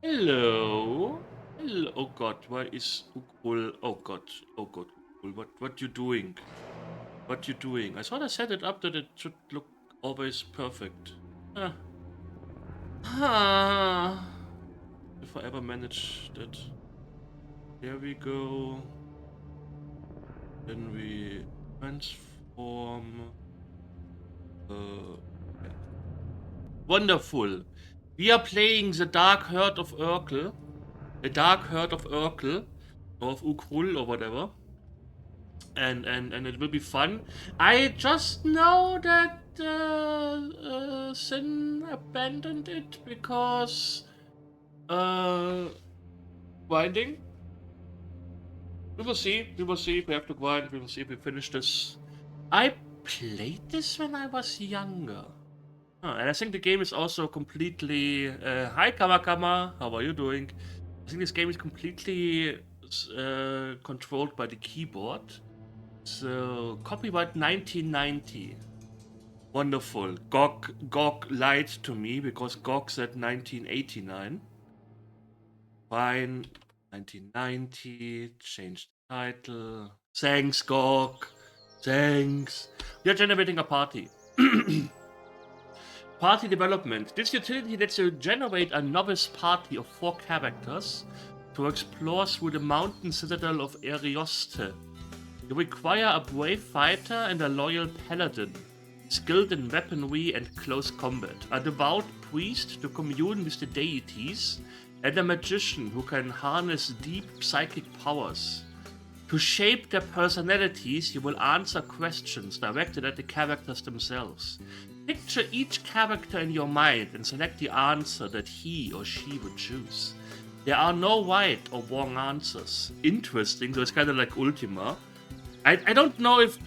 Hello. Hello. Oh God, why is Uukrul? Oh God. Oh God, Uukrul. What you doing? What you doing? I thought I set it up that it should look always perfect. Ah. Ah. If I ever manage that. There we go. Then we transform. Yeah. Wonderful. We are playing the Dark Herd of Urkel. The Dark Herd of Urkel. Or of Uukrul or whatever. And it will be fun. I just know that Sin abandoned it because grinding. We will see. We will see. We have to grind. We will see if we finish this. I played this when I was younger. And I think the game is also completely. Hi, Kamakama. How are you doing? I think this game is completely controlled by the keyboard. So, copyright 1990. Wonderful. GOG lied to me because GOG said 1989. Fine. 1990. Change the title. Thanks, GOG. Thanks. We are generating a party. Party development. This utility lets you generate a novice party of 4 characters to explore through the mountain citadel of Arioste. You require a brave fighter and a loyal paladin, skilled in weaponry and close combat, a devout priest to commune with the deities, and a magician who can harness deep psychic powers. To shape their personalities, you will answer questions directed at the characters themselves. Picture each character in your mind and select the answer that he or she would choose. There are no right or wrong answers. Interesting, so it's kind of like Ultima. I don't know if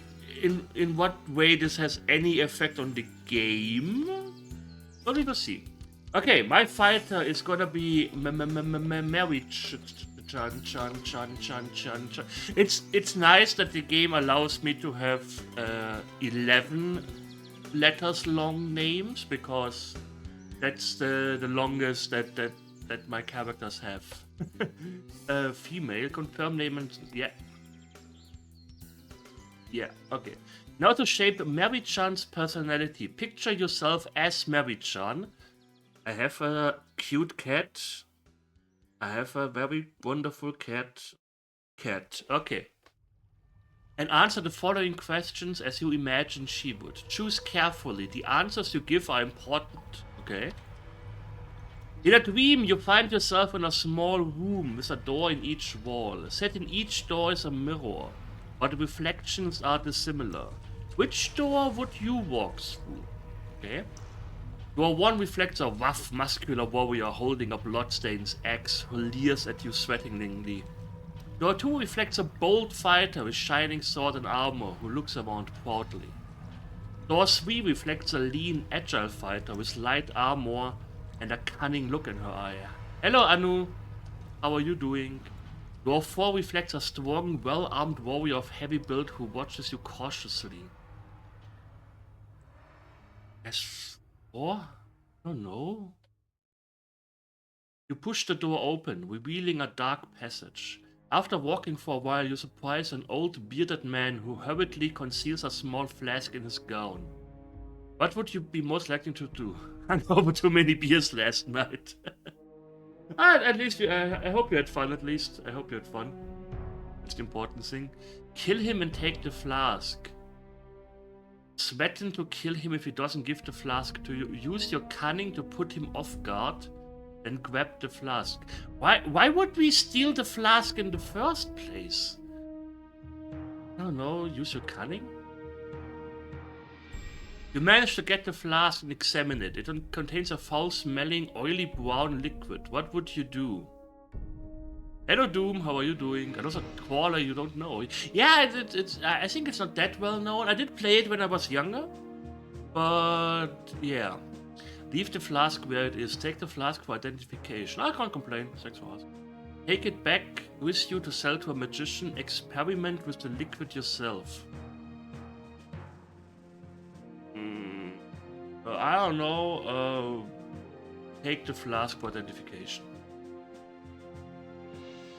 in what way this has any effect on the game, but we will see. Okay, my fighter is gonna be Mary Chan. It's nice that the game allows me to have 11 letters long names because that's the longest that my characters have. Female, confirm name and yeah. Yeah, okay. Now to shape Mary-chan's personality. Picture yourself as Mary-chan. I have a cute cat. I have a very wonderful cat. Okay. And answer the following questions as you imagine she would. Choose carefully. The answers you give are important. Okay. In a dream, you find yourself in a small room with a door in each wall. Set in each door is a mirror, but the reflections are dissimilar. Which door would you walk through? Okay. Door 1 reflects a rough, muscular warrior holding a bloodstained axe who leers at you threateningly. Door 2 reflects a bold fighter with shining sword and armor who looks around proudly. Door 3 reflects a lean, agile fighter with light armor and a cunning look in her eye. Hello, Anu. How are you doing? Door 4 reflects a strong, well-armed warrior of heavy build who watches you cautiously. S4? I don't know. You push the door open, revealing a dark passage. After walking for a while, you surprise an old bearded man who hurriedly conceals a small flask in his gown. What would you be most likely to do? Hung over too many beers last night. At least I hope you had fun. At least I hope you had fun. That's the important thing. Kill him and take the flask. Threaten to kill him if he doesn't give the flask to you. Use your cunning to put him off guard. And grab the flask. Why would we steal the flask in the first place? I don't know. Use your cunning. You manage to get the flask and examine it. It contains a foul-smelling, oily brown liquid. What would you do? Hello, Doom. How are you doing? And also, Crawler, you don't know. Yeah, I think it's not that well known. I did play it when I was younger, but yeah. Leave the flask where it is. Take the flask for identification. I can't complain. Thanks for asking. Take it back with you to sell to a magician. Experiment with the liquid yourself. I don't know. Take the flask for identification.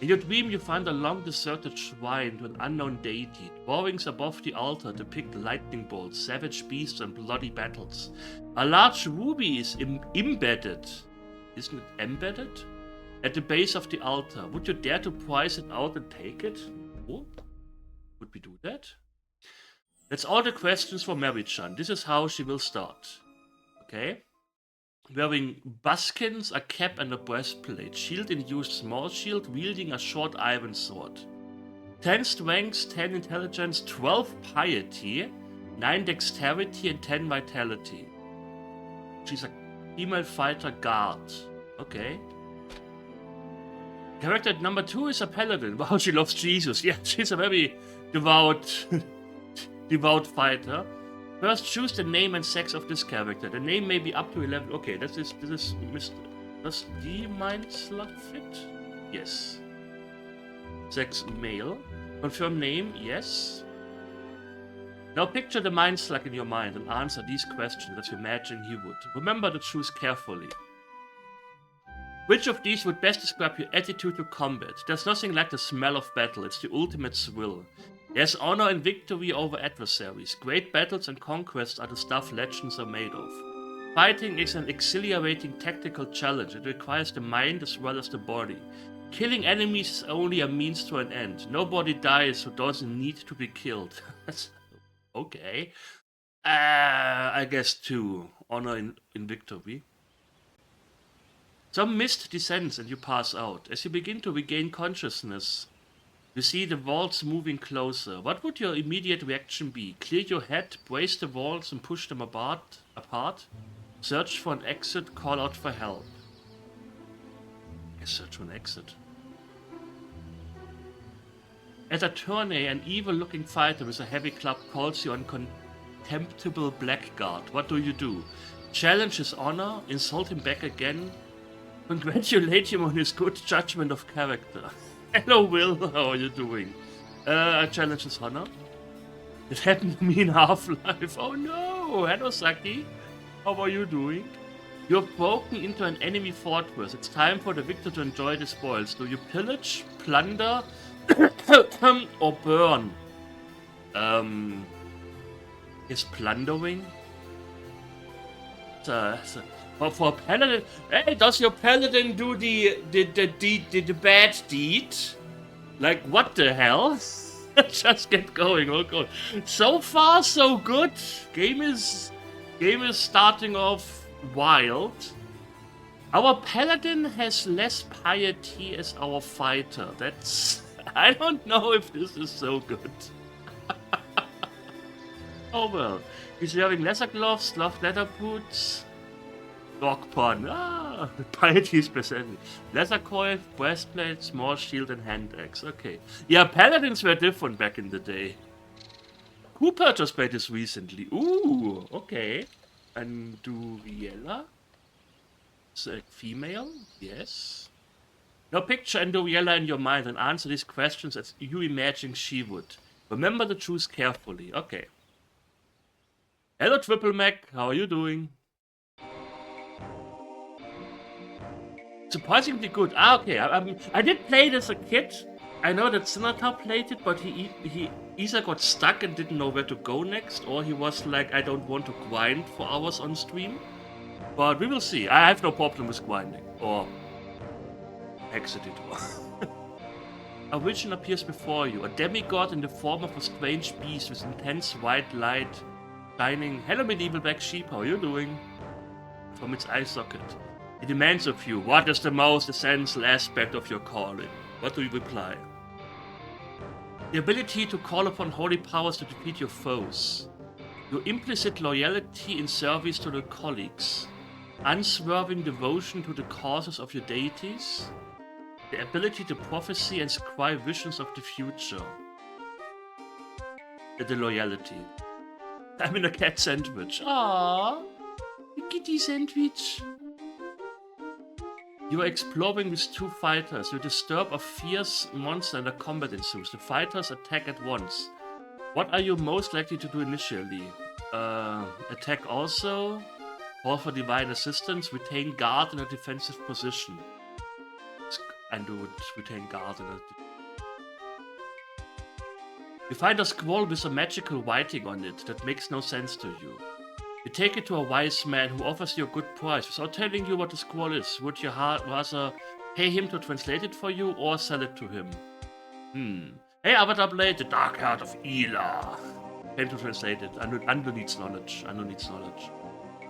In your dream, you find a long deserted shrine to an unknown deity. Drawings above the altar depict lightning bolts, savage beasts, and bloody battles. A large ruby is embedded. Isn't it embedded? At the base of the altar. Would you dare to prize it out and take it? Oh, would we do that? That's all the questions for Mary-chan. This is how she will start. Okay? Wearing buskins, a cap, and a breastplate. Shield-induced small shield, wielding a short iron sword. 10 strength, 10 intelligence, 12 piety, 9 dexterity, and 10 vitality. She's a female fighter guard. Okay. Character number 2 is a paladin. Wow, she loves Jesus. Yeah, she's a very devout, devout fighter. First, choose the name and sex of this character. The name may be up to 11. Okay, this is Mr. Does the mind slot fit? Yes. Sex male. Confirm name? Yes. Now picture the mind slug in your mind and answer these questions as you imagine he would. Remember to choose carefully. Which of these would best describe your attitude to combat? There's nothing like the smell of battle, it's the ultimate thrill. There's honor and victory over adversaries. Great battles and conquests are the stuff legends are made of. Fighting is an exhilarating tactical challenge. It requires the mind as well as the body. Killing enemies is only a means to an end. Nobody dies who doesn't need to be killed. Okay. I guess 2. Honor in victory. Some mist descends and you pass out. As you begin to regain consciousness, you see the walls moving closer. What would your immediate reaction be? Clear your head, brace the walls and push them apart? Search for an exit, call out for help. Search for an exit. At a tourney, an evil-looking fighter with a heavy club calls you on contemptible blackguard. What do? Challenge his honor? Insult him back again? Congratulate him on his good judgment of character. Hello, Will. How are you doing? I challenge his honor. It happened to me in Half-Life. Oh no! Hello, Saki. How are you doing? You're broken into an enemy fortress. It's time for the victor to enjoy the spoils. Do you pillage, plunder, or burn? Is plundering? For a paladin, hey, does your paladin do the bad deed? Like, what the hell? Just get going, oh god. So far, so good. Game is starting off wild. Our paladin has less piety as our fighter. That's... I don't know if this is so good. Oh well. He's wearing leather gloves, leather boots. Dog pun. Piety is present. Leather coil, breastplate, small shield, and hand axe. Okay. Yeah, paladins were different back in the day. Who purchased played this recently? Ooh, okay. Anduriella? Is a female? Yes. Now picture Anduriella in your mind and answer these questions as you imagine she would. Remember to choose carefully. Okay. Hello, Triple Mac. How are you doing? Surprisingly good. Okay. I did play it as a kid. I know that Senator played it, but he either got stuck and didn't know where to go next, or he was like, I don't want to grind for hours on stream. But we will see. I have no problem with grinding. Or exit it. A vision appears before you. A demigod in the form of a strange beast with intense white light shining. Hello, medieval black sheep. How are you doing? From its eye socket. It demands of you, what is the most essential aspect of your calling? What do you reply? The ability to call upon holy powers to defeat your foes. Your implicit loyalty in service to the colleagues. Unswerving devotion to the causes of your deities. The ability to prophesy and scribe visions of the future. The loyalty. I'm in a cat sandwich. Aww, a kitty sandwich. You are exploring with 2 fighters. You disturb a fierce monster and a combat ensues. The fighters attack at once. What are you most likely to do initially? Attack also. Call for divine assistance. Retain guard in a defensive position. and you would retain guard in it. You find a scroll with a magical writing on it that makes no sense to you. You take it to a wise man who offers you a good price without telling you what the scroll is. Would you rather pay him to translate it for you or sell it to him? Hey, Avatar Blade, the Dark Heart of Ela. Came to translate it. Anu needs knowledge.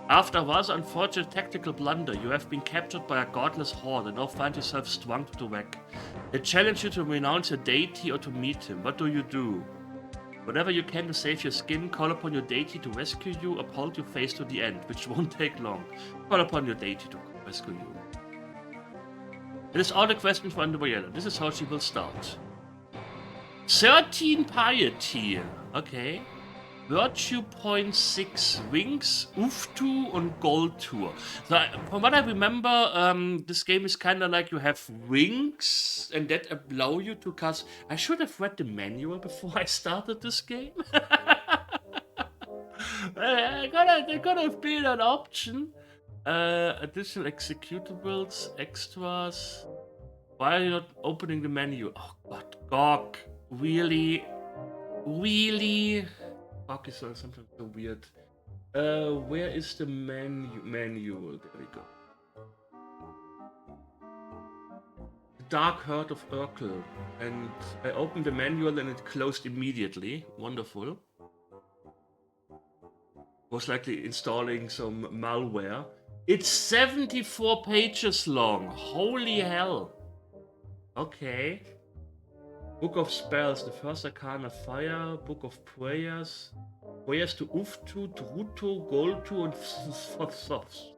After a rather unfortunate tactical blunder, you have been captured by a godless horde and now find yourself strung to the rack. They challenge you to renounce your deity or to meet him. What do you do? Whatever you can to save your skin, call upon your deity to rescue you, or hold your face to the end, which won't take long. Call upon your deity to rescue you. It is all the question for Andoriella. This is how she will start. 13 piety. Okay. Virtue point 6 wings, Uftu and Gold Tour. So from what I remember, this game is kind of like you have wings and that allow you to cast. I should have read the manual before I started this game. There could have been an option. Additional executables, extras. Why are you not opening the menu? Oh god, GOG. Really? GOG is something so weird. Where is the manual? There we go. The Dark Heart of Uukrul. And I opened the manual and it closed immediately. Wonderful. Most likely installing some malware. It's 74 pages long. Holy hell. Okay. Book of Spells, the first arcana fire, Book of Prayers, prayers to Uftu, Drutu, Goltu, and Sofs.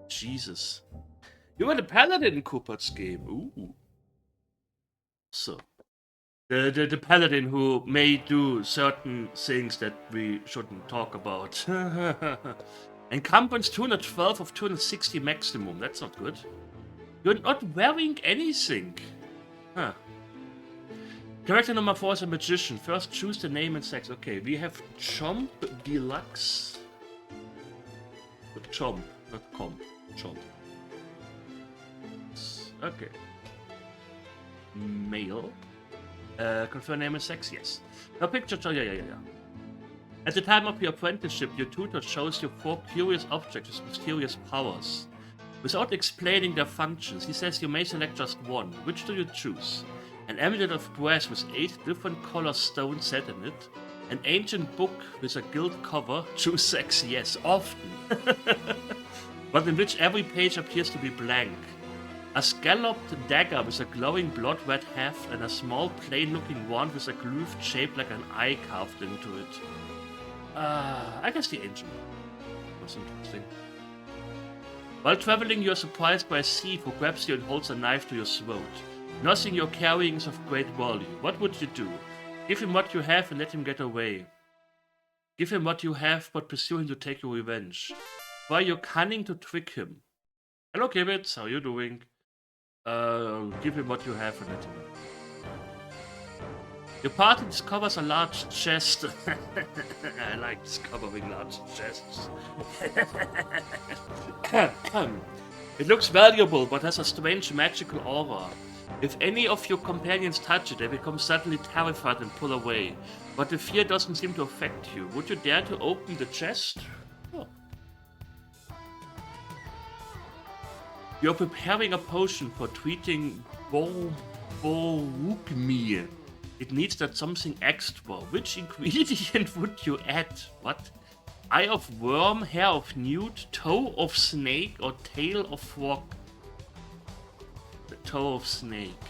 Jesus. You were the paladin in Cooper's game. Ooh. So. The paladin who may do certain things that we shouldn't talk about. Encumbrance 212 of 260 maximum. That's not good. You're not wearing anything. Huh. Character number 4 is a magician. First, choose the name and sex. Okay, we have Chomp Deluxe. Chomp, not Comp. Chomp. Okay. Male. Confirm name and sex, yes. Now picture, yeah. At the time of your apprenticeship, your tutor shows you 4 curious objects with mysterious powers. Without explaining their functions, he says you may select just one. Which do you choose? An amulet of brass with 8 different color stones set in it. An ancient book with a gilt cover. Choose sex, yes, often. But in which every page appears to be blank. A scalloped dagger with a glowing blood-red haft and a small plain-looking wand with a grooved shape like an eye carved into it. I guess the ancient. That's interesting. While traveling, you are surprised by a thief who grabs you and holds a knife to your throat. Nothing you're carrying is of great value. What would you do? Give him what you have and let him get away. Give him what you have, but pursue him to take your revenge. Try your cunning to trick him. Hello, Kibitz. How are you doing? Give him what you have and let him go. Your party discovers a large chest. I like discovering large chests. It looks valuable, but has a strange magical aura. If any of your companions touch it, they become suddenly terrified and pull away. But the fear doesn't seem to affect you. Would you dare to open the chest? Oh. You're preparing a potion for treating Borukmi. It needs that something extra. Which ingredient would you add? What? Eye of worm, hair of newt, toe of snake, or tail of frog? The toe of snake.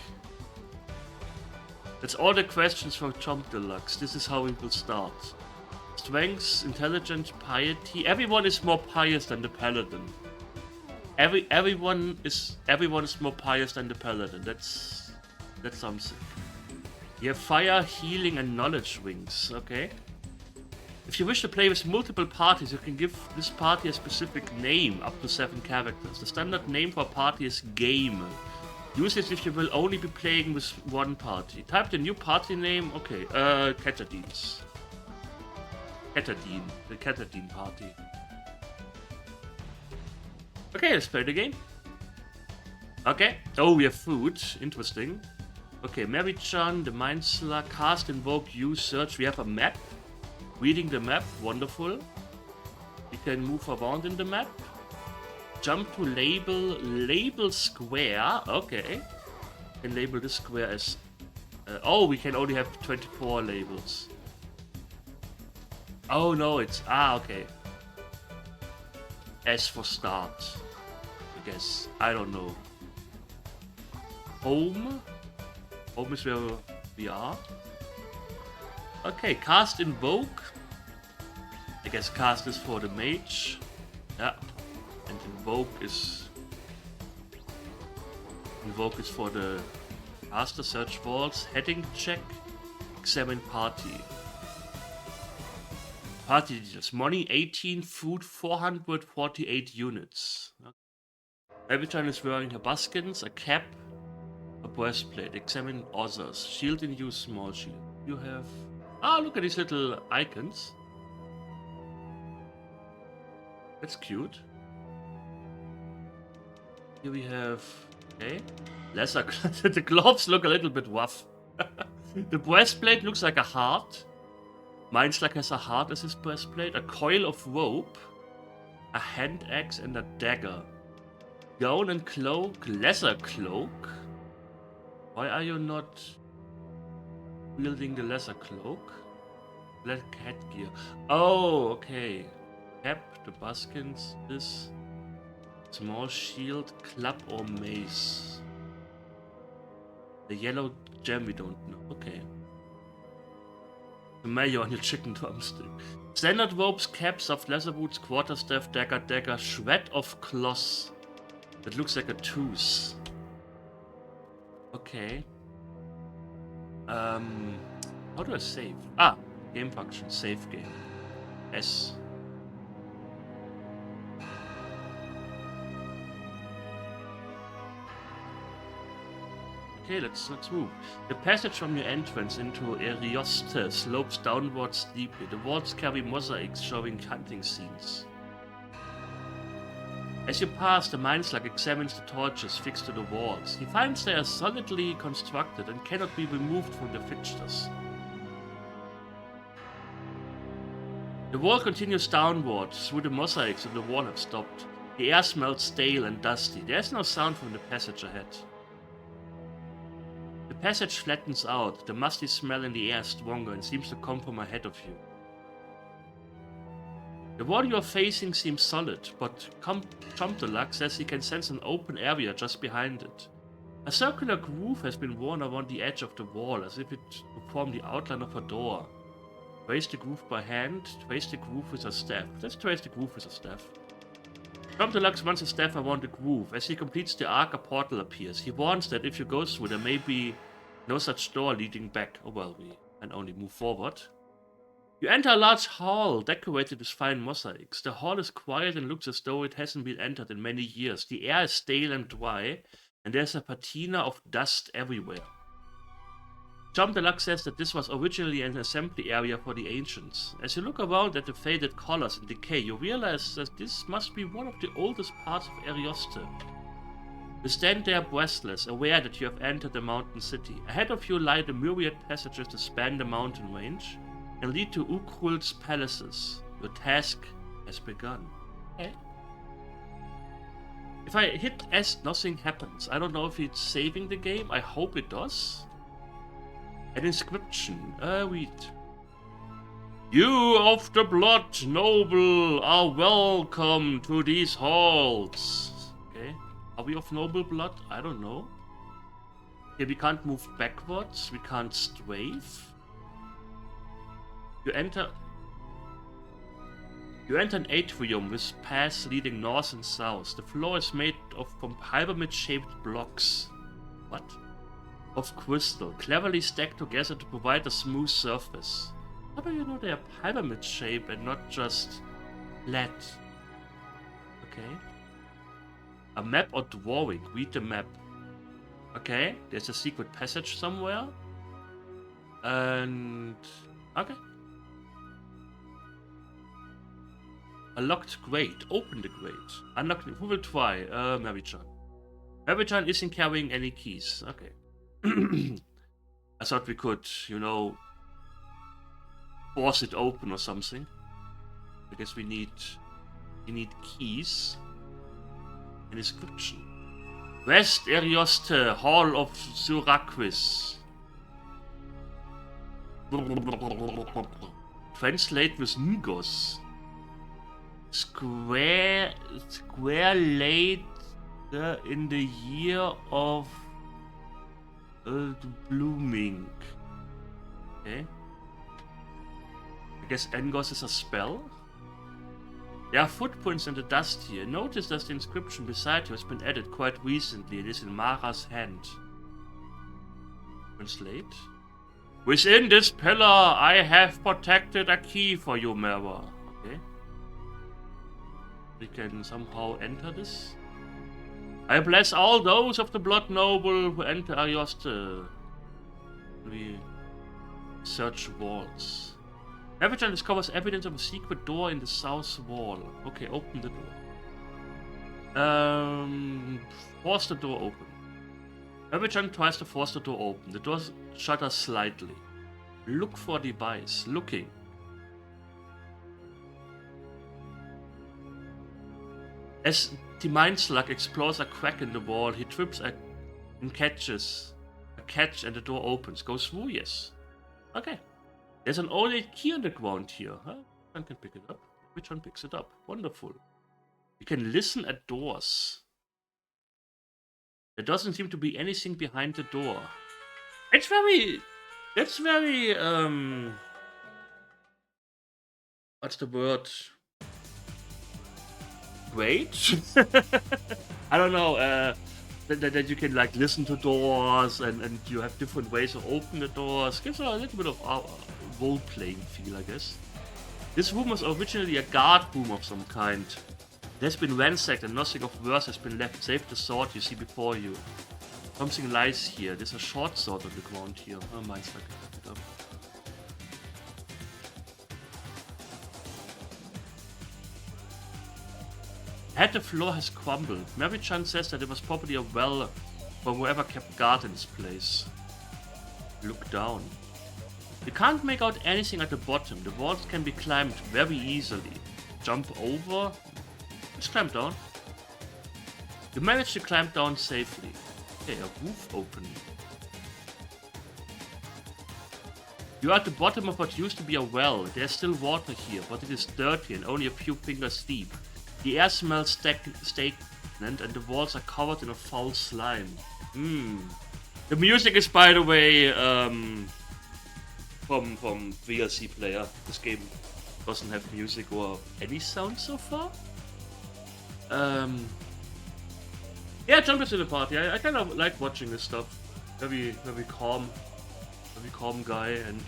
That's all the questions from Chomp Deluxe. This is how we will start. Strength, intelligence, piety. Everyone is more pious than the paladin. Everyone is more pious than the paladin. That's something. You have fire, healing, and knowledge wings. Okay. If you wish to play with multiple parties, you can give this party a specific name, up to 7 characters. The standard name for a party is Game. Use this if you will only be playing with one party. Type the new party name. Okay, Catadines. Catadine. The Catadine party. Okay, let's play the game. Okay. Oh, we have food. Interesting. Okay, Mary-chan, the Mind Slug, cast, invoke, use, search. We have a map. Reading the map. Wonderful. We can move around in the map. Jump to label. Label square. Okay. We can label this square as... oh, we can only have 24 labels. Oh, no, it's... Ah, okay. S for start. I guess. I don't know. Home. Home is where we are. Okay, cast invoke. I guess cast is for the mage. Yeah. And invoke is for the caster. Search walls. Heading check. Examine party. Party details. Money 18, food 448 units. Every time is wearing her buskins, a cap, a breastplate. Examine others. Shield in use, small shield. You have... Ah, look at these little icons. That's cute. Here we have... Okay. Lesser... the gloves look a little bit rough. The breastplate looks like a heart. Mind Slug has a heart as his breastplate. A coil of rope. A hand axe and a dagger. Gown and cloak. Lesser cloak. Why are you not wielding the lesser cloak? Black headgear. Oh, okay. Cap, the buskins, this. Small shield, club or mace. The yellow gem we don't know. Okay. The mayo on your chicken drumstick. Standard ropes, cap, soft leather boots, quarterstaff, dagger, shred of cloth. That looks like a tooth. Okay. How do I save? Ah, game function, save game. S. Okay, let's move. The passage from your entrance into Arioste slopes downwards steeply. The walls carry mosaics showing hunting scenes. As you pass, the Mind Slug examines the torches fixed to the walls. He finds they are solidly constructed and cannot be removed from the fixtures. The wall continues downwards through the mosaics, and the wall have stopped. The air smells stale and dusty. There is no sound from the passage ahead. The passage flattens out. The musty smell in the air is stronger and seems to come from ahead of you. The wall you are facing seems solid, but Chomtolak says he can sense an open area just behind it. A circular groove has been worn around the edge of the wall, as if it would form the outline of a door. Trace the groove by hand, trace the groove with a staff. Let's trace the groove with a staff. Chomtolak runs his staff around the groove. As he completes the arc, a portal appears. He warns that if you go through, there may be no such door leading back. Oh well, we can only move forward. You enter a large hall decorated with fine mosaics. The hall is quiet and looks as though it hasn't been entered in many years. The air is stale and dry, and there's a patina of dust everywhere. Chomtolak says that this was originally an assembly area for the ancients. As you look around at the faded colors and decay, you realize that this must be one of the oldest parts of Arioste. You stand there breathless, aware that you have entered the mountain city. Ahead of you lie the myriad passages that span the mountain range and lead to Uukrul's palaces. Your task has begun. Okay. If I hit S, nothing happens. I don't know if it's saving the game. I hope it does. An inscription. Read. You of the blood noble are welcome to these halls. Okay. Are we of noble blood? I don't know. Okay, we can't move backwards. We can't strafe. You enter an atrium with paths leading north and south. The floor is made from pyramid-shaped blocks. What? Of crystal, cleverly stacked together to provide a smooth surface. How do you know they are pyramid-shaped and not just flat? Okay. A map or drawing. Read the map. Okay, there's a secret passage somewhere. And... okay. A locked grate. Open the grate. Unlock. Who will try? Mary-chan. Mary-chan isn't carrying any keys. Okay. I thought we could, you know, force it open or something. I guess we need keys. An inscription. West Arioste, Hall of Syracuse. Translate with Ngos. Square laid in the year of blooming. Okay. I guess Ngos is a spell. There are footprints in the dust here. Notice that the inscription beside you has been added quite recently. It is in Mara's hand. Translate. Within this pillar, I have protected a key for you, Mara. Okay. We can somehow enter this. I bless all those of the Blood Noble who enter Arioste. We search walls. Mary-chan discovers evidence of a secret door in the south wall. Okay, open the door. Force the door open. Mary-chan tries to force the door open. The door shutters slightly. Look for device. Looking. As the mind slug explores a crack in the wall, he trips and catches a catch and the door opens. Goes through? Yes. Okay. There's an ornate key on the ground here. Huh? One can pick it up. Which one picks it up? Wonderful. You can listen at doors. There doesn't seem to be anything behind the door. It's very... That's very... What's the word? Great? I don't know. That you can like listen to doors and you have different ways of opening the doors. Gives a little bit of role-playing feel, I guess. This room was originally a guard room of some kind. It has been ransacked and nothing of worth has been left save the sword you see before you. Something lies here. There's a short sword on the ground here. Oh, mine's like it up. Had the floor has crumbled. Mary-chan says that it was probably a well from whoever kept guard in this place. Look down. You can't make out anything at the bottom. The walls can be climbed very easily. Jump over. Just climb down. You managed to climb down safely. Okay, a roof opening. You are at the bottom of what used to be a well. There's still water here, but it is dirty and only a few fingers deep. The air smells stagnant and the walls are covered in a foul slime. The music is, by the way, from VLC player. This game doesn't have music or any sound so far. Yeah, jump into the party. I kind of like watching this stuff. Very calm guy and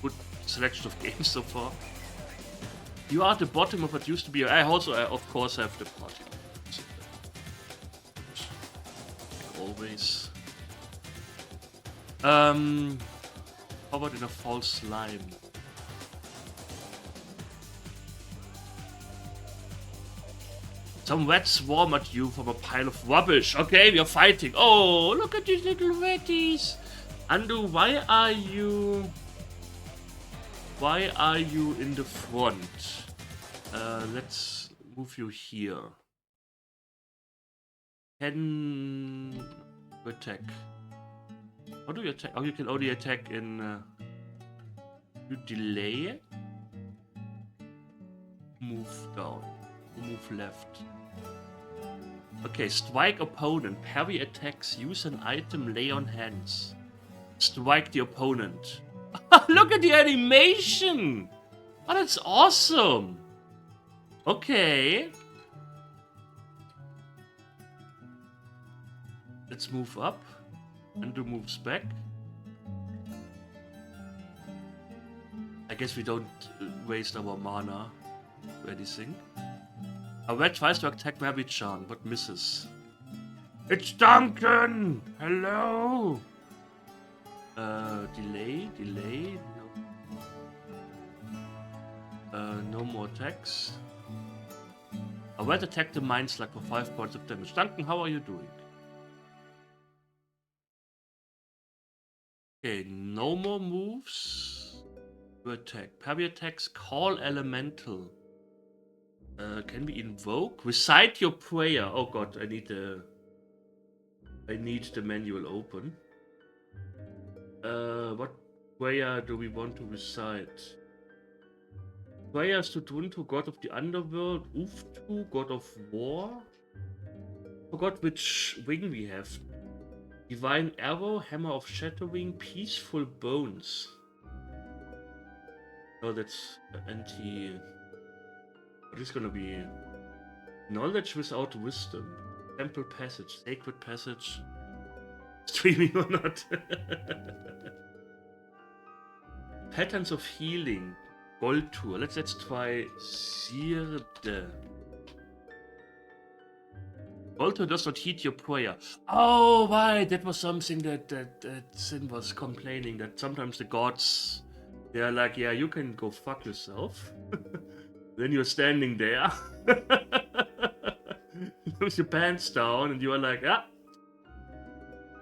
good selection of games so far. You are at the bottom of what used to be. I also, of course, have the party. Like always. Covered in a foul slime. Some rats swarm at you from a pile of rubbish. Okay, we are fighting. Oh, look at these little ratties. Andu, why are you in the front? Let's move you here. Can attack. How do you attack? Oh, you can only attack in... you delay it? Move down. Move left. Okay, strike opponent. Parry attacks. Use an item. Lay on hands. Strike the opponent. Look at the animation! Oh, that's awesome! Okay. Let's move up. Undo moves back. I guess we don't waste our mana or anything. A rat tries to attack Mary-chan, but misses. It's Duncan! Hello! Delay. No more attacks. A rat attacked the mind slug for 5 points of damage. Duncan, how are you doing? Okay, no more moves to attack. Parry attacks, call elemental. Can we invoke? Recite your prayer. Oh god, I need the manual open. What prayer do we want to recite? Prayers to Druntu, god of the underworld. Uftu, god of war. Forgot which wing we have. Divine arrow, hammer of shattering, peaceful bones. Oh, that's anti. What is gonna be? Knowledge without wisdom. Temple passage, sacred passage. Streaming or not? Patterns of healing. Gold tour. Let's try Sirde. Gold tour does not heed your prayer. Oh, right. That was something that Sin was complaining, that sometimes the gods, they are like, yeah, you can go fuck yourself. Then you're standing there with your pants down and you are like, ah,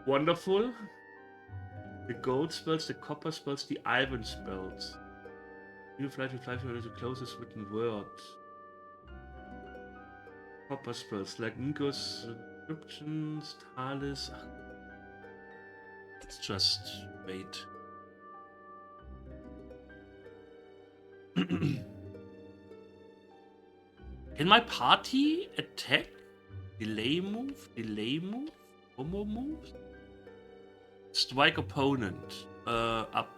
wonderful. The gold spells, the copper spells, the iron spells. You fly to the closest written word. Copper spells like Ngos, inscriptions, Talis. Let's just wait. Can my party attack? Delay move? Delay move? Combo moves? Strike opponent. Up.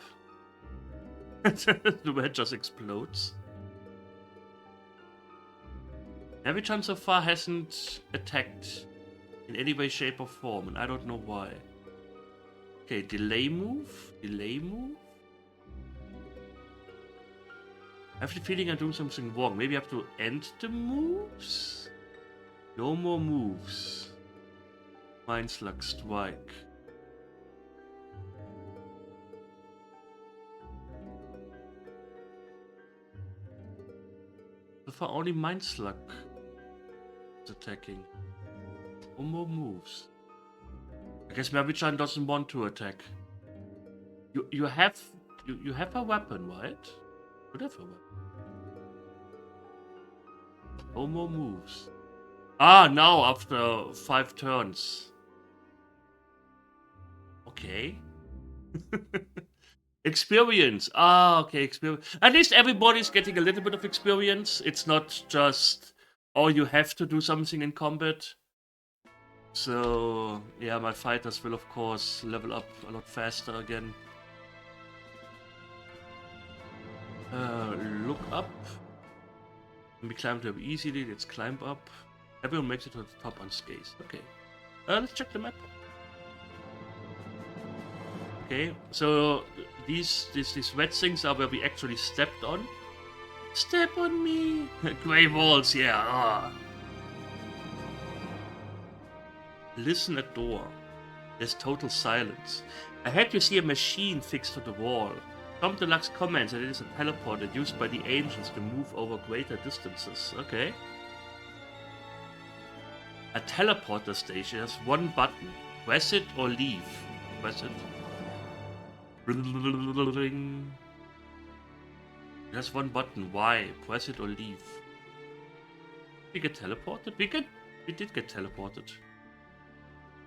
The red just explodes. Every time so far hasn't attacked in any way, shape, or form, and I don't know why. Okay, delay move? Delay move? I have the feeling I'm doing something wrong. Maybe I have to end the moves? No more moves. Mind Slug Strike. So far only Mind Slug is attacking. No more moves. I guess Mavichan doesn't want to attack. You have a weapon, right? You have a weapon. No more moves. Ah, now after 5 turns. Okay. Experience. Ah, okay, experience. At least everybody's getting a little bit of experience. It's not just, oh, you have to do something in combat. So, yeah, my fighters will, of course, level up a lot faster again. Look up. When we climb to easily, let's climb up. Everyone makes it to the top unscathed. Okay. Let's check the map. Okay, so these red things are where we actually stepped on. Step on me! Grey walls, yeah. Ah. Listen at door. There's total silence. Ahead you see a machine fixed to the wall. Tom Deluxe comments that it is a teleporter used by the ancients to move over greater distances. Okay. A teleporter station has one button. Press it or leave. Press it. There's one button. Why? Press it or leave. We get teleported? We did get teleported.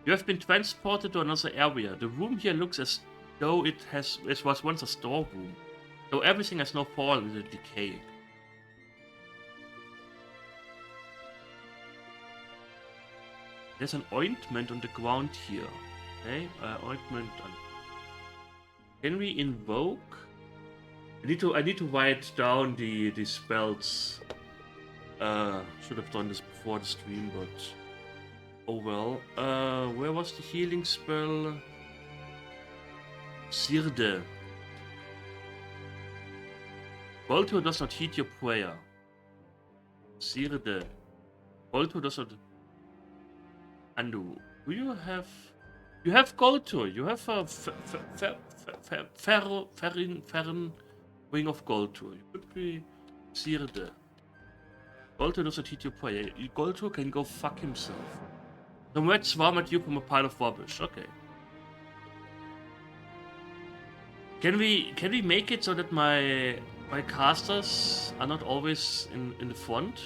You have been transported to another area. The room here looks as though it was once a storeroom. Though everything has now fallen into decay. There's an ointment on the ground here. Okay, ointment on. Can we invoke? I need to write down the spells. Should have done this before the stream, but oh well. Where was the healing spell? Sirde. Volto does not heed your prayer. Sirde. Volto does not undo. Do you have? You have Goltur. You have a Ferrin Wing of Goltur. You could be Sirde. Goltur does not heed your prayer. Goltur can go fuck himself. The red swarm at you from a pile of rubbish. Okay. Can we make it so that my casters are not always in the front?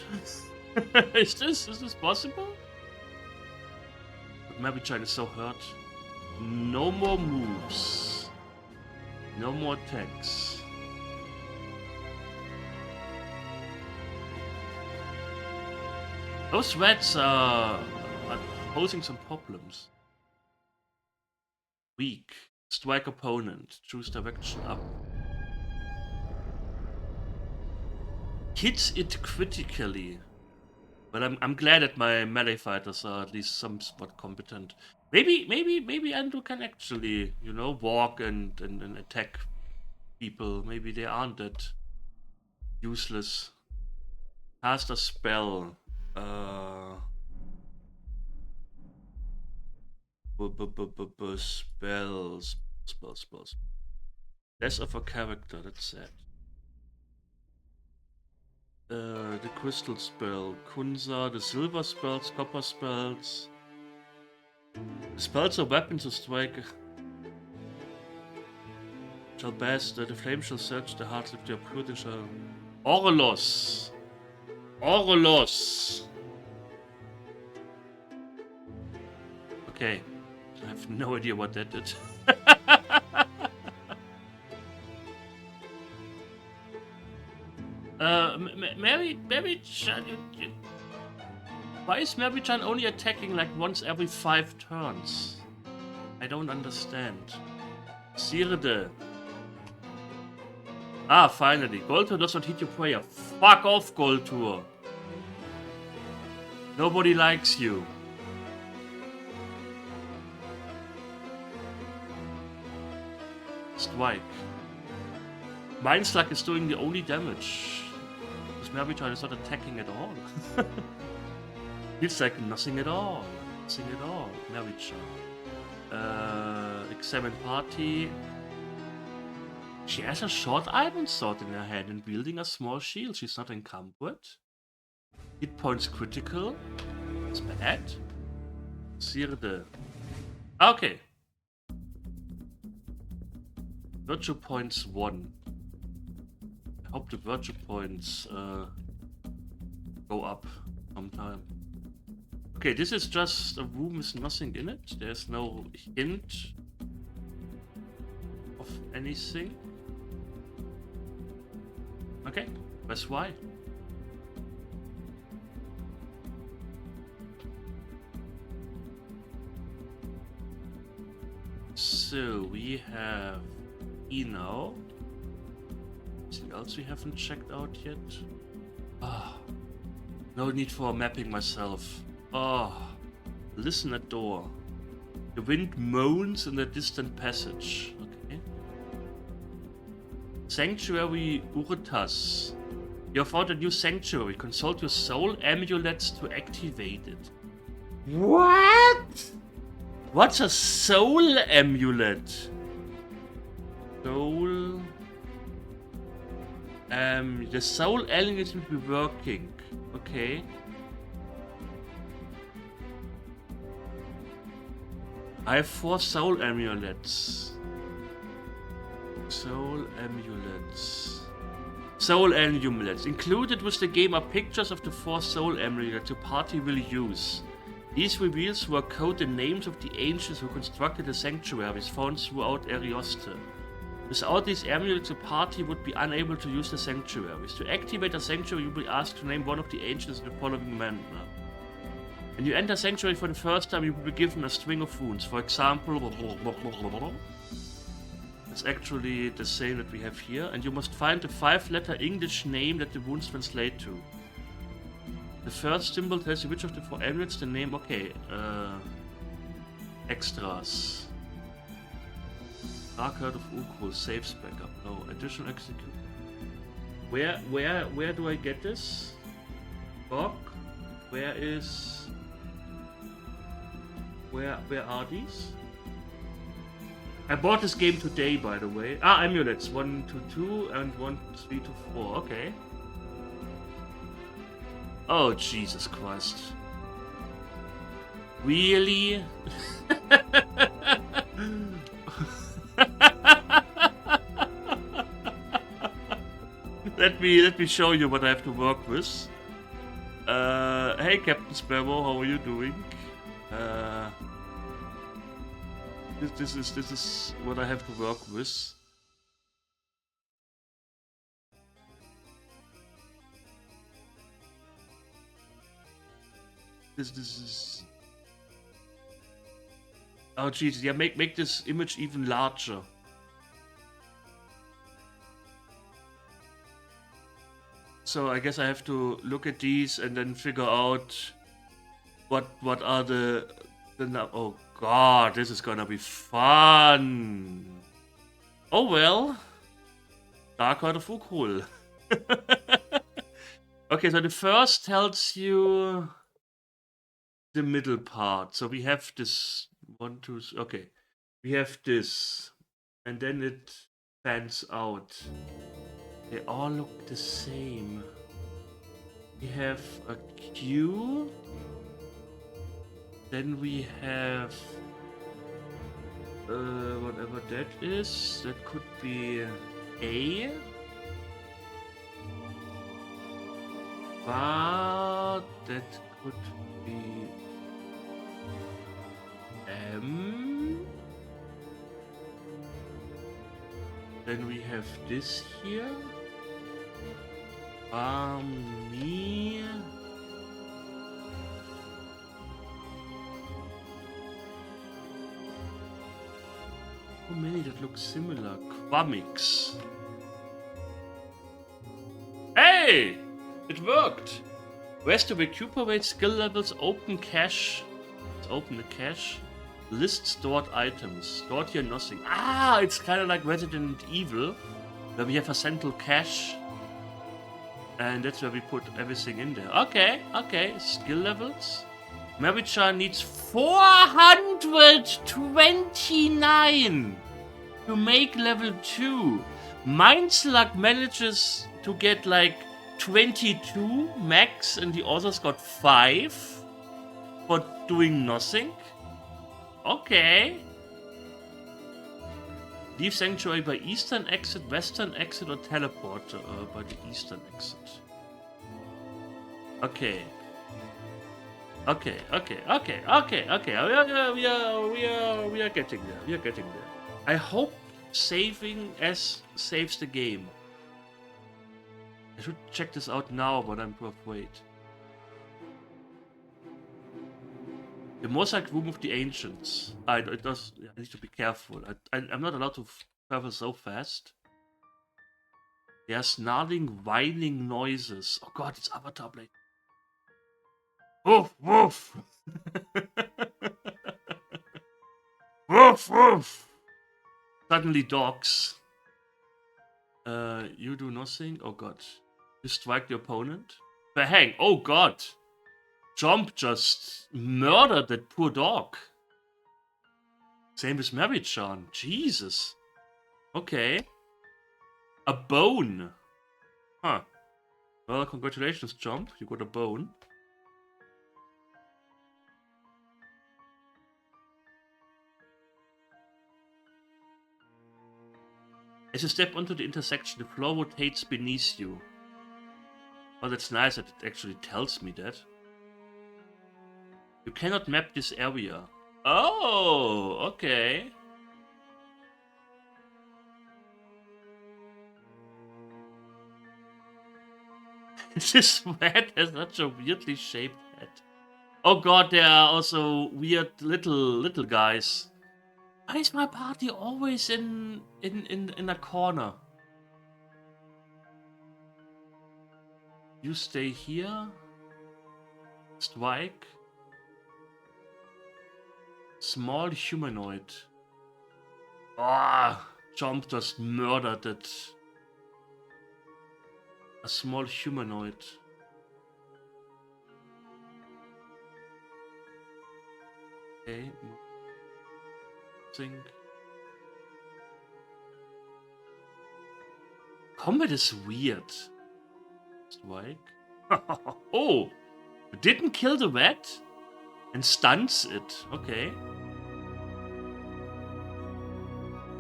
Is this possible? But Mary-chan is so hurt. No more moves. No more attacks. Those rats are posing some problems. Weak. Strike opponent. Choose direction up. Hits it critically. But I'm glad that my melee fighters are at least somewhat competent. Maybe Andrew can actually, you know, walk and attack people. Maybe they aren't that useless. Cast a spell. Spells. Less of a character, that's sad. The crystal spell, Kunza, the silver spells, copper spells. Spells or weapons to strike. Shall best, the flame shall search the hearts of the pure shall. Orlos! Okay. I have no idea what that did. Mary-chan, why is Mary-chan only attacking like once every 5 turns? I don't understand. Sirde. Ah, finally. Goltur does not hit your prayer. Fuck off, Goltur. Nobody likes you. Strike. Mind Slug is doing the only damage. Because Mary-chan is not attacking at all. It's like nothing at all. Nothing at all. Mary-chan. Examine party. She has a short iron sword in her hand and wielding a small shield. She's not encumbered. Hit points critical. It's bad. Sirde. Okay. Virtue points 1. I hope the virtue points go up sometime. Okay, this is just a room with nothing in it. There's no hint of anything. Okay, press Y. So we have Eno. Anything else we haven't checked out yet? Ah, no need for mapping myself. Oh, listen at door. The wind moans in the distant passage. Okay. Sanctuary Uritas. You have found a new sanctuary. Consult your soul amulets to activate it. What? What's a soul amulet? Soul. The soul amulet will be working. Okay. I have 4 soul amulets. Soul amulets. Included with the game are pictures of the 4 soul amulets your party will use. These reveals were code the names of the ancients who constructed the sanctuaries found throughout Arioste. Without these amulets, the party would be unable to use the sanctuaries. To activate a sanctuary, you will be asked to name one of the ancients in the following manner. When you enter sanctuary for the first time, you will be given a string of runes. For example, it's actually the same that we have here, and you must find the 5-letter English name that the runes translate to. The first symbol tells you which of the 4 amulets the name. Okay, extras. Dark Heart of Uukrul saves backup. No additional execute. Where do I get this? Bock? Where are these? I bought this game today, by the way. Ah, amulets. 1 to 2 and 1 3 to 4. Okay. Oh, Jesus Christ. Really? let me show you what I have to work with. Hey Captain Sparrow, how are you doing? This is what I have to work with. This is. Oh Jesus! Yeah, make this image even larger. So I guess I have to look at these and then figure out what are the oh god, this is gonna be fun. Oh well. Dark Heart of Uukrul. Okay, so the first tells you the middle part. So we have this one, two, okay. We have this, and then it fans out. They all look the same. We have a Q. Then we have whatever that is. That could be A. But that could be M. Then we have this here. Me. How many that look similar? Quamix. Hey! It worked! Where's to recuperate skill levels? Open cache. Let's open the cache. List stored items. Stored here nothing. Ah! It's kind of like Resident Evil, where we have a central cache. And that's where we put everything in there. Okay, okay. Skill levels. Marichan needs 429 to make level 2. Mindslug manages to get like 22 max, and the others got 5 for doing nothing. Okay. Leave Sanctuary by eastern exit, western exit, or teleport by the eastern exit. Okay. Okay. We are getting there. We are getting there. I hope saving saves the game. I should check this out now, but I'm afraid. The mosaic room of the ancients. I need to be careful. I'm not allowed to travel so fast. There are snarling, whining noises. Oh god, it's Avatar Blade. Woof, woof. Woof, woof. Suddenly dogs. You do nothing? Oh god. You strike the opponent? Hang. Oh god. Jump just murdered that poor dog. Same as Marichan. Jesus. Okay. A bone. Huh. Well, congratulations, Jump. You got a bone. As you step onto the intersection, the floor rotates beneath you. Oh, that's nice that it actually tells me that. You cannot map this area. Oh, okay. This rat has such a weirdly shaped head. Oh god, there are also weird little guys. Why is my party always in a corner? You stay here. Strike. Small humanoid. Ah, Jump just murdered it. A small humanoid. Okay. Think. Combat is weird. Strike. Oh! Didn't kill the rat? And stuns it. Okay.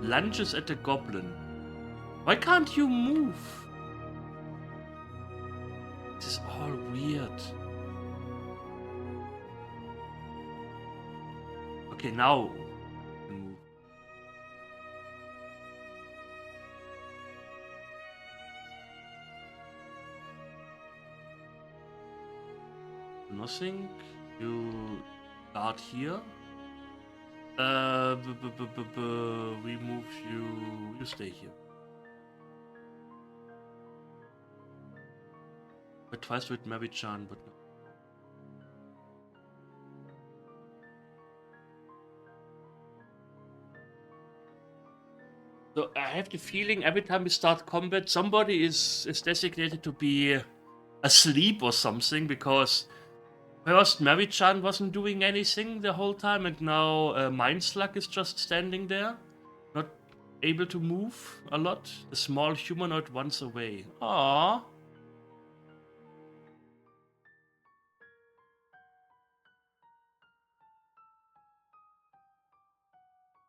Lunges at the goblin. Why can't you move? It's all weird. Okay, now we can move. Nothing. You start here. We move you. You stay here. I twice with Mary-chan, but no. So I have the feeling every time we start combat, somebody is designated to be asleep or something, because first Mary-chan wasn't doing anything the whole time, and now Mind Slug is just standing there, not able to move a lot. The small humanoid runs away. Aww.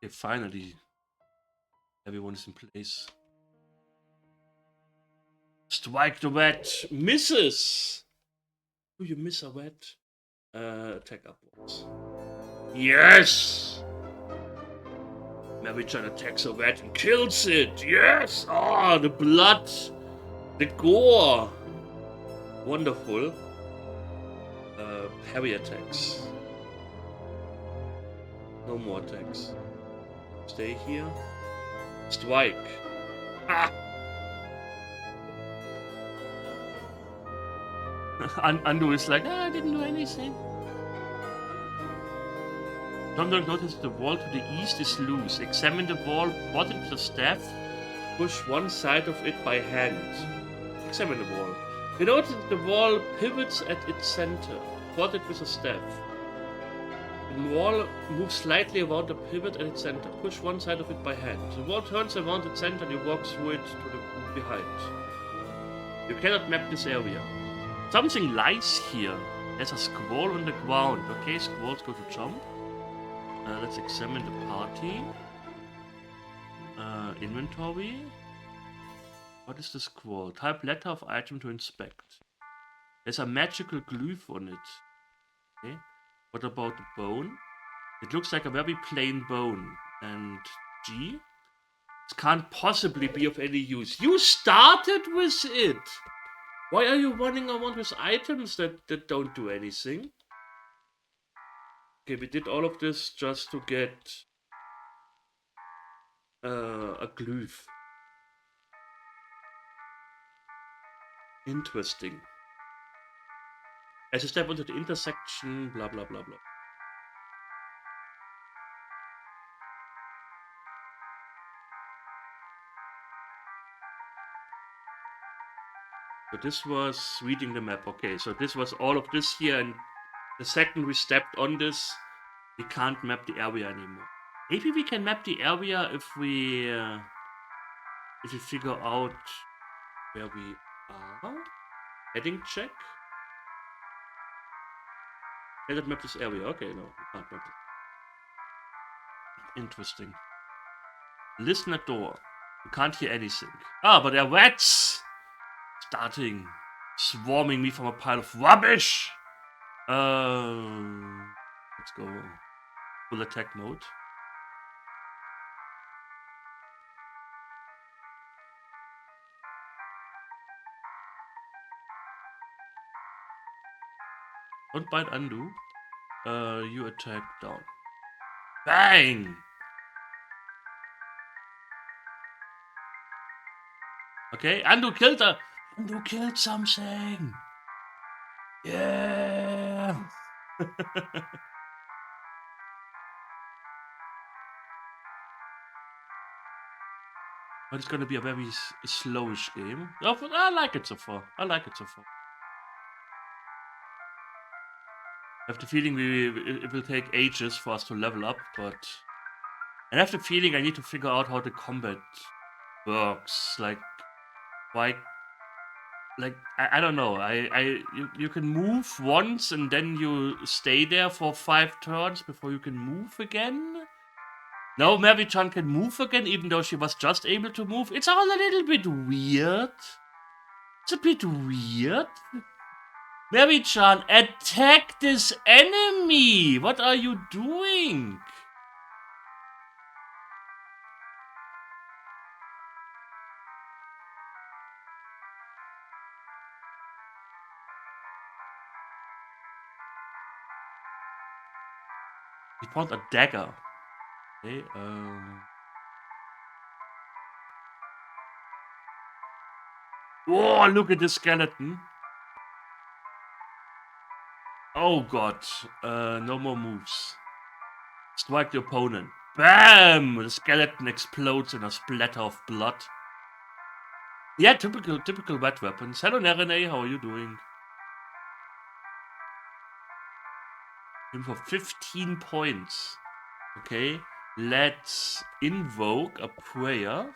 Okay, finally, everyone is in place. Strike the red. Misses! Do you miss a red? Attack upwards. Yes! Mary-chan attacks a red and kills it! Yes! Ah, the blood! The gore! Wonderful. Parry attacks. No more attacks. Stay here. Strike. Ah! Andu is like, I didn't do anything. Sometimes notice the wall to the east is loose. Examine the wall, bot it with a staff. Push one side of it by hand. Examine the wall. You notice the wall pivots at its center. Bot it with a staff. The wall moves slightly around the pivot at its center. Push one side of it by hand. The wall turns around its center and you walk through it to the behind. You cannot map this area. Something lies here. There's a scroll on the ground. Okay, scrolls go to jump. Let's examine the party. Inventory. What is the scroll? Type letter of item to inspect. There's a magical glyph on it. Okay. What about the bone? It looks like a very plain bone. And G? It can't possibly be of any use. You started with it! Why are you running around with items that don't do anything? Okay, we did all of this just to get a glyph. Interesting. As you step onto the intersection, blah blah blah blah. So this was reading the map. Okay, so this was all of this here, and the second we stepped on this, we can't map the area anymore. Maybe we can map the area if we figure out where we are. Heading check. Can that map this area? Okay, no, we can't map it. Interesting. Listen at door. You can't hear anything. Ah, but there are rats! Starting. Swarming me from a pile of rubbish! Let's go. Full attack mode. Don't bite undo. You attack down. Bang! Okay, undo killed her. Undo killed something. Yeah. But it's gonna be a very slowish game. Oh, but I like it so far. I have the feeling it will take ages for us to level up, but I have the feeling I need to figure out how the combat works. Like, why? Like, I don't know. You can move once and then you stay there for 5 turns before you can move again. Now Mary-chan can move again, even though she was just able to move. It's all a little bit weird. It's a bit weird. Mary-chan, attack this enemy! What are you doing? He found a dagger. Okay, Whoa, look at the skeleton. Oh god. No more moves. Strike the opponent. Bam! The skeleton explodes in a splatter of blood. Yeah, typical wet weapons. Hello Nerene, how are you doing? Him for 15 points. Okay, let's invoke a prayer.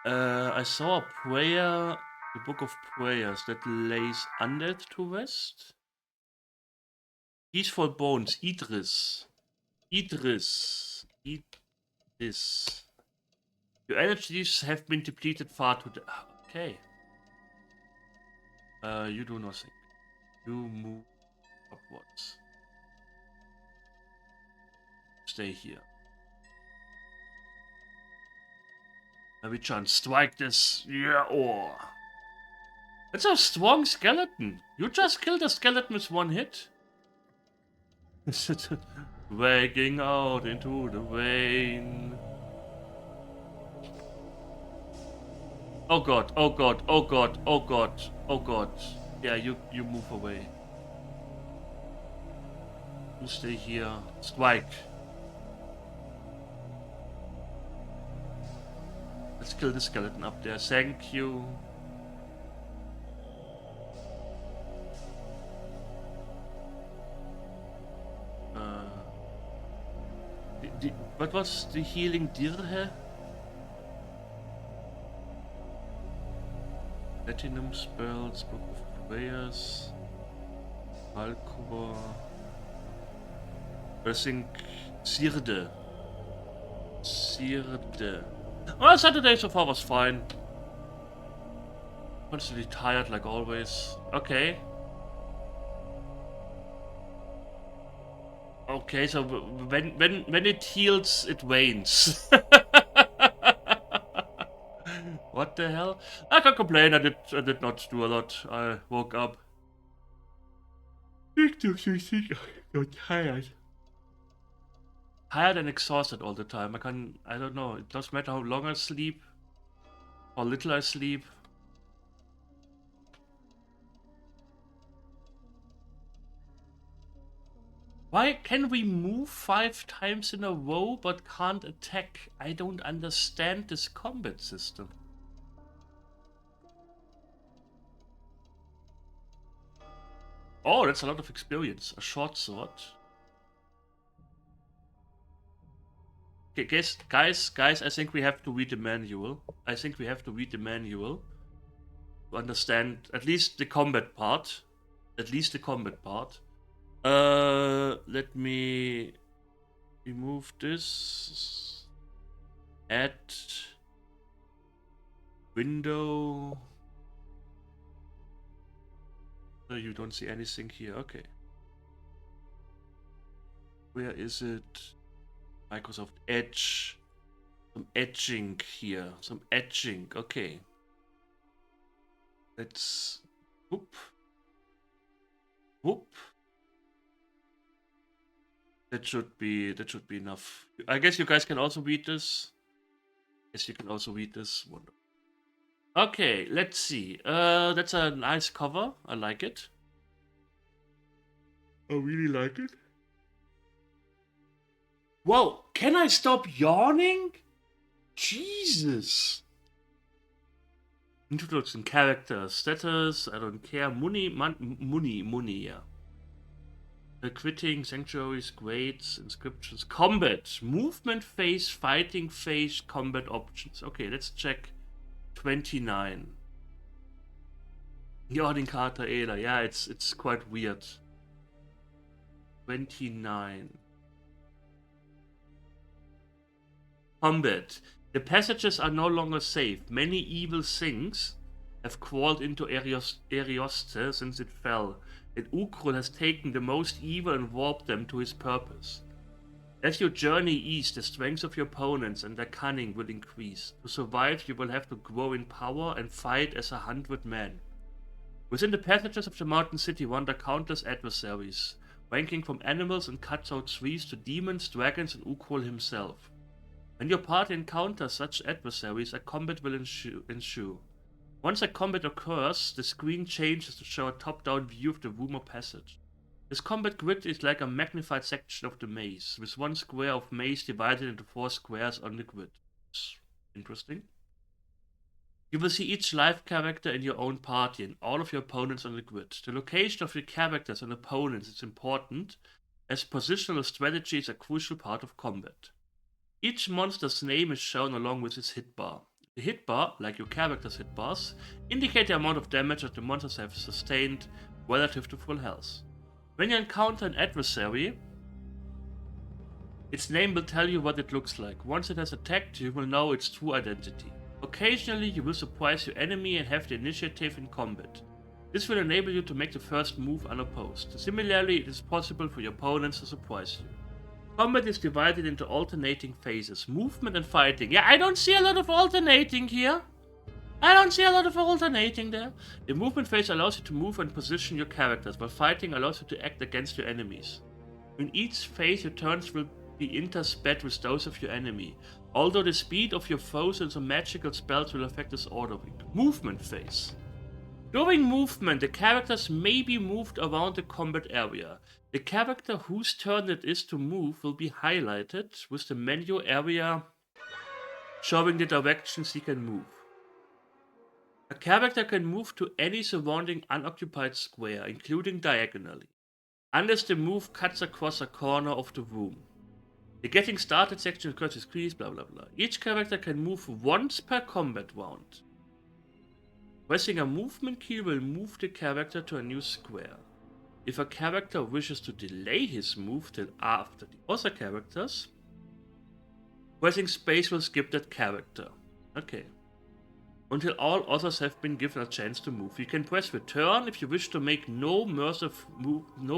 I saw a prayer, the book of prayers that lays undead to rest. Peaceful bones, Idris. Idris. Idris. Your energies have been depleted far too. Okay. You do nothing. You move upwards. Stay here. Maybe chance strike this. Yeah, or. It's a strong skeleton. You just killed a skeleton with one hit. Waking out into the rain. Oh god, oh god, oh god, oh god, oh god. Yeah, you move away. You stay here. Strike. Let's kill the skeleton up there. Thank you. What was the healing dirhe? Platinum spells, book of prayers, Alcor. I think Sirde. Sirde. Well, Saturday so far was fine. Constantly tired like always. Okay. Okay, so when it heals, it wanes. What the hell? I can't complain. I did not do a lot. I woke up. Got tired. Tired and exhausted all the time. I don't know. It doesn't matter how long I sleep, how little I sleep. Why can we move 5 times in a row but can't attack? I don't understand this combat system. Oh, that's a lot of experience. A short sword. Okay, guys, I think we have to read the manual. To understand at least the combat part. Let me remove this. Add window. You don't see anything here. Okay. Where is it? Microsoft Edge. Some etching here. Some etching. Okay. Let's. Whoop. Whoop. That should be enough. I guess you guys can also read this. Yes, you can also read this. Wonderful. Okay, let's see. That's a nice cover. I like it. I really like it. Whoa, can I stop yawning? Jesus. Introduction, character, status, I don't care. Money, yeah. Quitting, sanctuaries, grades, inscriptions, combat, movement phase, fighting phase, combat options. Okay, let's check 29. Jordinkata Ela, yeah, it's quite weird. 29. Combat. The passages are no longer safe. Many evil things have crawled into Arioste since it fell, and Uukrul has taken the most evil and warped them to his purpose. As you journey east, the strength of your opponents and their cunning will increase. To survive, you will have to grow in power and fight as 100 men. Within the passages of the mountain city wander countless adversaries, ranging from animals and cutthroat trees to demons, dragons, and Uukrul himself. When your party encounters such adversaries, a combat will ensue. Once a combat occurs, the screen changes to show a top-down view of the room or passage. This combat grid is like a magnified section of the maze, with one square of maze divided into 4 squares on the grid. Interesting. You will see each live character in your own party and all of your opponents on the grid. The location of your characters and opponents is important, as positional strategy is a crucial part of combat. Each monster's name is shown along with its hit bar. The hit bar, like your character's hit bars, indicate the amount of damage that the monsters have sustained relative to full health. When you encounter an adversary, its name will tell you what it looks like. Once it has attacked, you will know its true identity. Occasionally, you will surprise your enemy and have the initiative in combat. This will enable you to make the first move unopposed. Similarly, it is possible for your opponents to surprise you. Combat is divided into alternating phases, movement and fighting. Yeah, I don't see a lot of alternating here. I don't see a lot of alternating there. The movement phase allows you to move and position your characters, while fighting allows you to act against your enemies. In each phase, your turns will be intersped with those of your enemy, although the speed of your foes and some magical spells will affect this ordering. Movement phase. During movement, the characters may be moved around the combat area. The character whose turn it is to move will be highlighted with the menu area showing the directions he can move. A character can move to any surrounding unoccupied square, including diagonally, unless the move cuts across a corner of the room. The getting started section occurs with screens, blah blah blah. Each character can move once per combat round. Pressing a movement key will move the character to a new square. If a character wishes to delay his move till after the other characters, pressing space will skip that character. Okay. Until all others have been given a chance to move. You can press return if you wish to make no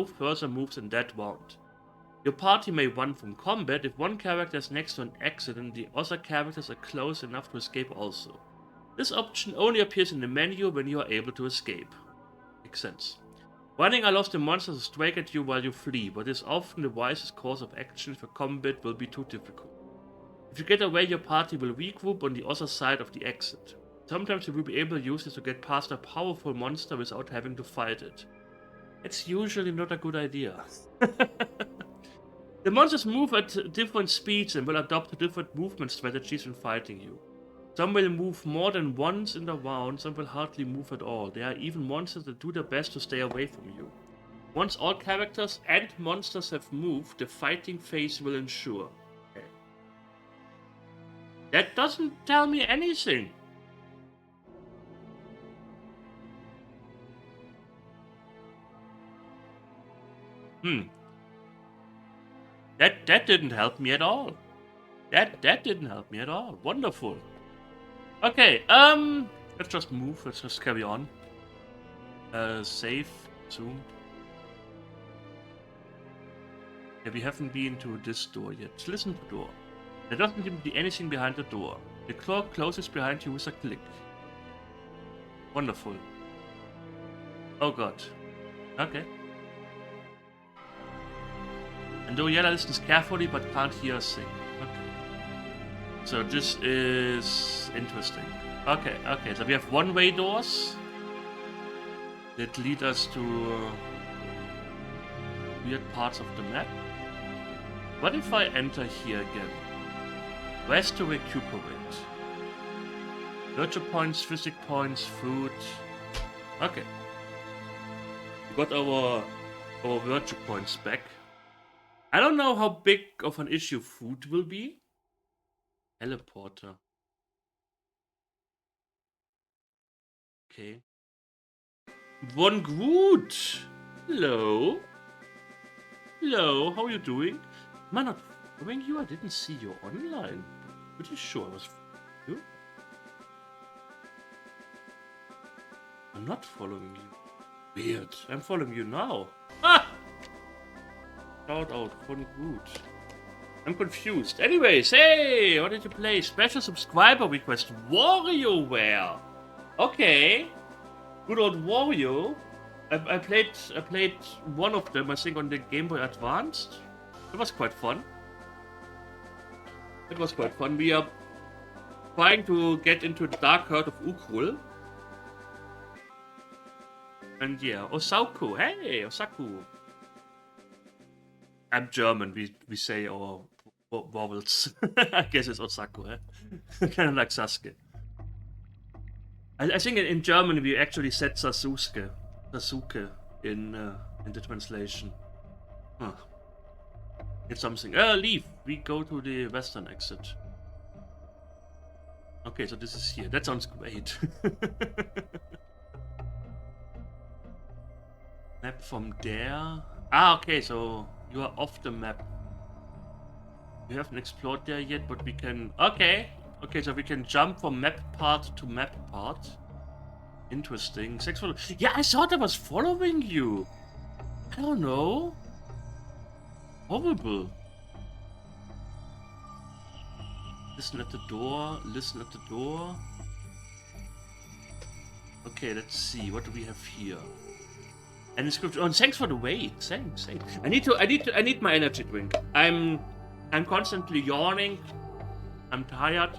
further moves in that round. Your party may run from combat if one character is next to an exit and the other characters are close enough to escape also. This option only appears in the menu when you are able to escape. Makes sense. Running allows the monsters to strike at you while you flee, but is often the wisest course of action if a combat will be too difficult. If you get away, your party will regroup on the other side of the exit. Sometimes you will be able to use this to get past a powerful monster without having to fight it. It's usually not a good idea. The monsters move at different speeds and will adopt different movement strategies when fighting you. Some will move more than once in the round, some will hardly move at all. There are even monsters that do their best to stay away from you. Once all characters and monsters have moved, the fighting phase will ensue. Okay. That doesn't tell me anything. That didn't help me at all. That didn't help me at all. Wonderful. Okay, let's just move. Let's just carry on. Save. Zoom. Yeah, we haven't been to this door yet. Let's listen to the door. There doesn't seem to be anything behind the door. The door closes behind you with a click. Wonderful. Oh god. Okay. And Doriela listens carefully but can't hear a thing. Okay. So this is interesting. Okay, so we have one-way doors that lead us to weird parts of the map. What if I enter here again? Rest to recuperate. Virtue points, physic points, food. Okay. We got our virtue points back. I don't know how big of an issue food will be. Teleporter. Okay. Von Groot! Hello? Hello, how are you doing? Am I not following you? I didn't see you online. Pretty sure I was you. I'm not following you. Weird. I'm following you now. Ah! Shout out. Von gut. I'm confused. Anyways, hey! What did you play? Special subscriber request. WarioWare. Okay. Good old Wario. I played one of them, I think, on the Game Boy Advanced. It was quite fun. We are trying to get into the Dark Heart of Uukrul. And yeah, Osaku. Hey, Osaku. I'm German, we say our vowels. I guess it's Osaku, eh? Kind of like Sasuke. I think in German we actually said Sasuke in the translation. Huh. It's something. Leave. We go to the western exit. Okay, so this is here. That sounds great. Map from there. Ah, okay, so you are off the map. We haven't explored there yet, but we can... Okay, so we can jump from map part to map part. Interesting. Sexual... Yeah, I thought I was following you. I don't know. Horrible. Listen at the door. Okay, let's see. What do we have here? And description. Oh, thanks for the wait. Thanks. I need my energy drink. I'm constantly yawning. I'm tired.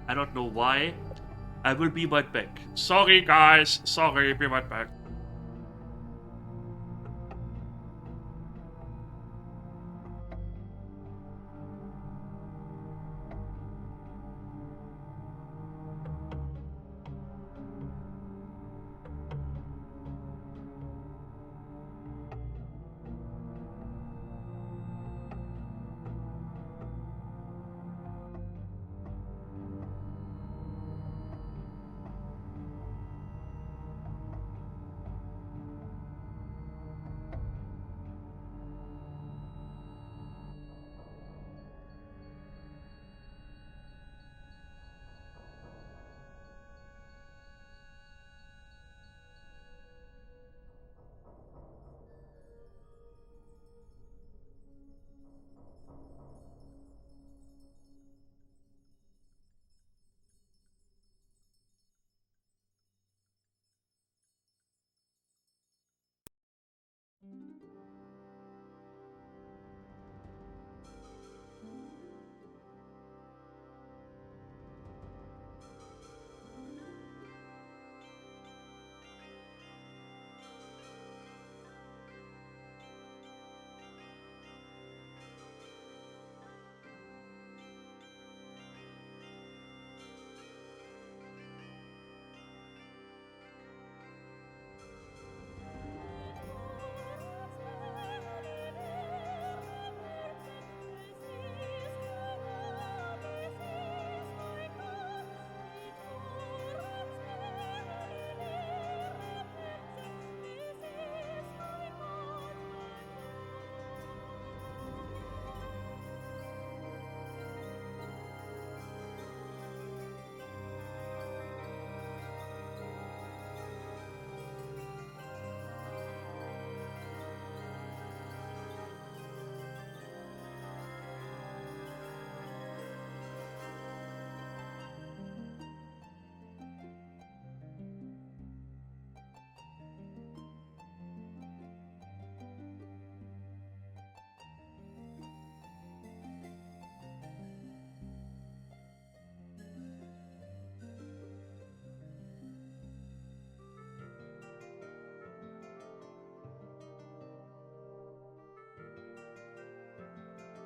I don't know why. I will be right back. Sorry, guys. Sorry. Be right back.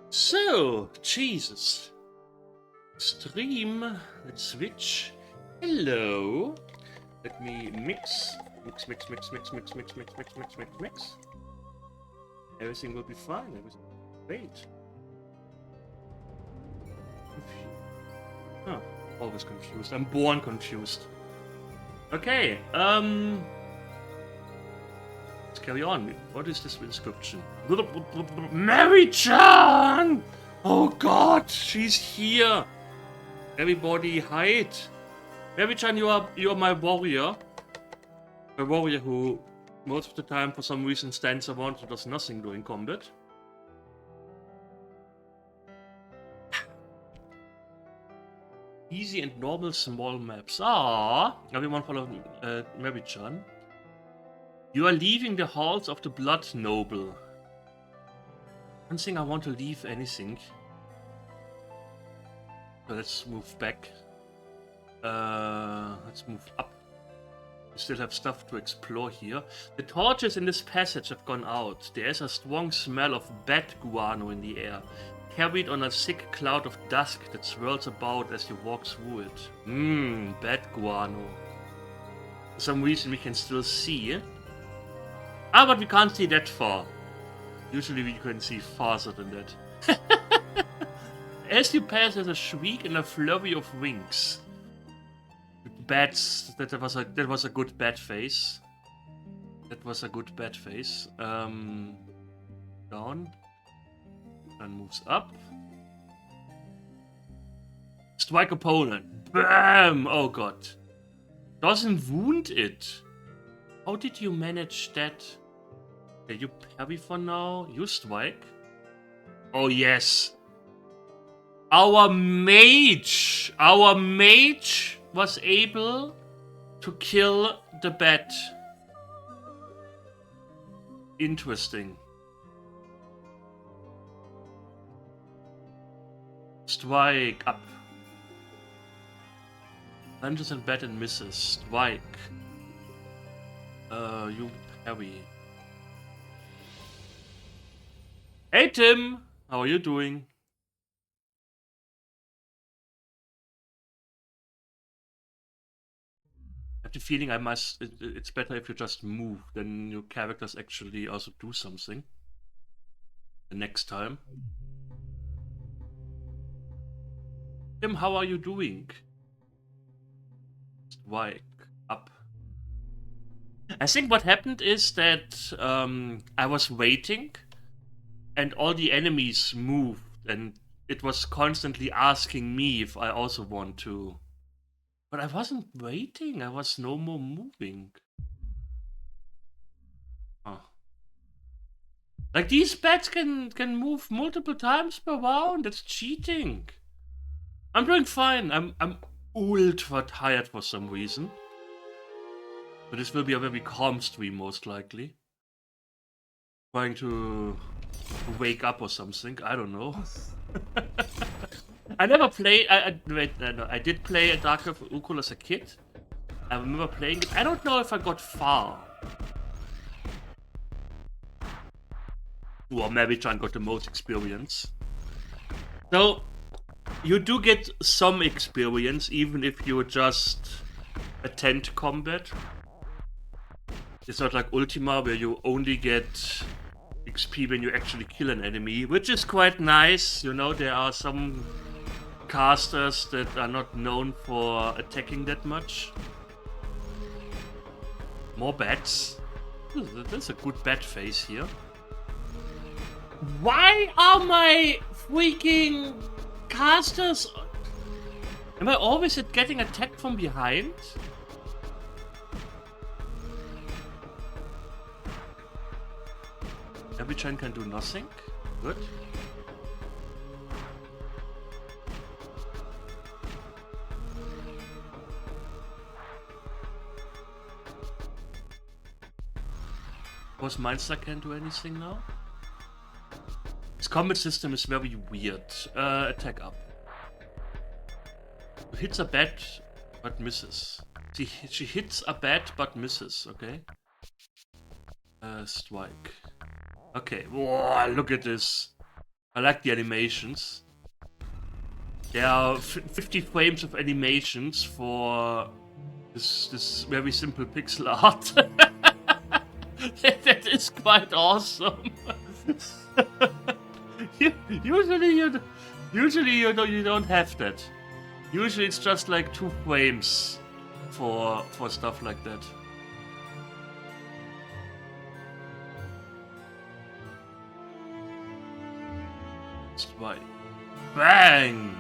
So, Jesus. Stream. Let's switch. Hello. Let me mix. Mix. Everything will be fine. Everything will be great. Huh. Always confused. I'm born confused. Okay. Let's carry on. What is this inscription? Mary-chan! Oh god, she's here. Everybody hide. Mary-chan, you are my warrior. A warrior who most of the time for some reason stands around and does nothing during combat. Easy and normal small maps. Ah, everyone follow Mary-chan. You are leaving the halls of the Blood Noble. I don't think I want to leave anything. So let's move back. Let's move up. We still have stuff to explore here. The torches in this passage have gone out. There is a strong smell of bat guano in the air, carried on a thick cloud of dust that swirls about as you walk through it. Bat guano. For some reason we can still see it. Ah, but we can't see that far. Usually we can see farther than that. As you pass, there's a shriek and a flurry of wings. Bats. That was a good bat face. That was a good bat face. Down. Then moves up. Strike opponent. Bam! Oh god. Doesn't wound it. How did you manage that? Okay, you parry for now. You strike. Oh yes. Our mage was able to kill the bat. Interesting. Strike up. Lunges and bat and misses. Strike. You parry. Hey Tim, how are you doing? I have the feeling it's better if you just move, then your characters actually also do something the next time. Tim, how are you doing? Strike up. I think what happened is that I was waiting and all the enemies moved and it was constantly asking me if I also want to. But I wasn't waiting, I was no more moving. Oh. Like these bats can move multiple times per round, that's cheating. I'm doing fine, I'm ultra tired for some reason. But this will be a very calm stream most likely. Trying to wake up or something, I don't know. I never played. I did play a Dark of Uukrul as a kid. I remember playing it. I don't know if I got far. Well, maybe Chan got the most experience. So, you do get some experience, even if you just attend combat. It's not like Ultima, where you only get XP when you actually kill an enemy, which is quite nice. You know, there are some casters that are not known for attacking that much. More bats. There's a good bat face here. Why are my freaking casters... Am I always getting attacked from behind? Every chain can do nothing. Good. Boss Monster can't do anything now. This combat system is very weird. Attack up. Hits a bat, but misses. She hits a bat, but misses. Okay. Strike. Okay. Whoa, look at this. I like the animations. There are 50 frames of animations for this very simple pixel art. That is quite awesome. Usually you don't have that. Usually it's just like 2 frames for stuff like that. Strike. Bang!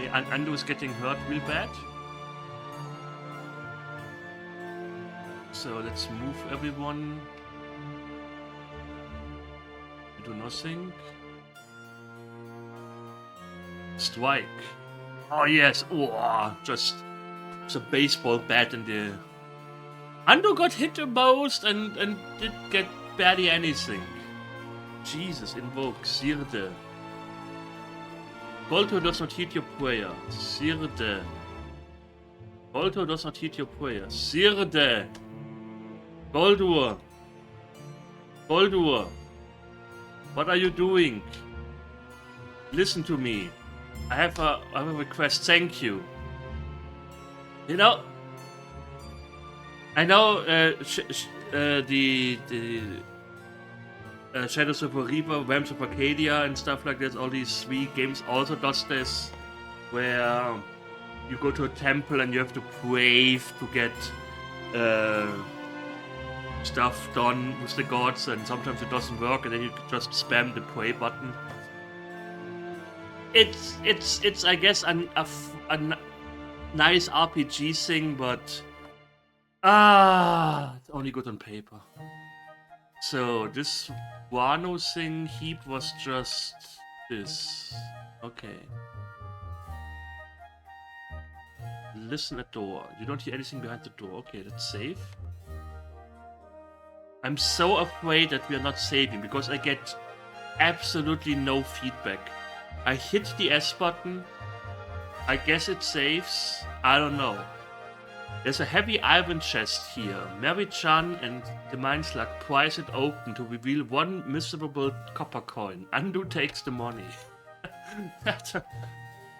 Okay, Andu is getting hurt real bad. So let's move everyone. Do nothing. Strike. Oh yes. Oh, just a baseball bat in the. Andu got hit the most and did get barely anything. Jesus, invoke Sirde. Golto does not heed your prayer. Sirde. Golto does not heed your prayer. Sirde. Goldur. Goldur. What are you doing? Listen to me. I have a request. Thank you. You know, I know the Shadows of Oriba, Realms of Arcadia, and stuff like that. All these 3 games also does this, where you go to a temple and you have to pray to get stuff done with the gods, and sometimes it doesn't work, and then you just spam the pray button. It's I guess a nice RPG thing, but it's only good on paper. So this Wano thing heap was just this. Okay. Listen at door. You don't hear anything behind the door. Okay, that's safe. I'm so afraid that we are not saving because I get absolutely no feedback. I hit the S button. I guess it saves. I don't know. There's a heavy iron chest here. Mary-chan and the Mindslug prise it open to reveal 1 miserable copper coin. Andu takes the money. Of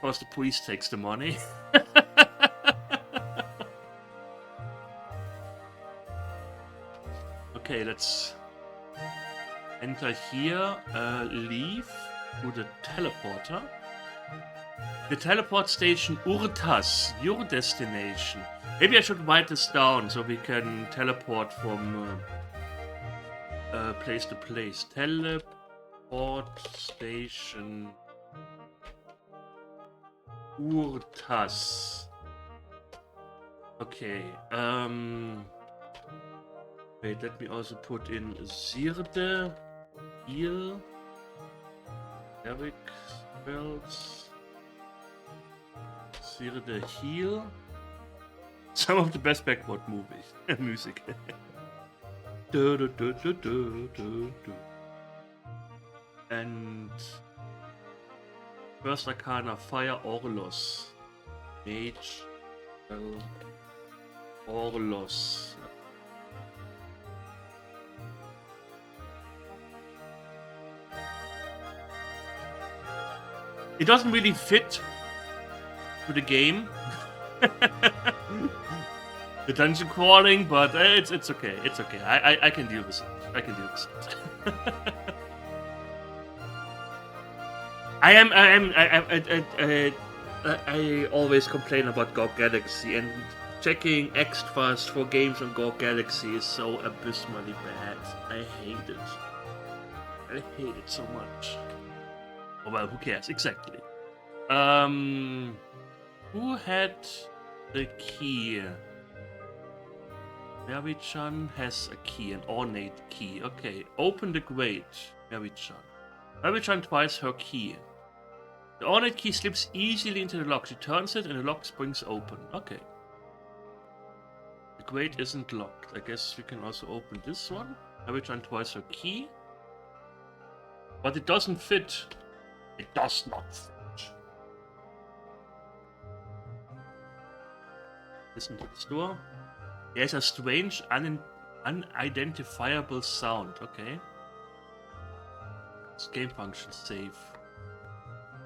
course, the priest takes the money. Okay, let's enter here. Leave to the teleporter. The teleport station Urtas, your destination. Maybe I should write this down so we can teleport from place to place. Teleport station Urtas. Okay. Wait, let me also put in Sirde, Heal, Eric spells. Sirde Heal. Some of the best backward movies. Music. And First Arcana Fire Orlos. Mage Orlos. It doesn't really fit to the game. The dungeon crawling, but it's okay. It's okay. I can deal with it. I can deal with it. I always complain about GOG Galaxy, and checking Xfast for games on GOG Galaxy is so abysmally bad. I hate it. I hate it so much. Oh, well, who cares? Exactly. Who had the key? Mary-chan has a key, an ornate key. Okay, open the grate, Mary-chan. Mary-chan tries her key. The ornate key slips easily into the lock. She turns it and the lock springs open. Okay. The grate isn't locked. I guess we can also open this one. Mary-chan tries her key. But it doesn't fit. It does not fit. Listen to this door. There's a strange, unidentifiable sound. Okay. This game function save.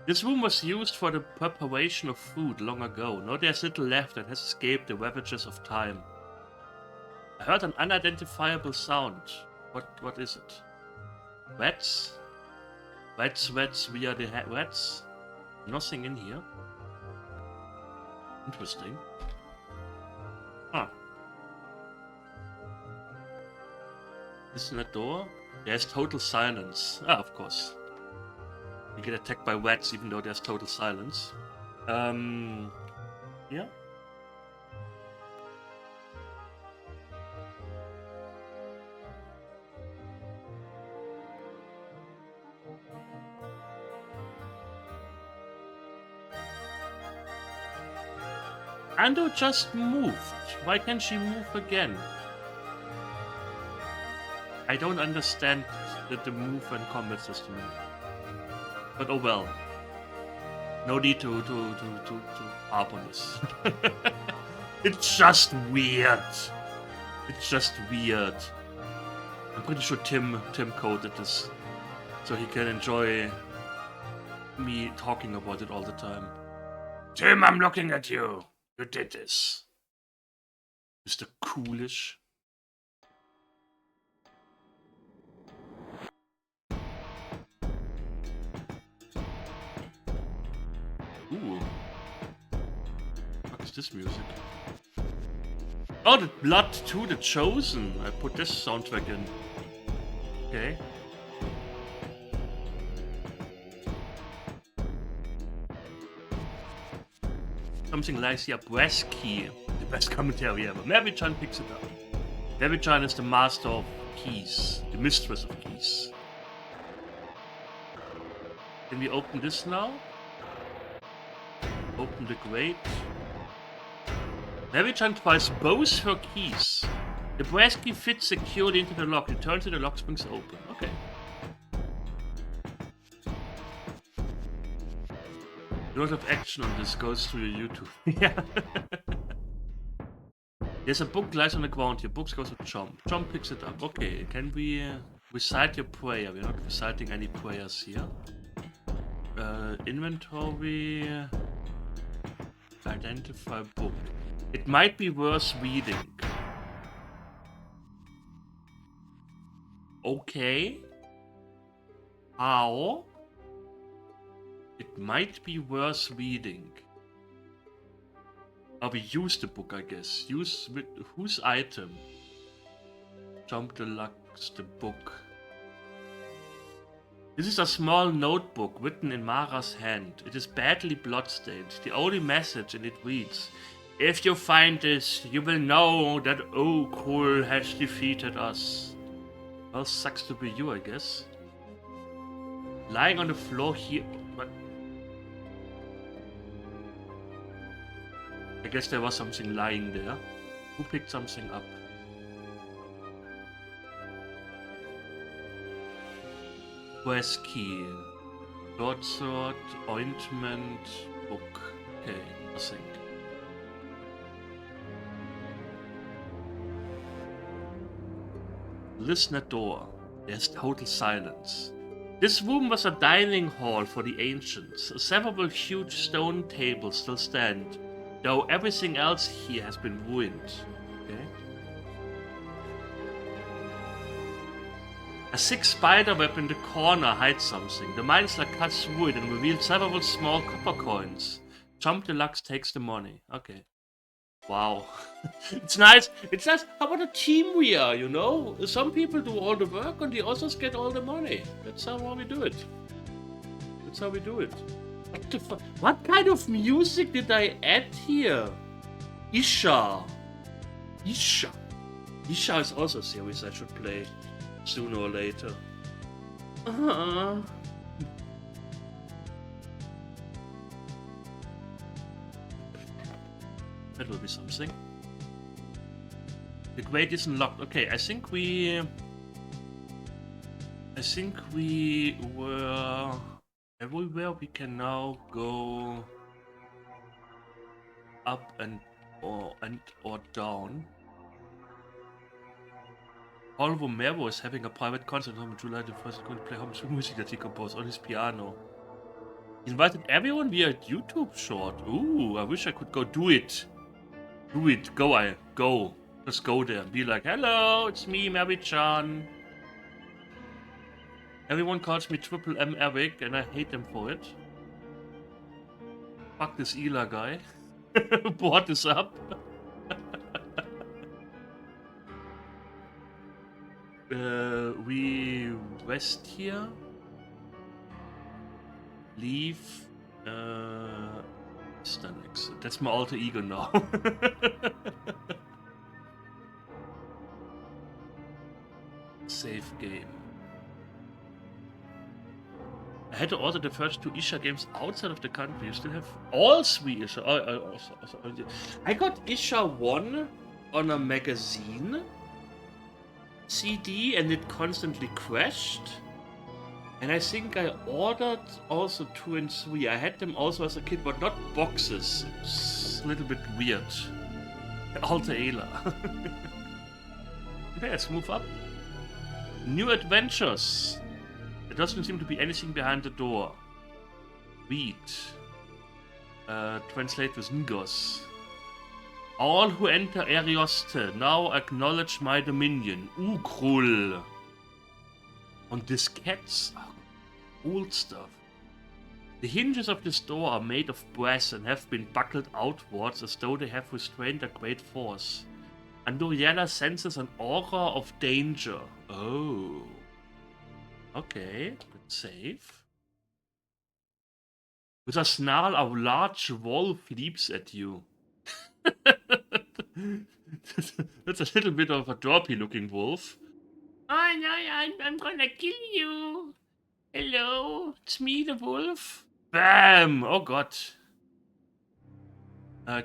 This room was used for the preparation of food long ago. Now there's little left that has escaped the ravages of time. I heard an unidentifiable sound. What is it? Rats? Rats, we are the rats? Nothing in here. Interesting. Huh. Listen at the door. There's total silence. Ah, of course. You get attacked by rats even though there's total silence. Yeah. Ando just moved. Why can't she move again? I don't understand the move and combat system. But oh well. No need to harp on this. It's just weird. It's just weird. I'm pretty sure Tim coded this, so he can enjoy me talking about it all the time. Tim, I'm looking at you. You did this. Mr. Coolish. Ooh. What is this music? Oh, the Blood 2, The Chosen. I put this soundtrack in. Okay. Something like the brass key. The best commentary ever. Mary-chan picks it up. Mary-chan is the master of keys. The mistress of keys. Can we open this now? Open the grate. Mary-chan tries both her keys. The brass key fits securely into the lock. Return to the lock springs open. Okay. A lot of action on this goes through your YouTube. Yeah. There's a book lies on the ground here. Books goes to Chomp. Chomp picks it up. Okay, can we recite your prayer? We're not reciting any prayers here. Inventory. Identify book. It might be worth reading. Okay. How? It might be worth reading. Oh, we use the book, I guess. Use with whose item? Jump Deluxe, the book. This is a small notebook written in Mara's hand. It is badly bloodstained. The only message in it reads, "If you find this, you will know that Uukrul has defeated us." Well, sucks to be you, I guess. Lying on the floor here. What? I guess there was something lying there. Who picked something up? Brass key. Sword, ointment, book. Okay, nothing. Listener door. There's total silence. This room was a dining hall for the ancients. Several huge stone tables still stand, though everything else here has been ruined. Okay. A sick spiderweb in the corner hides something. The miner cuts through it and reveals several small copper coins. Jump Deluxe takes the money. Okay. Wow. It's nice. It's nice. How about a team we are, you know? Some people do all the work and the others get all the money. That's how we do it. That's how we do it. What the fuck? What kind of music did I add here? Isha. Isha. Isha is also a series I should play sooner or later. That will be something. The grate isn't locked. Okay, I think we were everywhere. We can now go up and or down. Paul Romero is having a private concert on July the 1st. Going to play home music that he composed on his piano. He invited everyone via YouTube short. Ooh, I wish I could go do it. Do it. Go. Just go there. Be like, hello, it's me, Mary-chan. Everyone calls me Triple M Eric, and I hate them for it. Fuck this Ela guy. Brought this up. We rest here. Leave. Stanix. That's my alter ego now. Save game. I had to order the first 2 Isha games outside of the country. You still have all 3 Isha. I got Isha 1 on a magazine CD and it constantly crashed. And I think I ordered also 2 and 3. I had them also as a kid, but not boxes. It's a little bit weird. Alter Ela. Okay, let's move up. New adventures. There doesn't seem to be anything behind the door. Read. Translate with Ngos. All who enter Arioste now acknowledge my dominion. Uukrul. On diskettes. Old stuff. The hinges of this door are made of brass and have been buckled outwards as though they have restrained a great force. Andoriella senses an aura of danger. Oh. Okay, let's save. With a snarl, a large wolf leaps at you. That's a little bit of a droppy looking wolf. Oh no, I'm gonna kill you. Hello, it's me, the wolf. Bam! Oh god.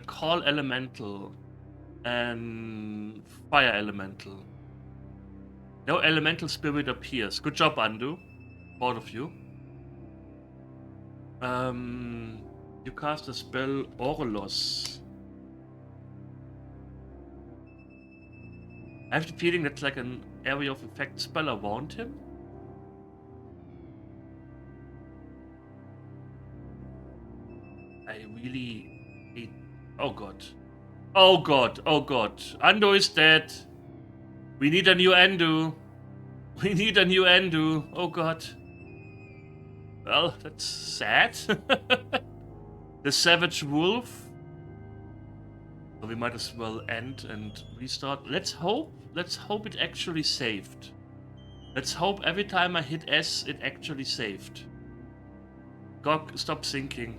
Call elemental. And fire elemental. No elemental spirit appears. Good job, Andu. Both of you. You cast a spell Orlos. I have the feeling that's like an area of effect spell around him. I really hate... Oh god. Oh god, oh god. Andu is dead. We need a new Andu. We need a new Andu. Oh god. Well, that's sad. The savage wolf. So we might as well end and restart. Let's hope it actually saved. Let's hope every time I hit S, it actually saved. Gog, stop thinking.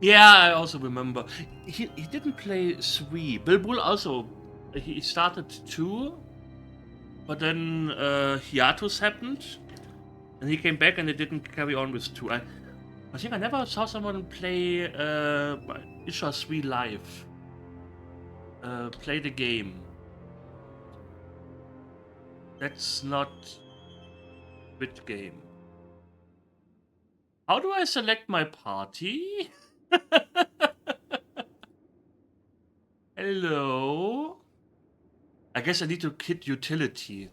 Yeah, I also remember. He didn't play 3. Bilbul also, he started 2, but then hiatus happened, and he came back and they didn't carry on with 2. I think I never saw someone play Isha 3 live. Play the game. That's not which game. How do I select my party? Hello? I guess I need to hit utility.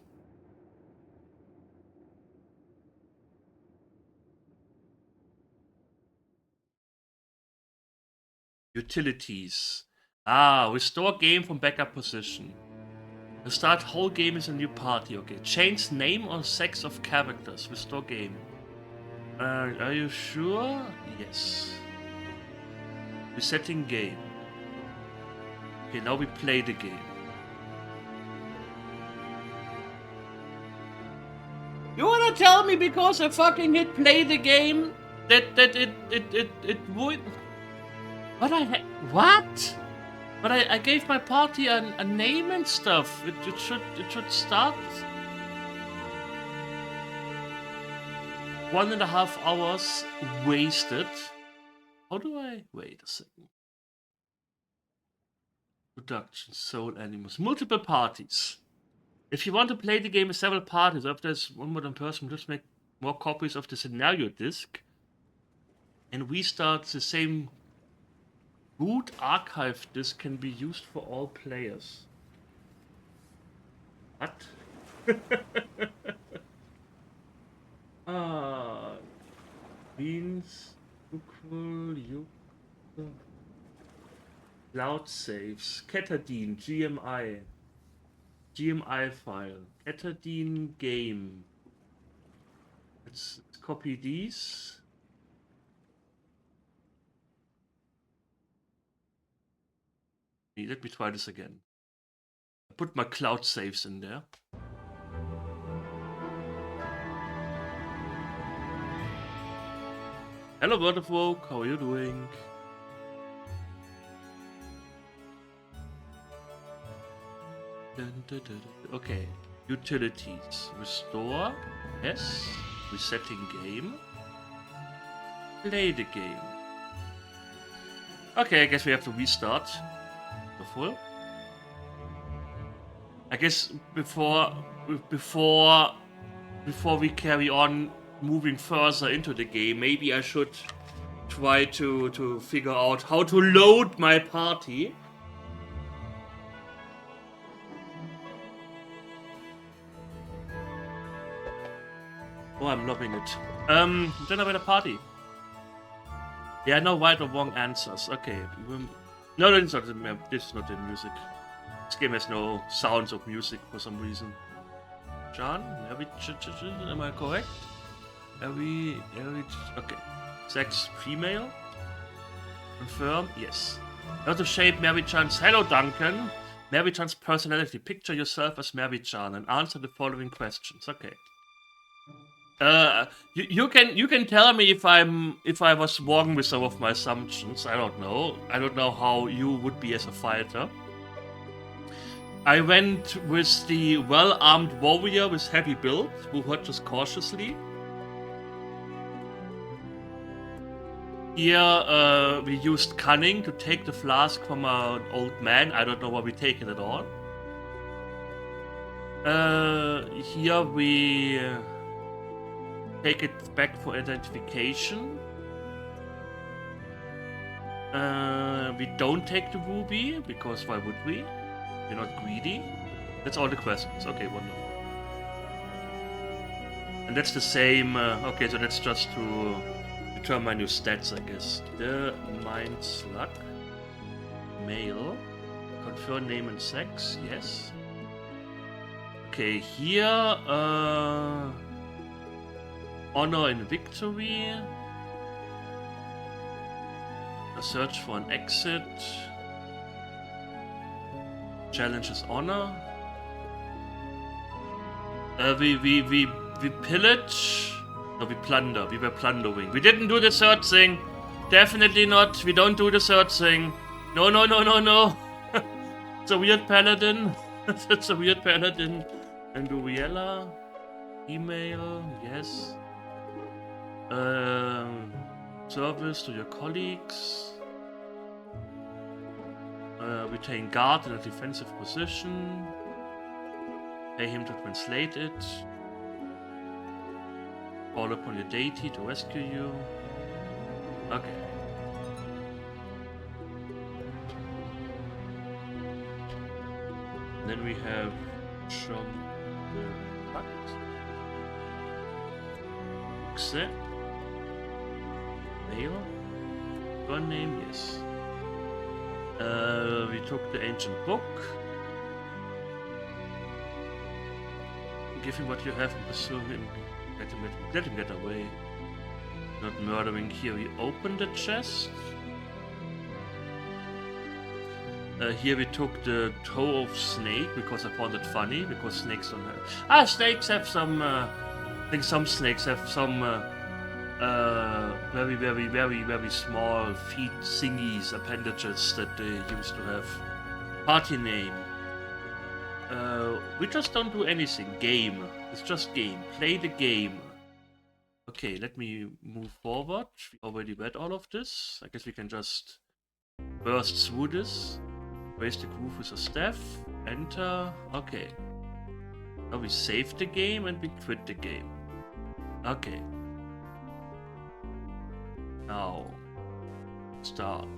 Utilities. Restore game from backup position. Restart whole game is a new party. Okay. Change name or sex of characters. Restore game. Are you sure? Yes. Resetting game. Okay, now we play the game. You wanna tell me because I fucking hit play the game that it would... What? But I gave my party a name and stuff. It should start. 1.5 hours wasted. How do I... Wait a second. Production, soul animals. Multiple parties. If you want to play the game with several parties, or if there's one more than person, just make more copies of the scenario disk. And restart the same boot archive disk can be used for all players. What? Beans, Uukrul, Cloud saves, Ketadine, GMI file, Ketadine game. Let's copy these. Let me try this again. I put my cloud saves in there. Hello, World of Woke. How are you doing? Okay. Utilities. Restore. Yes. Resetting game. Play the game. Okay, I guess we have to restart the full. I guess before we carry on moving further into the game, maybe I should try to figure out how to load my party. Oh, I'm loving it. Generate a party. Yeah, no right or wrong answers. Okay. No, this is not the music. This game has no sounds of music for some reason. John, am I correct? Okay. Sex, female. Confirm, yes. How to shape Mary Chan's. Hello, Duncan. Mary Chan's personality. Picture yourself as Mary Chan and answer the following questions. Okay. You can tell me if I was wrong with some of my assumptions. I don't know. I don't know how you would be as a fighter. I went with the well-armed warrior with heavy build, who watches cautiously. Here we used cunning to take the flask from an old man. I don't know why we take it at all. Here we take it back for identification. We don't take the ruby, because why would we? We're not greedy. That's all the questions. Okay, wonderful. And that's the same. Okay, so that's just to determine your stats, I guess. The mind slug. Male. Confirm name and sex. Yes. Okay, here. Honor and victory. A search for an exit. Challenge is honor. We pillage. No, we plunder. We were plundering. We didn't do the third thing. Definitely not. We don't do the third thing. No. It's a weird paladin. It's a weird paladin. And Uriella. Email. Yes. Service to your colleagues. Retain guard in a defensive position. Pay him to translate it. Call upon your deity to rescue you. Okay. Then we have shown the fact. Accept. Mail. Your name, yes. We took the ancient book. Give him what you have and pursue him. Let him get away. Not murdering here. We opened the chest. Here we took the toe of snake because I found it funny, because snakes don't have... snakes have some... I think some snakes have some very, very, very, very small feet thingies, appendages that they used to have. Party name. We just don't do anything. Game. It's just game. Play the game. Okay, let me move forward. We already read all of this. I guess we can just burst through this. Raise the groove with a staff. Enter. Okay. Now we save the game and we quit the game. Okay. Now. Start.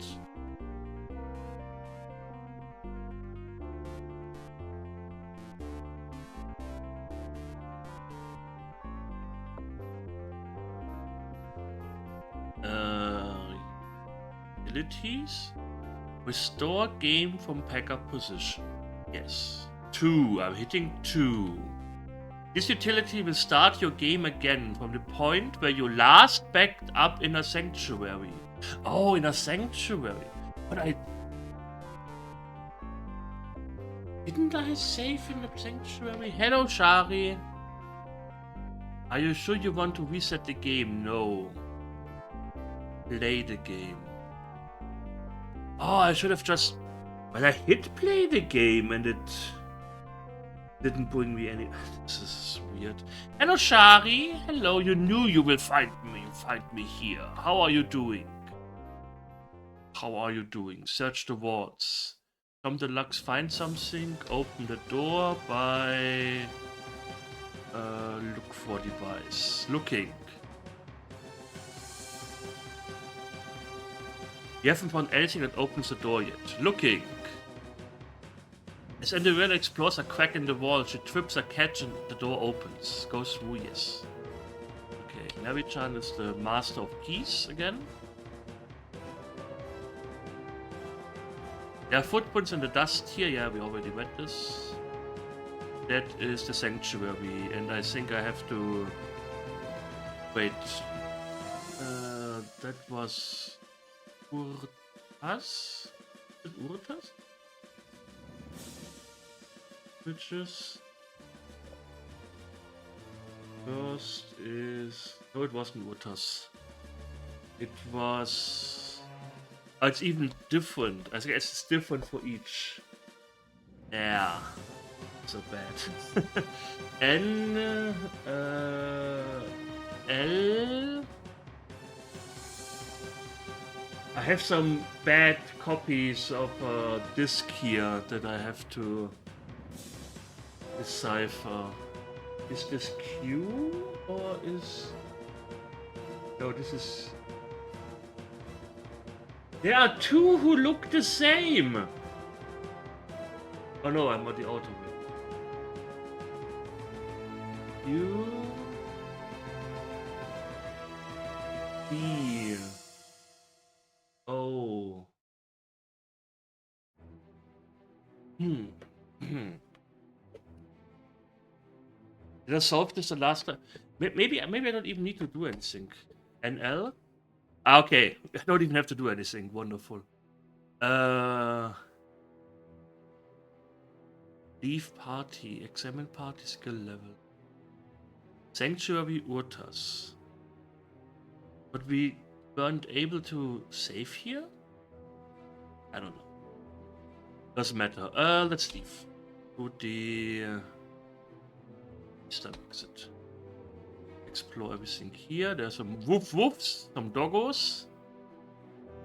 Abilities. Restore game from backup position. Yes. 2. I'm hitting 2. This utility will start your game again from the point where you last backed up in a sanctuary. Oh, in a sanctuary. But didn't I save in the sanctuary? Hello, Shari. Are you sure you want to reset the game? No. Play the game. Oh, I should have just... Well, I hit play the game and it didn't bring me any... This is weird. Hello, Shari. Hello, you knew you will find me here. How are you doing? How are you doing? Search the walls. Tom Deluxe, find something. Open the door by... look for device. Looking. You haven't found anything that opens the door yet. Looking. As Cinderella explores a crack in the wall, she trips a catch and the door opens. Go through, yes. Okay, Mary-chan is the master of keys again. There are footprints in the dust here. Yeah, we already read this. That is the sanctuary, and I think I have to... Wait. That was... Urtas? Is it Urtas? Which is... First is... No, it wasn't Urtas. It was... Oh, it's even different. I think it's different for each. Yeah. So bad. N... L... I have some bad copies of a disc here that I have to decipher. Is this Q or is... No, this is... There are two who look the same! Oh no, I'm on the auto. Q... B... Oh. Did I solve this the last time? Maybe I don't even need to do anything. NL? Ah, okay. I don't even have to do anything. Wonderful. Leave party. Examine party skill level. Sanctuary Urtas. But we weren't able to save here? I don't know. Doesn't matter. Let's leave. To the start exit. Explore everything here. There's some woofs, some doggos,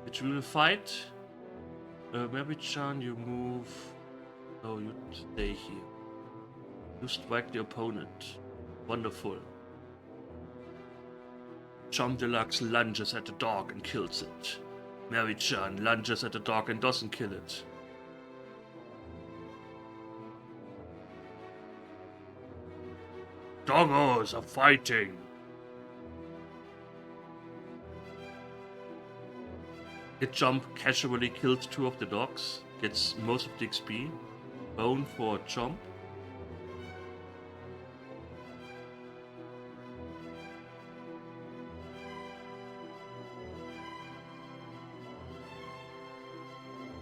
which we will fight. Mary-chan, you move. Oh, you stay here. You strike the opponent. Wonderful. Tom Deluxe lunges at the dog and kills it. Mary-chan lunges at the dog and doesn't kill it. Doggos are fighting. Hit jump casually kills two of the dogs. Gets most of the XP. Bone for jump.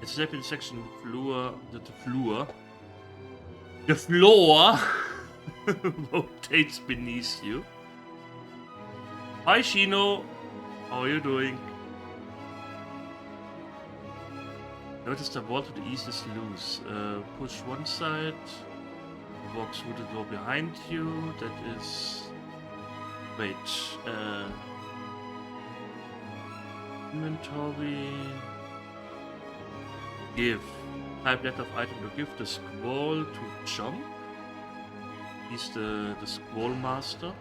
It's left in the section the floor rotates beneath you. Hi Shino, how are you doing? Notice the wall to the east is loose. Push one side, walk through the door behind you. That is... Wait. Inventory... Give. Type letter of item to give the squall to jump. He's the squall master.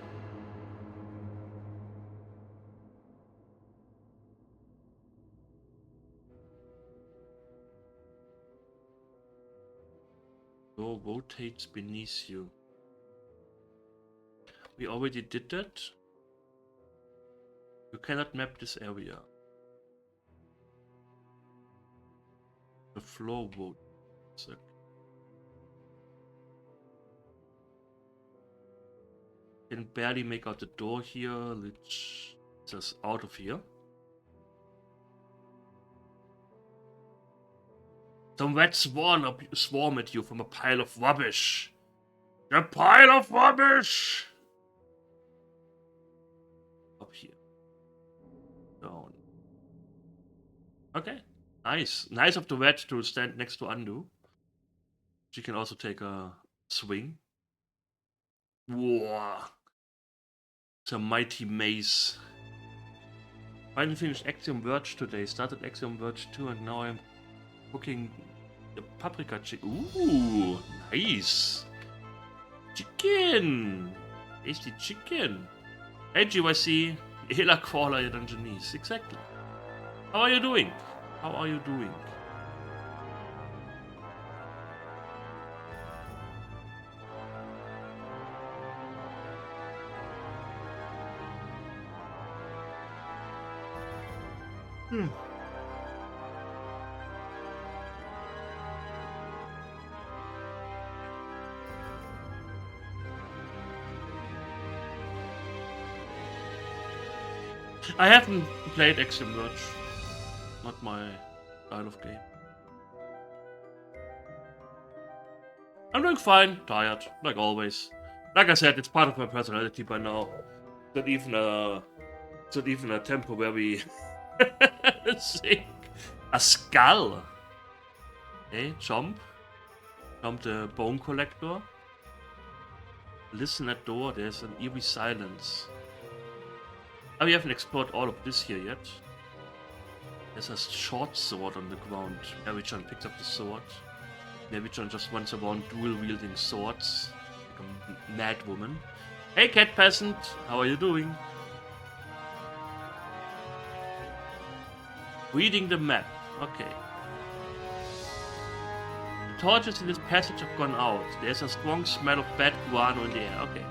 Door rotates beneath you. We already did that. You cannot map this area. The floor vote. Can barely make out the door here. Let's just out of here. Some rats swarm at you from a pile of rubbish. A pile of rubbish! Up here. Down. Okay. Nice. Nice of the red to stand next to Undo. She can also take a swing. Whoa. It's a mighty maze. Finally finished Axiom Verge today. Started Axiom Verge 2 and now I'm cooking the paprika chicken. Ooh, nice. Chicken. Tasty chicken. Hey GYC. Hela Crawler, your Dungeonese. Exactly. How are you doing? How are you doing? I haven't played Axiom Verge. Not my style of game. I'm doing fine, tired, like always. Like I said, it's part of my personality by now. It's not even a temporary thing. A skull. Hey, jump. Jump the bone collector. Listen at door, there's an eerie silence. Oh, we haven't explored all of this here yet. There's a short sword on the ground. Mary-chan picks up the sword. Mary-chan just runs around dual-wielding swords. Like a mad woman. Hey, cat peasant! How are you doing? Reading the map. Okay. The torches in this passage have gone out. There's a strong smell of bad guano in the air. Okay.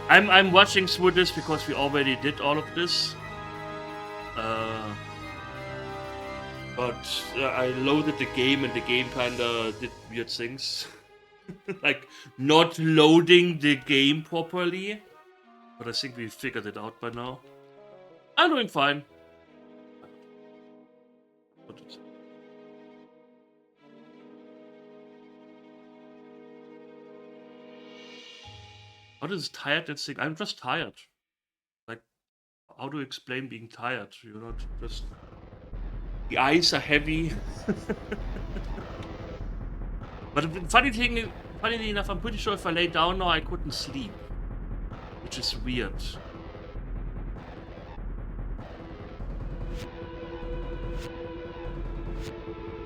I'm watching through this because we already did all of this. But I loaded the game and the game kinda did weird things. Like, not loading the game properly. But I think we figured it out by now. I'm doing fine. How does tiredness thing? I'm just tired. Like, how do you explain being tired? You're not just... The eyes are heavy. But the funnily enough, I'm pretty sure if I lay down now, I couldn't sleep. Which is weird.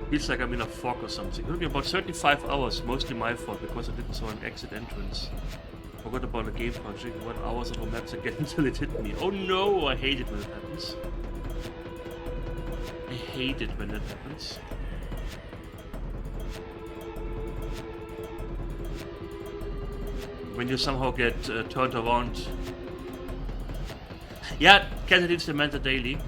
Feels like I'm in a fog or something. It took me about 35 hours, mostly my fault, because I didn't saw an exit entrance. Forgot about the game project, 1 hour of the maps again until it hit me. Oh no, I hate it when it happens. I hate it when that happens. When you somehow get turned around. Yeah, Cassidy implement the daily.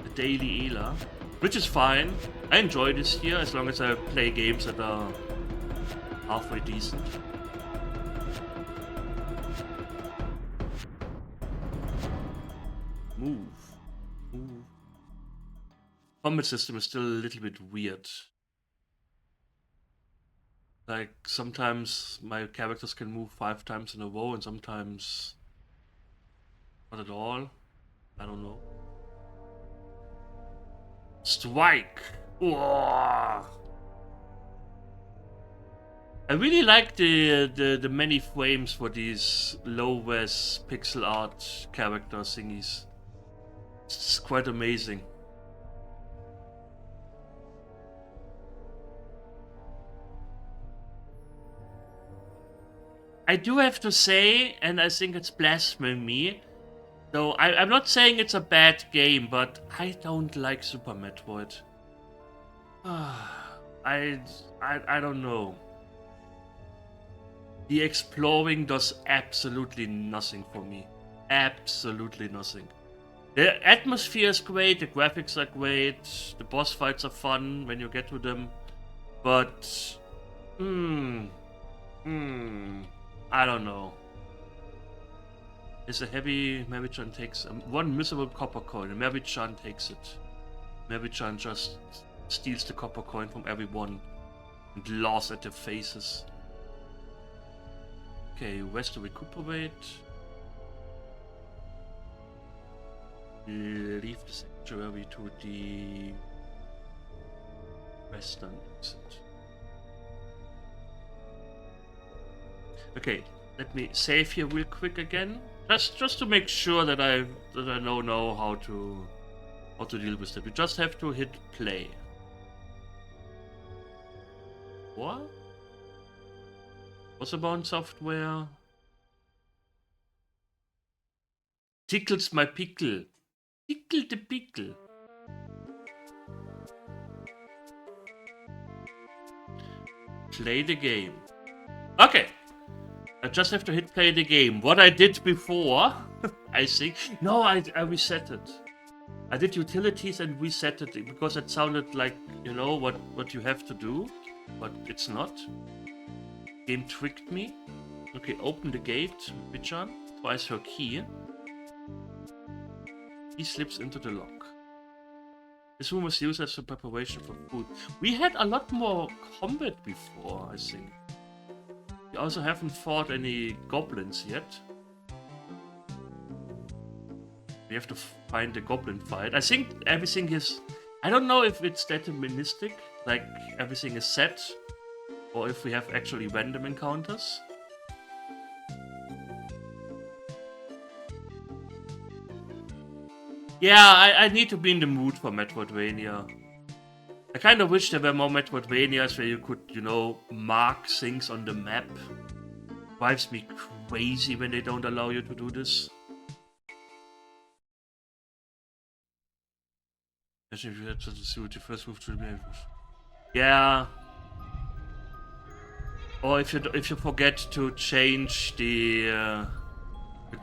The daily ELA. Which is fine. I enjoy this here as long as I play games that are halfway decent. Move. Combat system is still a little bit weird. Like, sometimes my characters can move 5 times in a row and sometimes not at all. I don't know. Strike! Whoa! I really like the many frames for these low-res pixel art character thingies. It's quite amazing. I do have to say, and I think it's blasphemy, though I'm not saying it's a bad game, but I don't like Super Metroid. I don't know. The exploring does absolutely nothing for me. Absolutely nothing. The atmosphere is great, the graphics are great, the boss fights are fun when you get to them, but... I don't know. It's a heavy... Mary-chan takes... one miserable copper coin, and Mary-chan takes it. Mary-chan just steals the copper coin from everyone and laughs at their faces. Okay, where's to recuperate? leave the sanctuary to the western exit. Okay, let me save here real quick again, just to make sure that I know how to deal with that. We just have to hit play. What? What's about software? Tickles my pickle. Tickle the pickle. Play the game. Okay. I just have to hit play the game. What I did before, I think. No, I reset it. I did utilities and reset it because it sounded like, what you have to do, but it's not. Game tricked me. Okay, open the gate, Bichan. Twice her key. He slips into the lock. This room was used as a preparation for food. We had a lot more combat before, I think. We also haven't fought any goblins yet. We have to find the goblin fight. I think everything is... I don't know if it's deterministic, like everything is set, or if we have actually random encounters. Yeah, I need to be in the mood for Metroidvania. I kind of wish there were more Metroidvanias where you could, mark things on the map. Drives me crazy when they don't allow you to do this. Imagine if you had to see what your first move to the game was. Yeah. Or if you forget to change the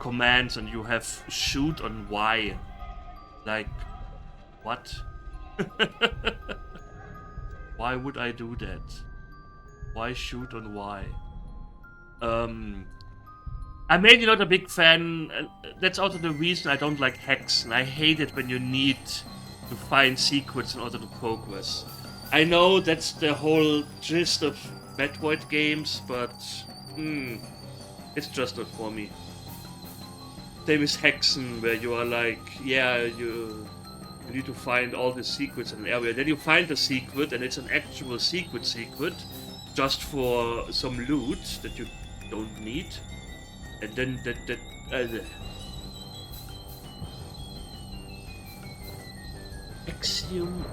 commands and you have shoot on Y. Like, what? Why would I do that? Why shoot on Y? I'm mainly not a big fan, and that's also the reason I don't like hacks, and I hate it when you need to find secrets in order to progress. I know that's the whole gist of Metroid games, but it's just not for me. Same as Hexen, where you are like, yeah, you need to find all the secrets in an area. Then you find the secret, and it's an actual secret, just for some loot that you don't need. And then Axiom...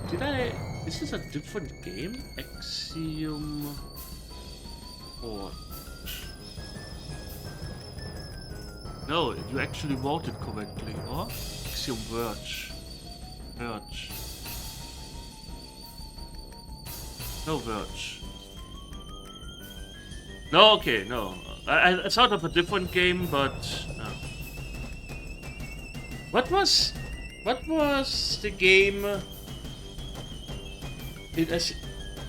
Is this a different game? Axiom... Forge... No, you actually wrote it correctly, or? Axiom Verge. Verge. No Verge. No, okay, no. I thought of a different game, but... No. What was the game?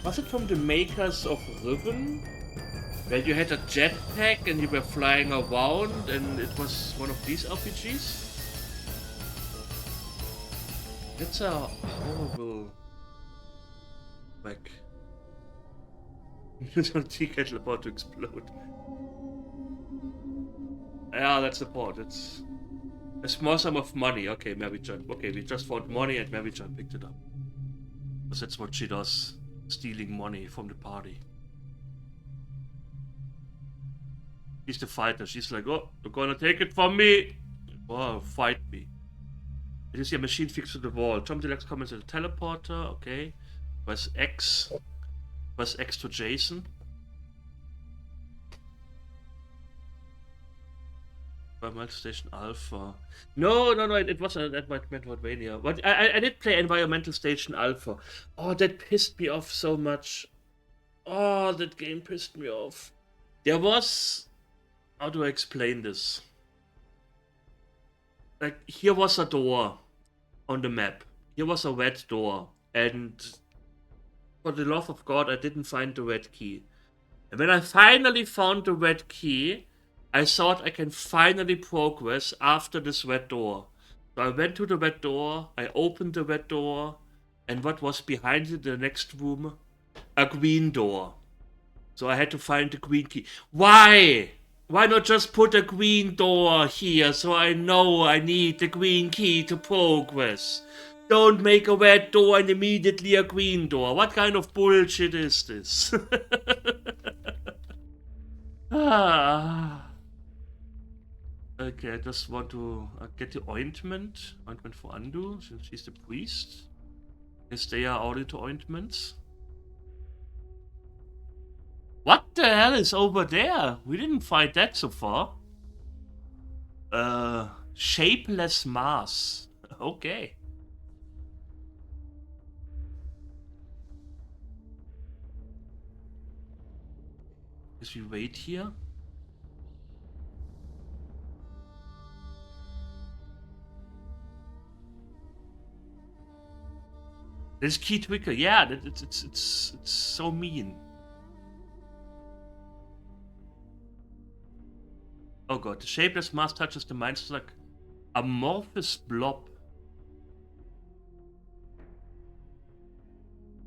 Was it from the makers of Riven? Where you had a jetpack and you were flying around, and it was one of these RPGs? That's a horrible... Like... tea kettle about to explode. Yeah, that's the part. It's a small sum of money. Okay, Mary-chan. Okay, we just found money and Mary-chan picked it up. Because that's what she does. Stealing money from the party. She's the fighter. She's like, oh, you're gonna take it from me. Oh, fight me. It is your machine fixed to the wall. Jump the X comments at the teleporter. Okay. Press X. Press X to Jason. By Station Alpha. No, it wasn't at Metroidvania. But I did play Environmental Station Alpha. Oh, that pissed me off so much. Oh, that game pissed me off. There was... How do I explain this? Like, here was a door on the map. Here was a red door. And for the love of God, I didn't find the red key. And when I finally found the red key, I thought I can finally progress after this red door. So I went to the red door, I opened the red door, and what was behind it in the next room? A green door. So I had to find the green key. Why? Why not just put a green door here so I know I need the green key to progress? Don't make a red door and immediately a green door. What kind of bullshit is this? Ah. Okay, I just want to get the ointment. Ointment for Andu, since she's the priest. Yes, they are all into ointments. What the hell is over there? We didn't find that so far. Shapeless mass. Okay. Guess we wait here. This key twicker, yeah, it's so mean. Oh god, the shapeless mass touches the mind like amorphous blob.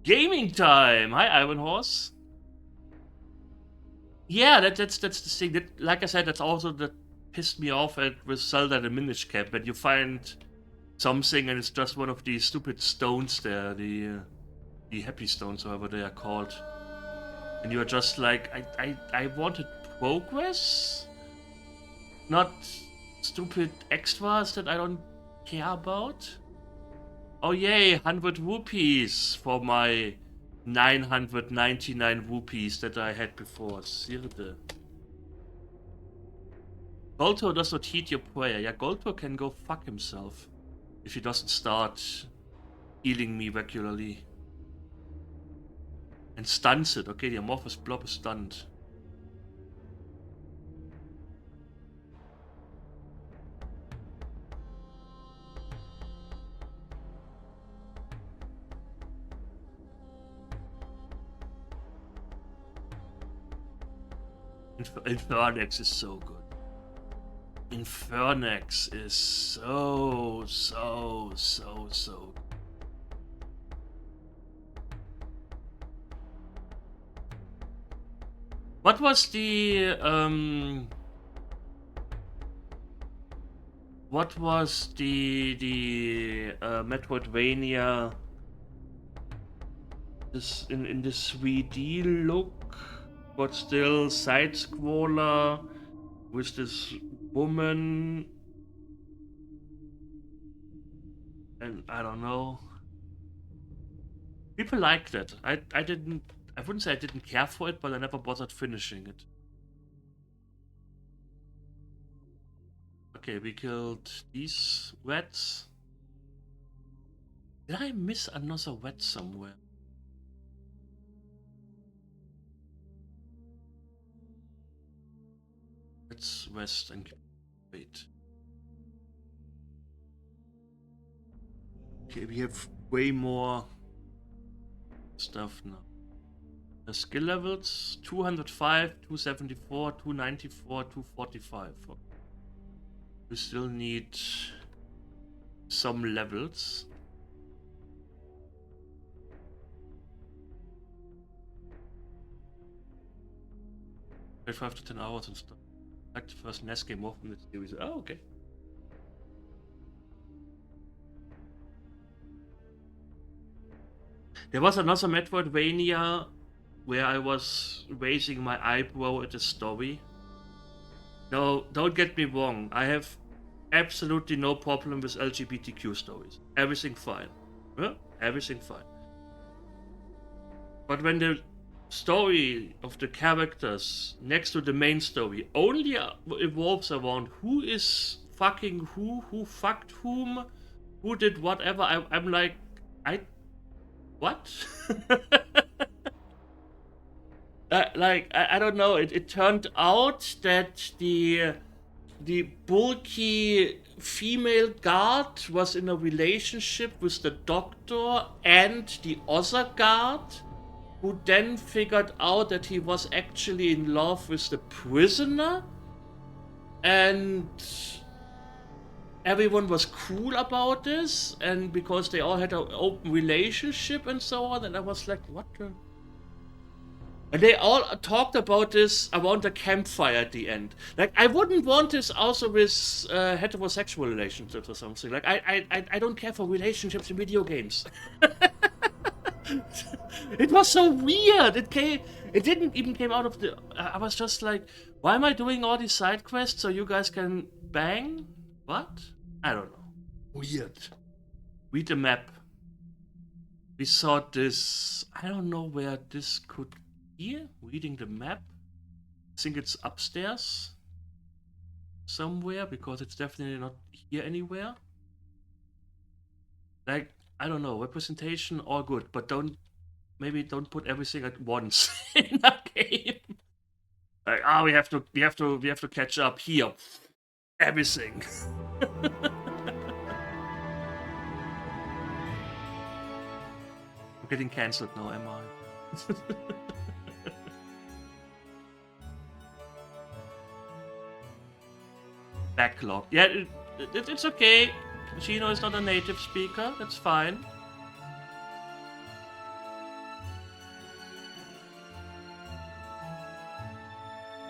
Gaming time! Hi, Iron Horse. Yeah, that's the thing. That, like I said, that's also that pissed me off with Zelda the Minish Cap, when you find something and it's just one of these stupid stones there, the happy stones, however they are called, and you're just like, I wanted progress, not stupid extras that I don't care about. Oh yay, 100 rupees for my 999 rupees that I had before. Sirde. Golto does not heed your prayer. Yeah, Golto can go fuck himself if he doesn't start healing me regularly. And stuns it. Okay, the amorphous blob is stunned. Infernex is so good. Infernex is so good. What was the Metroidvania this in this 3D look, but still side scroller with this woman, and I don't know. People liked it. I wouldn't say I didn't care for it, but I never bothered finishing it. Okay, we killed these rats. Did I miss another rat somewhere? Let's rest and wait. Okay, we have way more stuff now. The skill levels 205, 274, 294, 245. We still need some levels. 5 to 10 hours and stuff. Like the first NES game off in the series. Oh, okay. There was another Metroidvania where I was raising my eyebrow at the story. No, don't get me wrong. I have absolutely no problem with LGBTQ stories. Everything fine. Yeah? Everything fine. But when the story of the characters next to the main story only evolves around who is fucking who fucked whom, who did whatever, I'm like, what? I don't know. It turned out that the bulky female guard was in a relationship with the doctor and the other guard, who then figured out that he was actually in love with the prisoner, and everyone was cool about this, and because they all had an open relationship and so on, and I was like, what the... And they all talked about this around the campfire at the end. Like, I wouldn't want this also with heterosexual relationships or something. Like, I don't care for relationships in video games. It was so weird. It didn't even came out of the. I was just like, why am I doing all these side quests so you guys can bang? What? I don't know. Weird. Read the map. We saw this. I don't know where this could be. Reading the map. I think it's upstairs somewhere because it's definitely not here anywhere. Like, I don't know. Representation, all good, but maybe don't put everything at once in a game. Like, we have to catch up here. Everything. I'm getting cancelled now, am I? Backlog. Yeah, it's okay. Chino is not a native speaker. That's fine.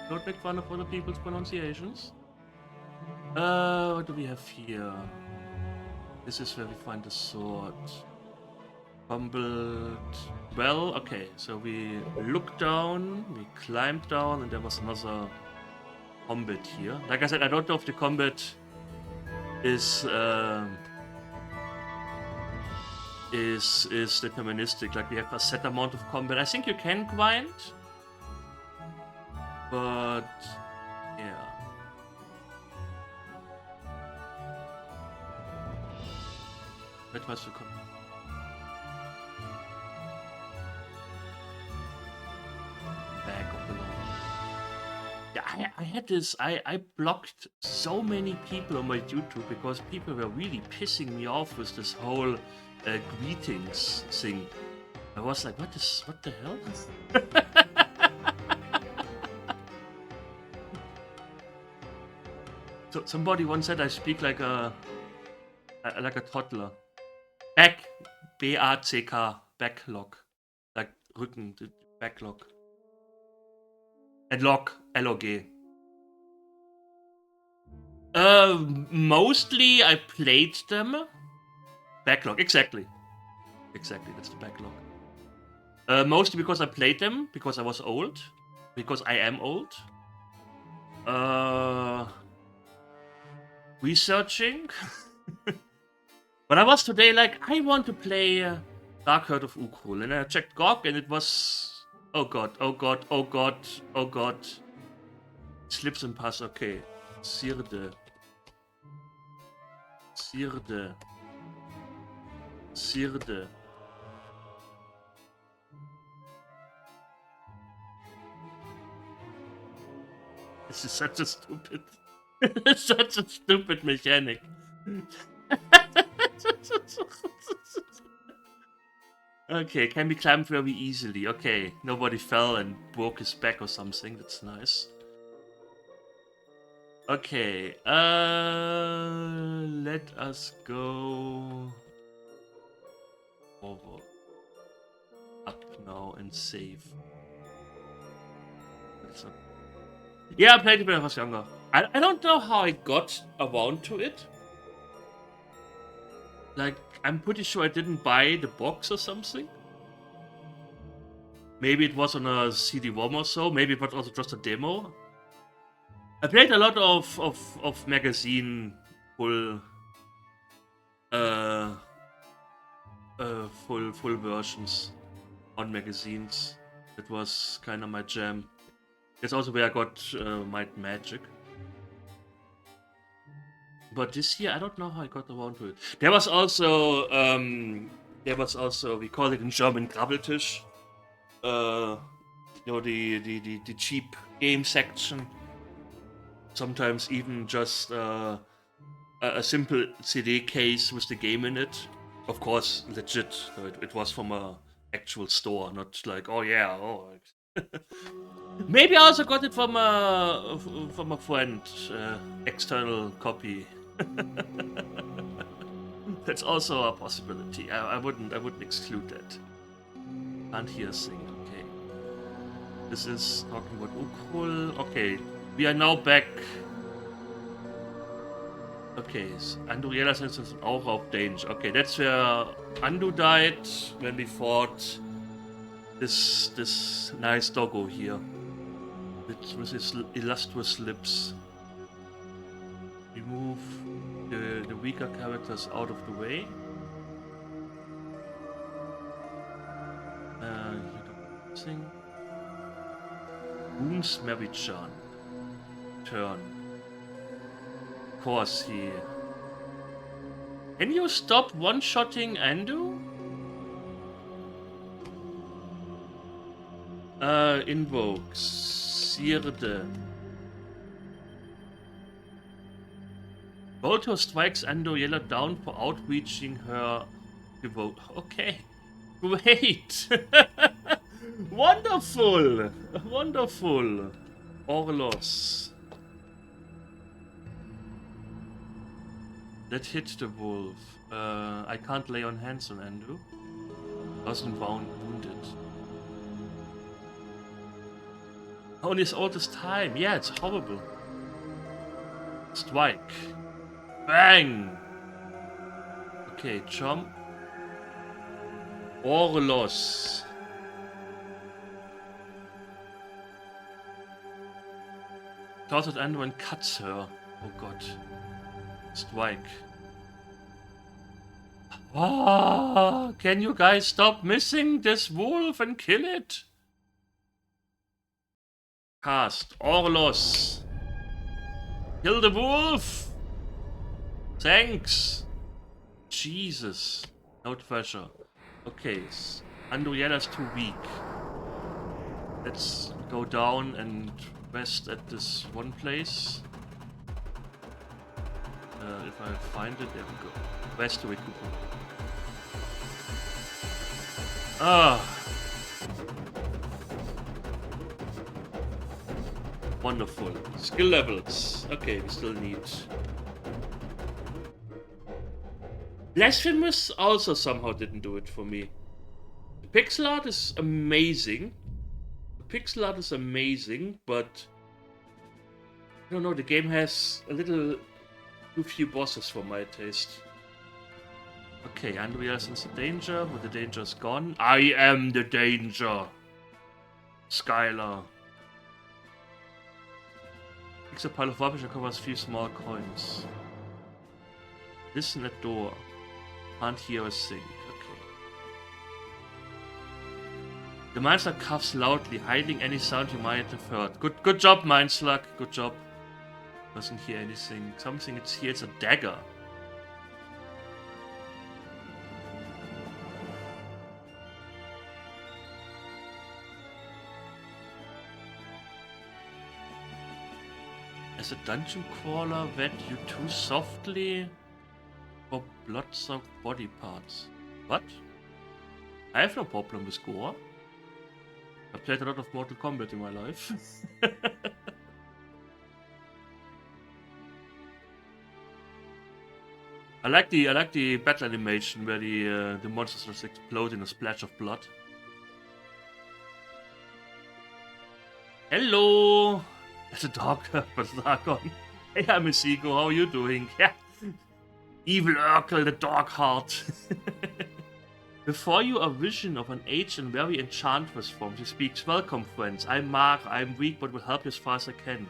Don't make fun of other people's pronunciations. What do we have here? This is where we find the sword. Fumbled. Well, okay, so we looked down, we climbed down, and there was another combat here. Like I said, I don't know if the combat is deterministic. Like, we have a set amount of combat. I think you can grind, but yeah. That was the combat. Back of the law. Yeah, I had this. I blocked so many people on my YouTube because people were really pissing me off with this whole greetings thing. I was like, what the hell? So somebody once said I speak like a toddler. Back, B-A-C-K, backlog, like Rücken, backlog. And log, L-O-G. Mostly I played them. Backlog, exactly. Exactly, that's the backlog. Mostly because I played them, because I was old. Because I am old. Researching. But I was today like, I want to play Dark Herd of Uukrul. And I checked GOG and it was... Oh god, oh god, oh god, oh god. Slips and pass, okay. Sirde. Sirde. Sirde. This is such a stupid... such a stupid mechanic. Okay, can be climbed very easily. Okay, nobody fell and broke his back or something. That's nice. Okay, let us go over up now and save. Yeah, I played it when I was younger. I don't know how I got around to it. Like, I'm pretty sure I didn't buy the box or something. Maybe it was on a CD-ROM or so. Maybe it was also just a demo. I played a lot of magazine full full versions on magazines. It was kind of my jam. That's also where I got Might Magic. But this year, I don't know how I got around to it. There was also, we call it in German Grabbeltisch. You know, the cheap game section. Sometimes even just a simple CD case with the game in it. Of course, legit. So it was from a actual store, not like, oh yeah, oh. Maybe I also got it from a friend, external copy. That's also a possibility. I wouldn't exclude that. Can't hear a thing. Okay. This is talking about Uukrul. Okay, we are now back. Okay, Anduriela sense an aura of danger. Okay, that's where Andu died when we fought this nice doggo here. With his illustrious lips. Remove the weaker characters out of the way. Thing. Wounds Mary-chan. Turn. Of course he... Can you stop one-shotting Andu? Invokes. Sirde. Volto strikes Andoriela down for outreaching her devote. Okay. Great! Wonderful! Wonderful! Orlos. That hit the wolf. I can't lay on hands on Andu. Wasn't wounded. Only as old as time. Yeah, it's horrible. Strike. Bang! Okay, jump. Orlos. Claws at Andu and cuts her. Oh god. Strike. Ah, can you guys stop missing this wolf and kill it? Cast. Orlos. Kill the wolf! Thanks! Jesus. No treasure. Okay, Andoriela's too weak. Let's go down and rest at this one place. If I find it, there we go. Rest to recuperate. Wonderful. Skill levels. Okay, we still need... Blasphemous also somehow didn't do it for me. The pixel art is amazing. But... I don't know, the game has a little too few bosses for my taste. Okay, Andrea senses the danger, but the danger is gone. I am the danger! Skylar. Picks a pile of rubbish and covers a few small coins. Listen at door. Can't hear a thing. Okay. The Mindslug coughs loudly, hiding any sound you might have heard. Good job, Mindslug. Good job. Doesn't hear anything. Something it's here. It's a dagger. As a dungeon crawler wed you too softly for blood-soaked body parts. What? I have no problem with gore. I played a lot of Mortal Kombat in my life. I like the battle animation where the monsters just explode in a splash of blood. Hello! That's a dog, but Dragon. Hey, I'm Isigo, how are you doing? Yeah. Evil Urkel, the dog heart. Before you a vision of an aged and very enchantress form, she speaks, "Welcome, friends. I'm Mark. I'm weak, but will help you as far as I can.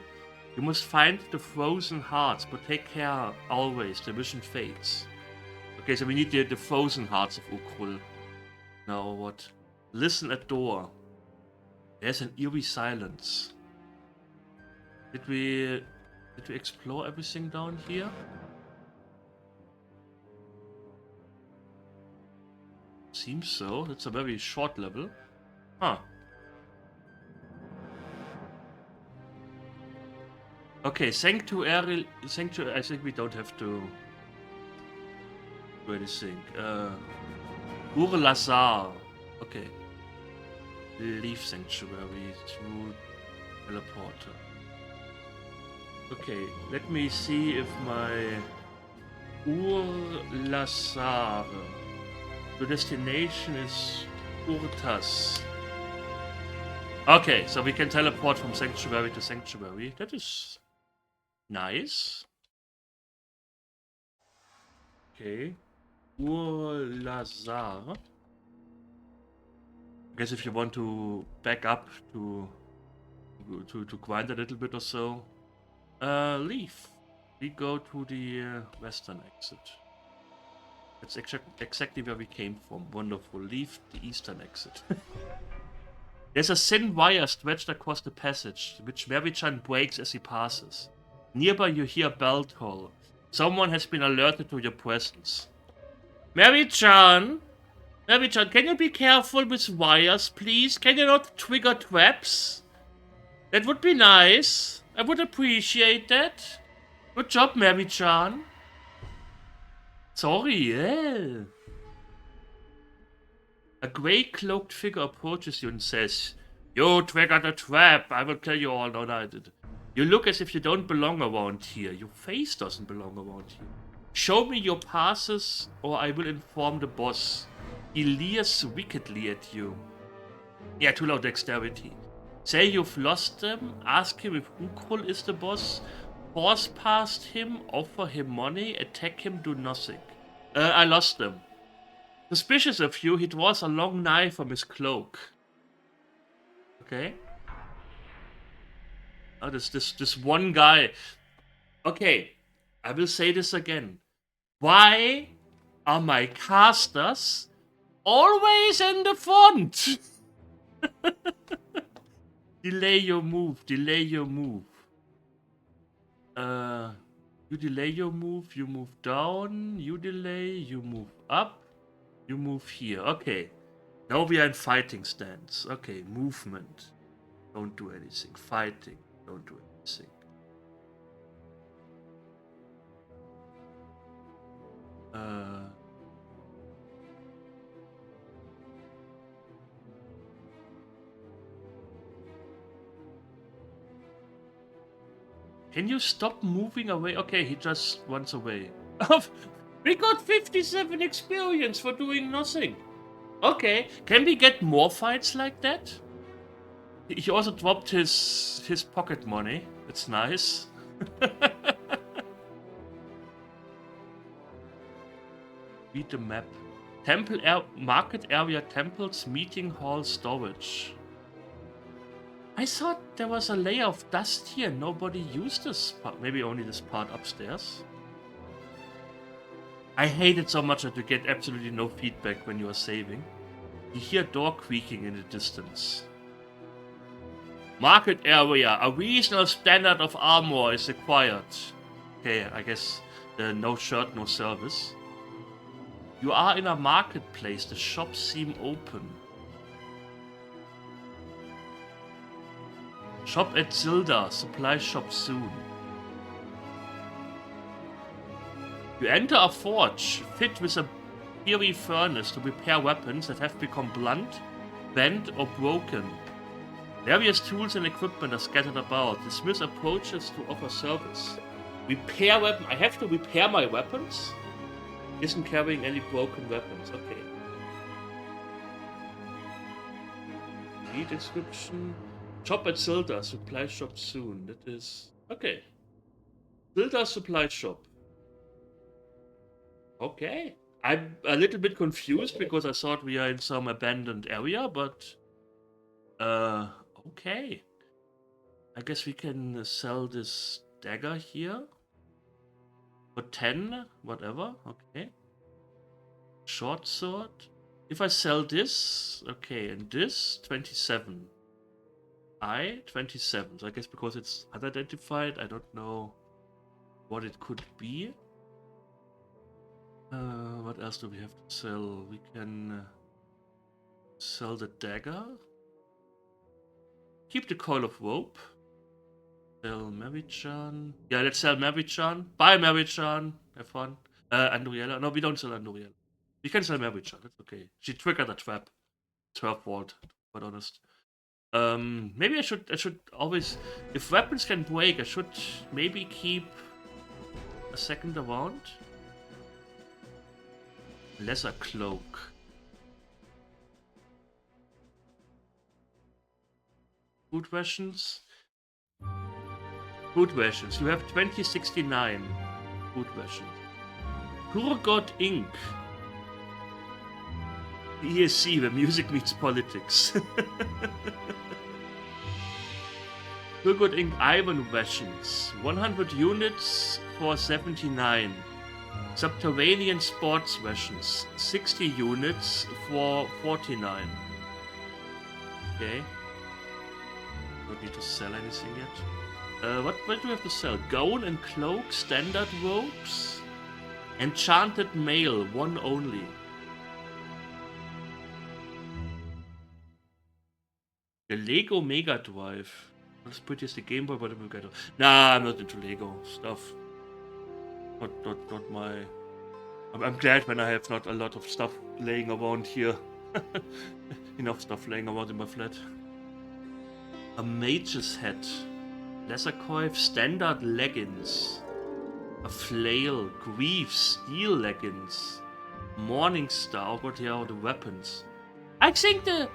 You must find the frozen hearts, but take care always. The vision fades." Okay, so we need the frozen hearts of Uukrul. Now what? Listen at door. There's an eerie silence. Did we explore everything down here? Seems so. It's a very short level. Huh. Okay, Sanctuary. I think we don't have to do anything. Urlazar. Okay. Leave Sanctuary through teleporter. Okay, let me see if my Urlazar. The destination is Urtas. Okay, so we can teleport from sanctuary to sanctuary. That is nice. Okay. Urlazar. I guess if you want to back up to grind a little bit or so, leave. We go to the western exit. That's exactly where we came from. Wonderful. Leave the eastern exit. There's a thin wire stretched across the passage, which Mary-chan breaks as he passes. Nearby you hear a bell toll. Someone has been alerted to your presence. Mary-chan! Mary-chan, can you be careful with wires, please? Can you not trigger traps? That would be nice. I would appreciate that. Good job, Mary-chan. Sorry, yeah. A grey-cloaked figure approaches you and says, "You triggered a trap. I will kill you all." No, no, I did. You look as if you don't belong around here. Your face doesn't belong around here. Show me your passes, or I will inform the boss. He leers wickedly at you. Yeah, too low dexterity. Say you've lost them. Ask him if Uukrul is the boss. Force past him. Offer him money. Attack him. Do nothing. I lost them. Suspicious of you, he draws a long knife from his cloak. Okay. Oh, this one guy. Okay, I will say this again. Why are my casters always in the front? Delay your move. Delay your move. You delay your move. You move down. You delay. You move up. You move here. Okay. Now we are in fighting stance. Okay, movement. Don't do anything. Fighting. Don't do anything. Can you stop moving away? Okay, he just runs away. We got 57 experience for doing nothing. Okay, can we get more fights like that? He also dropped his pocket money. It's nice. Read the map. Temple market area, temples, meeting hall, storage. I thought there was a layer of dust here. Nobody used this part. Maybe only this part upstairs. I hate it so much that you get absolutely no feedback when you are saving. You hear door creaking in the distance. Market area. A reasonable standard of armor is required. Okay, I guess no shirt, no service. You are in a marketplace. The shops seem open. Shop at Zilda. Supply shop soon. You enter a forge fit with a fiery furnace to repair weapons that have become blunt, bent, or broken. Various tools and equipment are scattered about. The smith approaches to offer service. Repair weapon. I have to repair my weapons? Isn't carrying any broken weapons. Okay. Read description. Shop at Zilda. Supply shop soon. That is... Okay. Zilda supply shop. Okay. I'm a little bit confused because I thought we are in some abandoned area, but... Okay. I guess we can sell this dagger here. For 10, whatever. Okay. Short sword. If I sell this, okay, and this, 27. 27. So I guess because it's unidentified, I don't know what it could be. What else do we have to sell? We can sell the dagger. Keep the coil of rope. Sell Mary-chan. Yeah, let's sell Mary-chan. Bye, Mary-chan. Have fun. Andriella. No, we don't sell Andriella. We can sell Mary-chan. That's okay. She triggered a trap. It's her fault, quite honest. Maybe I should always... If weapons can break, I should maybe keep a second around. Lesser cloak. Food rations. Food rations. You have 2069 food rations. Kurgot Inc. ESC, where music meets politics. Kurgot Inc. Iron rations. 100 units for 79. Subterranean sports rations. 60 units for 49. Okay. Don't need to sell anything yet. What do we have to sell? Gown and cloak, standard robes, enchanted mail, one only. The Lego Mega Drive. That's pretty as the Game Boy, but I'm Mega Drive. Nah, I'm not into Lego stuff. Not my. I'm glad when I have not a lot of stuff laying around here. Enough stuff laying around in my flat. A mage's hat. Lesser coif, standard leggings. A flail, grief, steel leggings. Morning star. Oh god, here are the weapons. I think the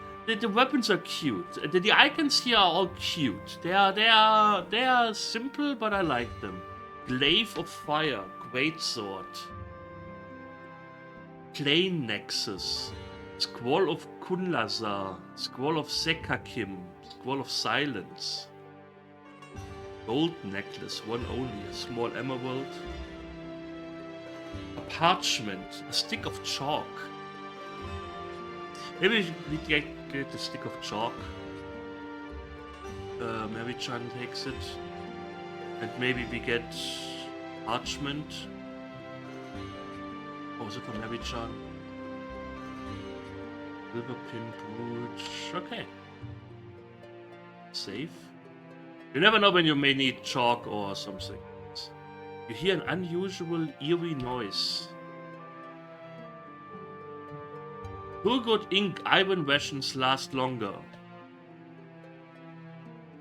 weapons are cute. The icons here are all cute. They are simple, but I like them. Glaive of fire, great sword. Plain nexus. Scroll of Kunlazar, Scroll of Sekakim, Scroll of Silence. Gold necklace, one only, a small emerald. A parchment, a stick of chalk. Maybe we get the stick of chalk. Mary-chan takes it. And maybe we get parchment. Oh, is it for Mary-chan? Silver pin brooch. Okay. Save. You never know when you may need chalk or something. You hear an unusual, eerie noise. Kurgot Inc. Iron rations last longer.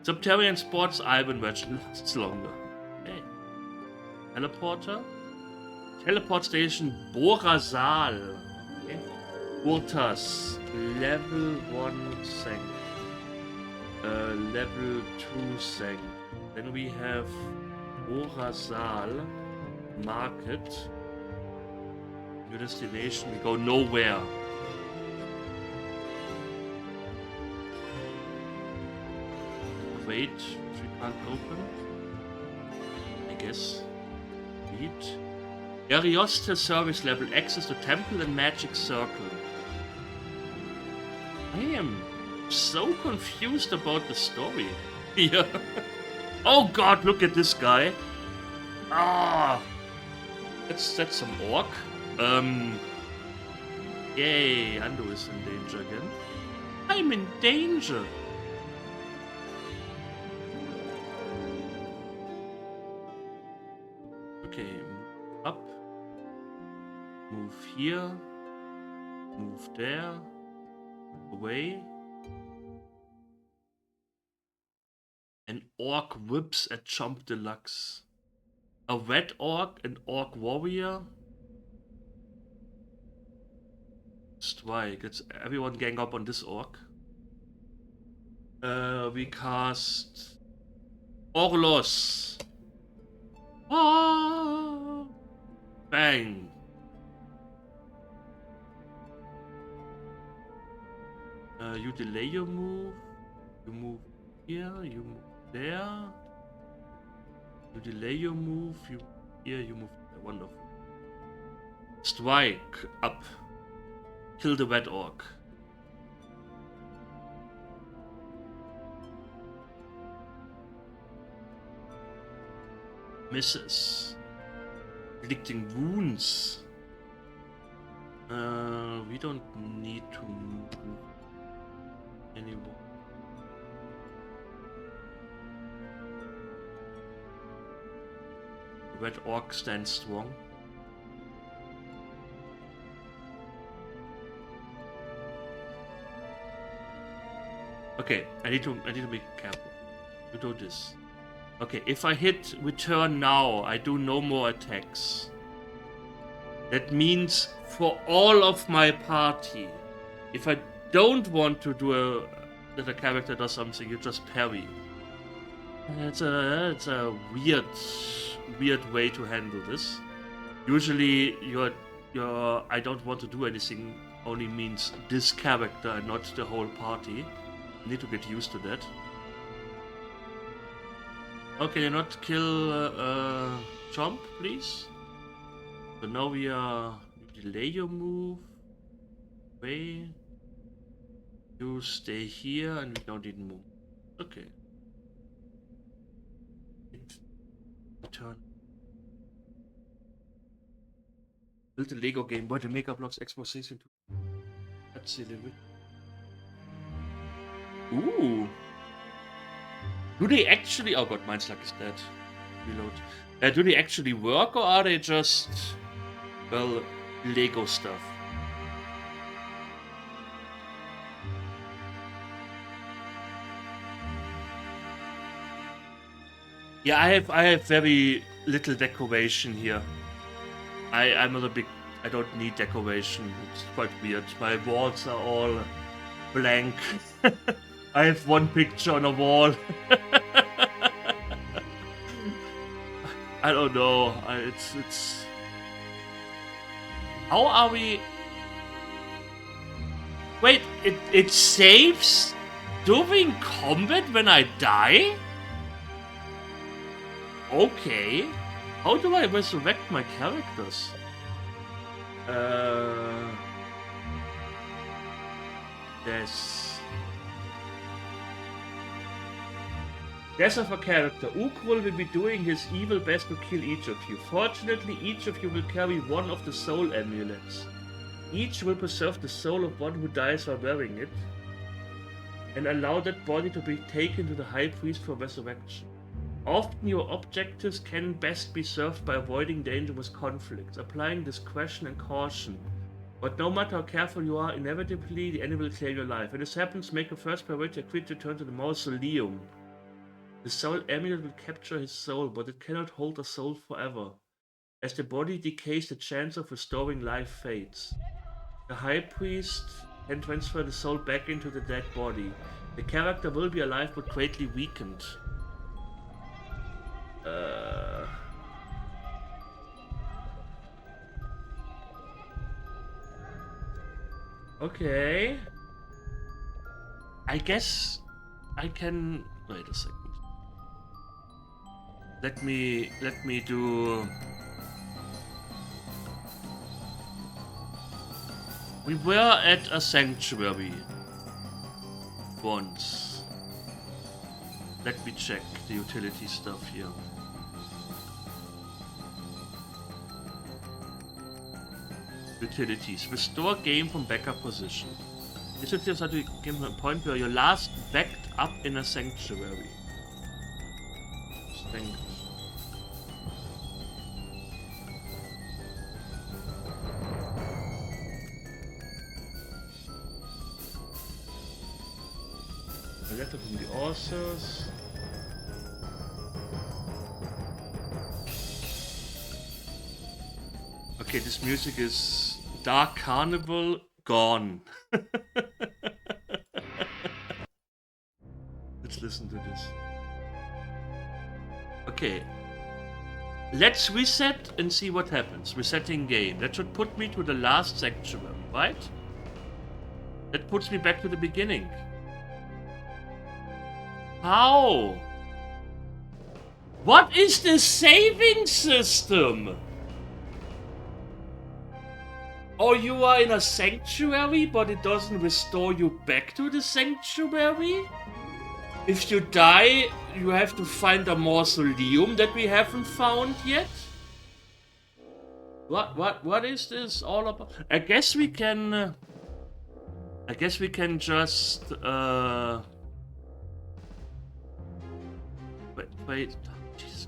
Subterranean Sports Iron ration lasts longer. Okay. Teleporter. Teleport Station Borazal. Okay. Urtas. Level 1 Seng. Level 2 Seng. Then we have Borazal Market. New destination. We go nowhere. Wait, which we can't open. I guess. Read. Arioste service level. Access to temple and magic circle. I am so confused about the story here. Oh god, look at this guy. Ah, that's some orc. Yay, Ando is in danger again. I'm in danger. Okay, move up. Move here. Move there. Away. An orc whips at Chomp Deluxe. A red orc, an orc warrior. Strike. Let's everyone gang up on this orc. We cast Orlos. Ah! Bang. You delay your move. You move here. You move there. You delay your move. You here. You move there. Wonderful. Strike up. Kill the red orc. Misses. Inflicting wounds. We don't need to move anymore. Red orc stands strong. Okay, I need to be careful. You do this. Okay, if I hit return now, I do no more attacks. That means for all of my party. If I don't want to do that a character does something, you just parry. It's a weird way to handle this. Usually your I don't want to do anything only means this character and not the whole party. I need to get used to that. Oh, can you not kill Chomp, please? So now we are... You delay your move. Way. You stay here and we don't need move. Okay. Turn. Build a Lego game where the Mega Bloks exposition to... That's silly. Ooh. Do they actually... Oh god, mine's luck is dead. Reload. Do they actually work or are they just... Well, Lego stuff? Yeah, I have very little decoration here. I'm not a big... I don't need decoration. It's quite weird. My walls are all blank. I have one picture on a wall. I don't know. It's... How are we... Wait, it saves during combat when I die? Okay. How do I resurrect my characters? Death of a character. Uukrul will be doing his evil best to kill each of you. Fortunately, each of you will carry one of the soul amulets. Each will preserve the soul of one who dies while wearing it, and allow that body to be taken to the High Priest for resurrection. Often your objectives can best be served by avoiding dangerous conflicts, applying discretion and caution. But no matter how careful you are, inevitably the enemy will claim your life. When this happens, make a first priority a quick return to the mausoleum. The soul amulet will capture his soul, but it cannot hold a soul forever. As the body decays, the chance of restoring life fades. The High Priest can transfer the soul back into the dead body. The character will be alive but greatly weakened. Okay. I guess I can... Wait a second. Let me do... We were at a sanctuary once. Let me check the utility stuff here. Utilities. Restore game from backup position. This utilities are to game from a point where you're last backed up in a sanctuary. Strength. A letter from the authors. Okay, this music is Dark Carnival gone. Let's listen to this. Okay. Let's reset and see what happens. Resetting game. That should put me to the last sanctuary, right? That puts me back to the beginning. How? What is the saving system? Oh, you are in a sanctuary, but it doesn't restore you back to the sanctuary? If you die, you have to find a mausoleum that we haven't found yet? What is this all about? I guess we can just wait. Jesus.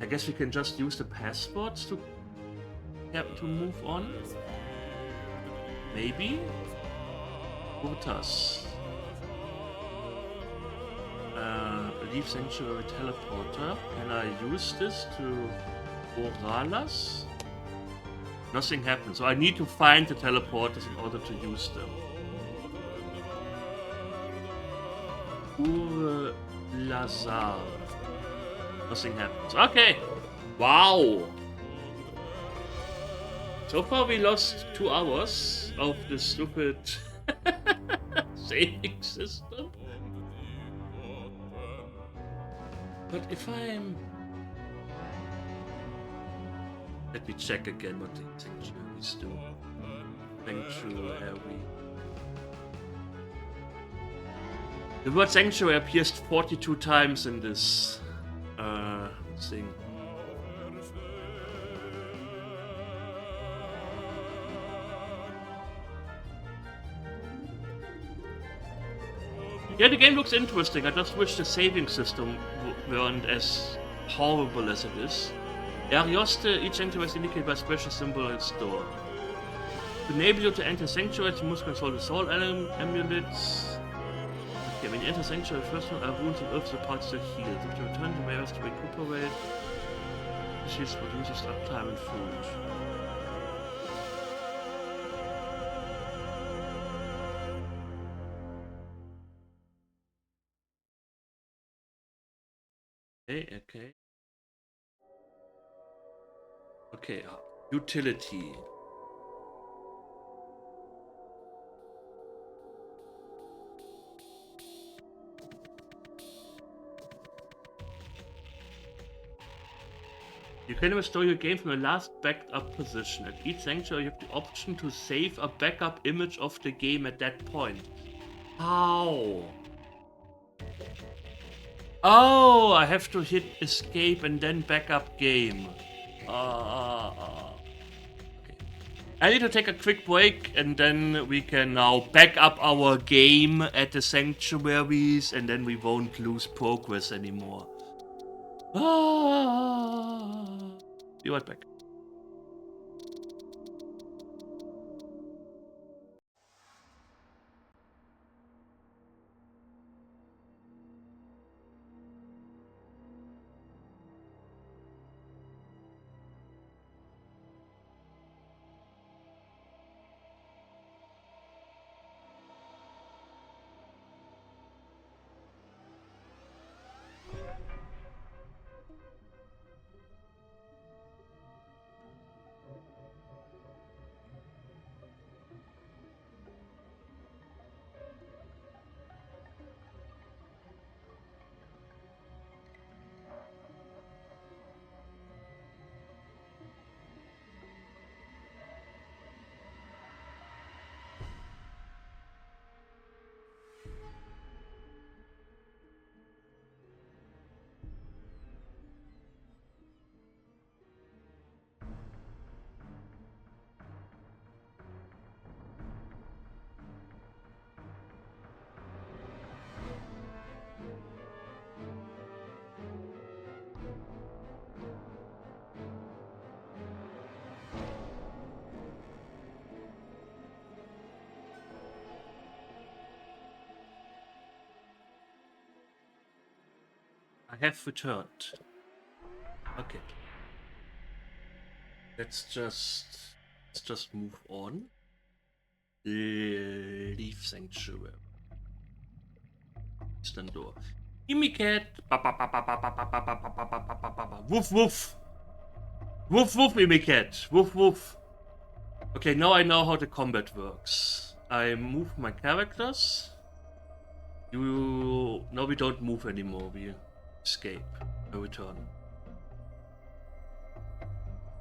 I guess we can just use the passports to move on. Maybe? Urtas. Leave Sanctuary Teleporter. Can I use this to Oralas? Nothing happens. So I need to find the teleporters in order to use them. Lazar. Nothing happens. Okay. Wow. So far we lost 2 hours of the stupid saving system. But if I'm... Let me check again what the sanctuaries do. Sanctuary. The word sanctuary appears 42 times in this thing. Yeah, the game looks interesting. I just wish the saving system weren't as horrible as it is. Arioste, each sanctuary is indicated by a special symbol on its door. To enable you to enter sanctuaries, you must control the soul amulets. Okay, when you enter sanctuary, first one are wounds and earth's parts to heal. To return to areas to recuperate, she's produces uptime and food. Okay. Okay, utility. You can restore your game from the last backed up position. At each sanctuary, you have the option to save a backup image of the game at that point. How? Oh, I have to hit escape and then backup game. Okay. I need to take a quick break and then we can now back up our game at the sanctuaries and then we won't lose progress anymore. Be right back. I have returned. Okay. Let's just move on. Leave sanctuary. Eastern door. Gimme cat. Woof woof. Woof woof, gimme cat. Woof woof. Okay, now I know how the combat works. I move my characters. Now we don't move anymore. We escape. I return.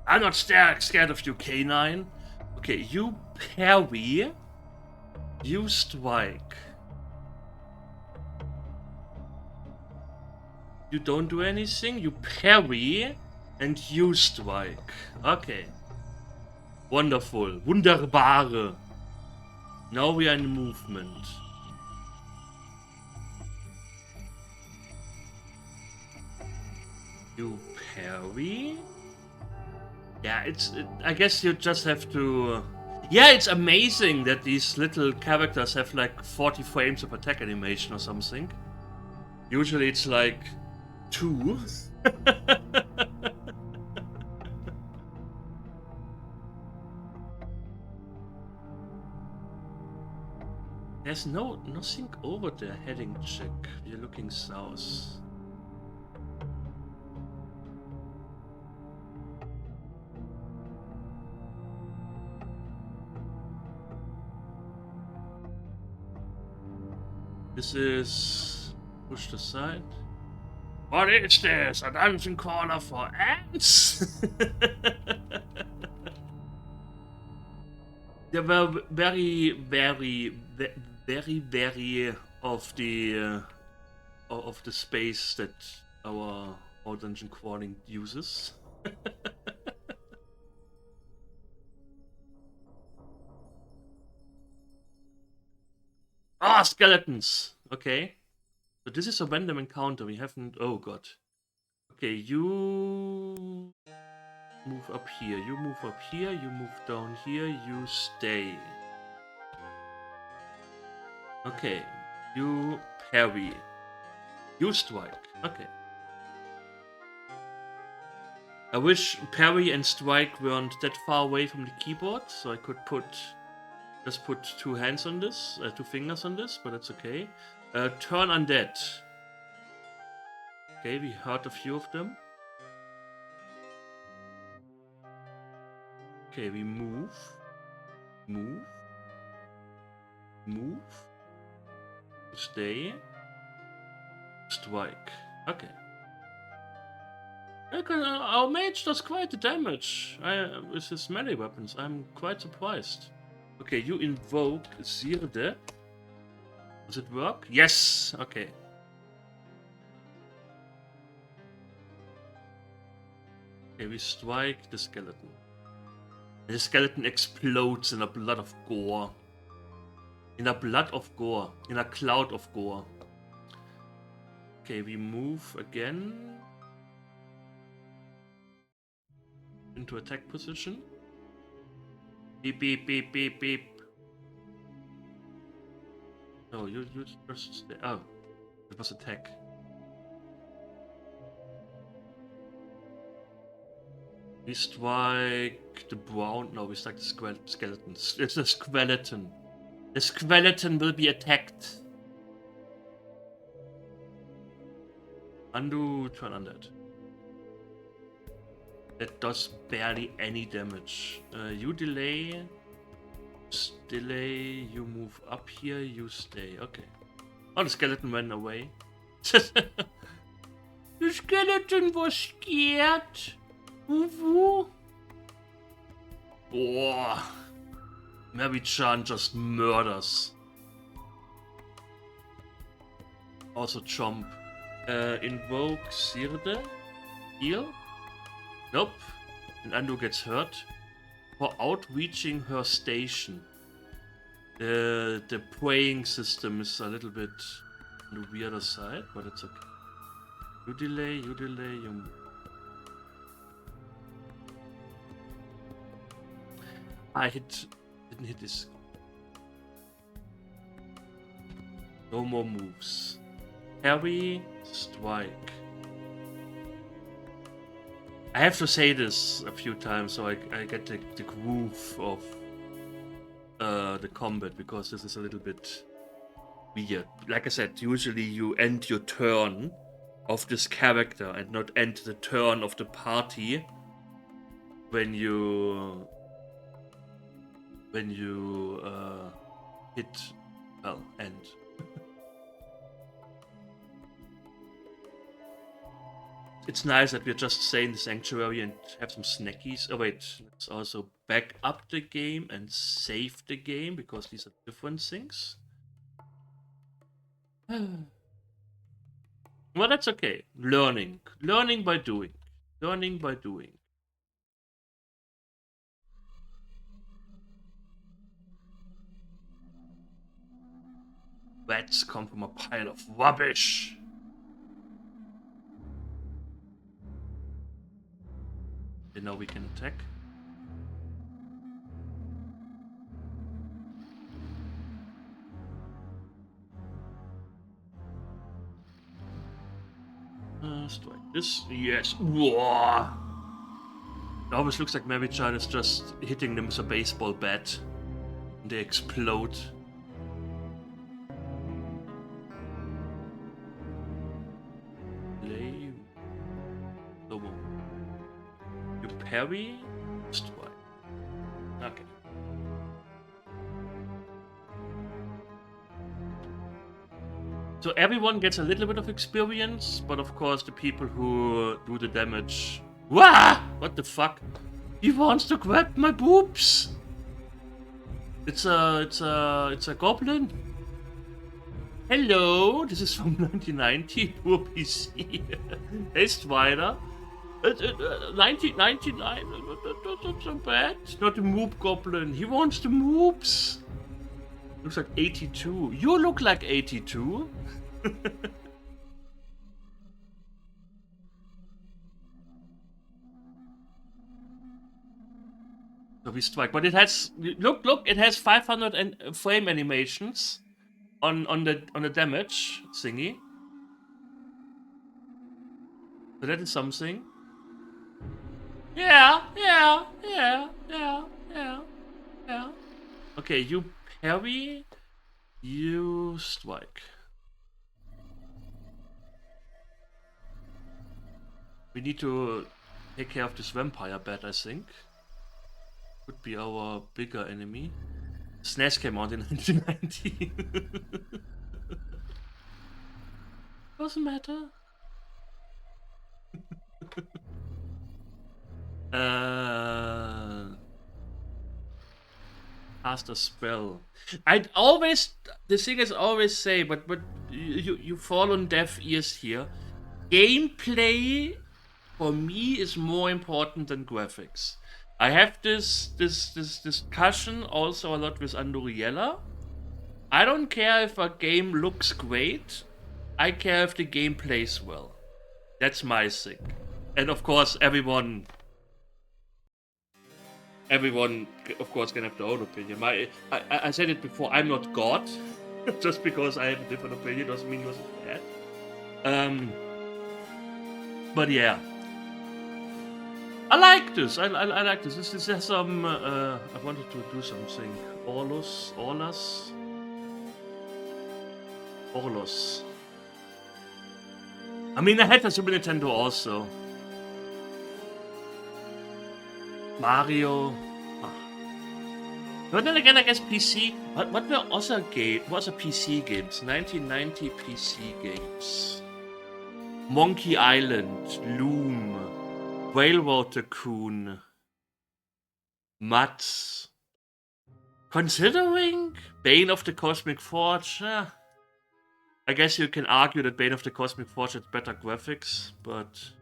I'm not scared of you, K9. Okay, you parry. You strike. You don't do anything. You parry. And you strike. Okay. Wonderful. Wunderbare. Now we are in movement. You parry. Yeah, I guess you just have to... Yeah, it's amazing that these little characters have like 40 frames of attack animation or something. Usually it's like 2. There's nothing over there. Heading check. We're looking south. This is pushed aside. What is this? A dungeon corner for ants? There were very of the space that our dungeon crawling uses. Ah, skeletons. Okay. So this is a random encounter. We haven't. Oh god. Okay, you move up here. You move up here. You move down here. You stay. Okay. You parry. You strike. Okay. I wish parry and strike weren't that far away from the keyboard, so I could just put two hands on this, two fingers on this, but that's okay. Turn undead. Okay, we heard a few of them. Okay, we move. Stay. Strike. Okay. Our mage does quite the damage with his melee weapons. I'm quite surprised. Okay, you invoke Zirde. Does it work? Yes! Okay. Okay, we strike the skeleton. And the skeleton explodes in a blood of gore. In a blood of gore. In a cloud of gore. Okay, we move again. Into attack position. Beep, beep, beep, beep, beep. No, you just stay. Oh, it was attack. We strike the brown. No, we strike the skeletons. It's a skeleton. The skeleton will be attacked. Undo, turn undead. That does barely any damage. You delay. You move up here, you stay. Okay. Oh, the skeleton ran away. The skeleton was scared. Woo-woo. Oh. Mary-chan just murders. Also chomp. Invoke Zirde. Heal. Nope. And Andu gets hurt for outreaching her station. The praying system is a little bit on the weirder side, but it's okay. You delay, you... Didn't hit this. No more moves. Parry, strike. I have to say this a few times so I get the groove of the combat, because this is a little bit weird. Like I said, usually you end your turn of this character and not end the turn of the party when you hit, well, end. It's nice that we're just staying in the sanctuary and have some snackies. Oh wait, let's also back up the game and save the game, because these are different things. Well, that's okay. Learning by doing. Rats come from a pile of rubbish. And now we can attack. Strike this. Yes. Whoa. It always looks like Mary-chan is just hitting them with a baseball bat. And they explode. parry, strike. Okay. So everyone gets a little bit of experience, but of course the people who do the damage... Wah! What the fuck? He wants to grab my boobs! It's a goblin. Hello, this is from 1990, poor PC. Hey Strider. 1999, that's not so bad. It's not a moob goblin, he wants the moobs. Looks like 82. You look like 82. So we strike, but it has look, it has 500 frame animations on the damage thingy. So that is something. Yeah. Okay, you parry, you strike. We need to take care of this vampire bat, I think. Could be our bigger enemy. SNES came out in 1990. Doesn't matter. Cast a spell. I'd always, the thing is always say, but you fall on deaf ears here. Gameplay for me is more important than graphics. I have this discussion also a lot with Andoriella. I don't care if a game looks great. I care if the game plays well. That's my thing. And of course, everyone, of course, can have their own opinion. I said it before, I'm not God. Just because I have a different opinion doesn't mean yours is bad. But yeah. I like this. I like this. This has some... I wanted to do something. Orlos. I mean, I had a Super Nintendo also. Mario. But then again, I guess PC. What were also PC games? 1990 PC games. Monkey Island, Loom, Railroad Tycoon, Mats. Considering Bane of the Cosmic Forge, I guess you can argue that Bane of the Cosmic Forge had better graphics, but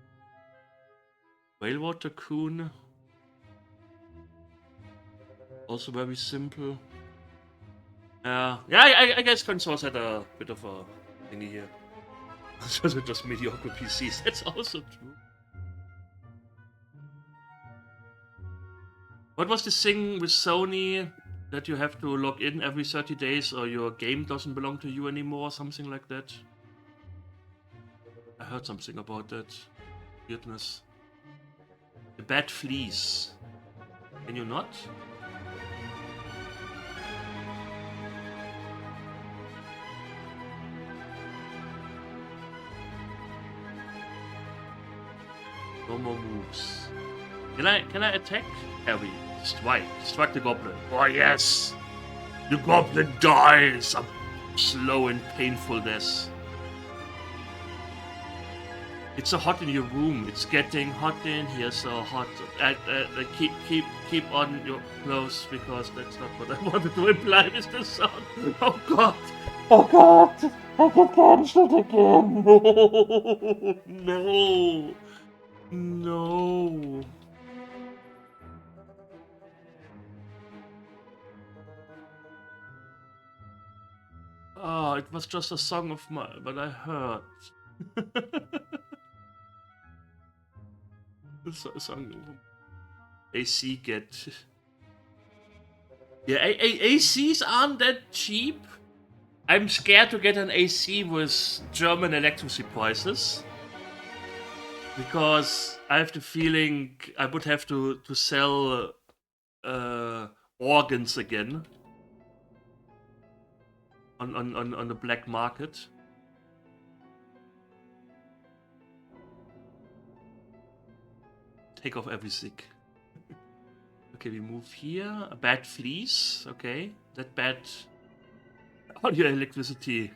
Railroad Tycoon, also very simple. Yeah, I guess consoles had a bit of a thingy here. Just mediocre PCs, that's also true. What was this thing with Sony that you have to log in every 30 days or your game doesn't belong to you anymore, something like that? I heard something about that. Weirdness. The Bad Fleas. Can you not? No more moves. Can I attack? Heavy. Strike the goblin. Oh yes! The goblin dies a slow and painful death. It's so hot in your room. It's getting hot in here, so hot. Keep on your clothes because that's not what I wanted to imply with the sound. Oh god! Oh god! I get cancelled again! No! No! Oh, it was just a song of mine, but I heard. A song AC get. Yeah, ACs aren't that cheap. I'm scared to get an AC with German electricity prices. Because I have the feeling I would have to sell organs again on the black market. Take off everything. Okay, we move here. A bad fleece. Okay, that bad audio electricity.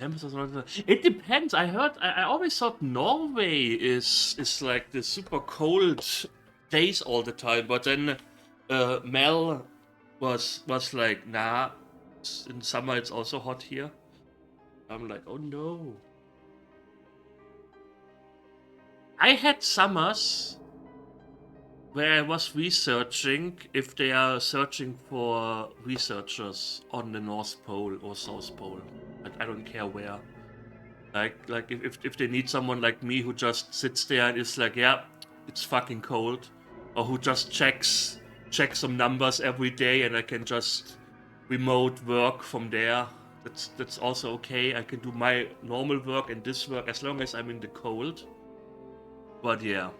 It depends. I heard. I always thought Norway is like the super cold days all the time, but then Mel was like, nah. In summer it's also hot here. I'm like, oh no. I had summers where I was researching if they are searching for researchers on the North Pole or South Pole. I don't care where. Like if they need someone like me who just sits there and is like, yeah, it's fucking cold, or who just checks some numbers every day and I can just remote work from there. That's also okay. I can do my normal work and this work as long as I'm in the cold. But yeah.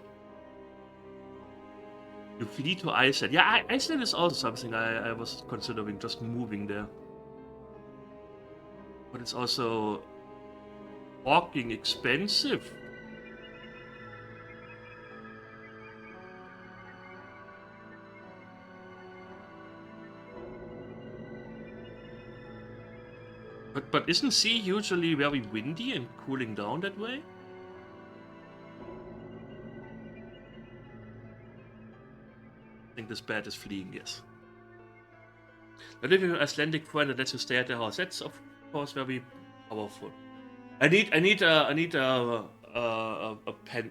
You flee to Iceland. Yeah, Iceland is also something I was considering just moving there. But it's also fucking expensive. But isn't sea usually very windy and cooling down that way? I think this bat is fleeing, yes. Not even an Icelandic friend that lets you stay at the house. That's of course very powerful. I need a pen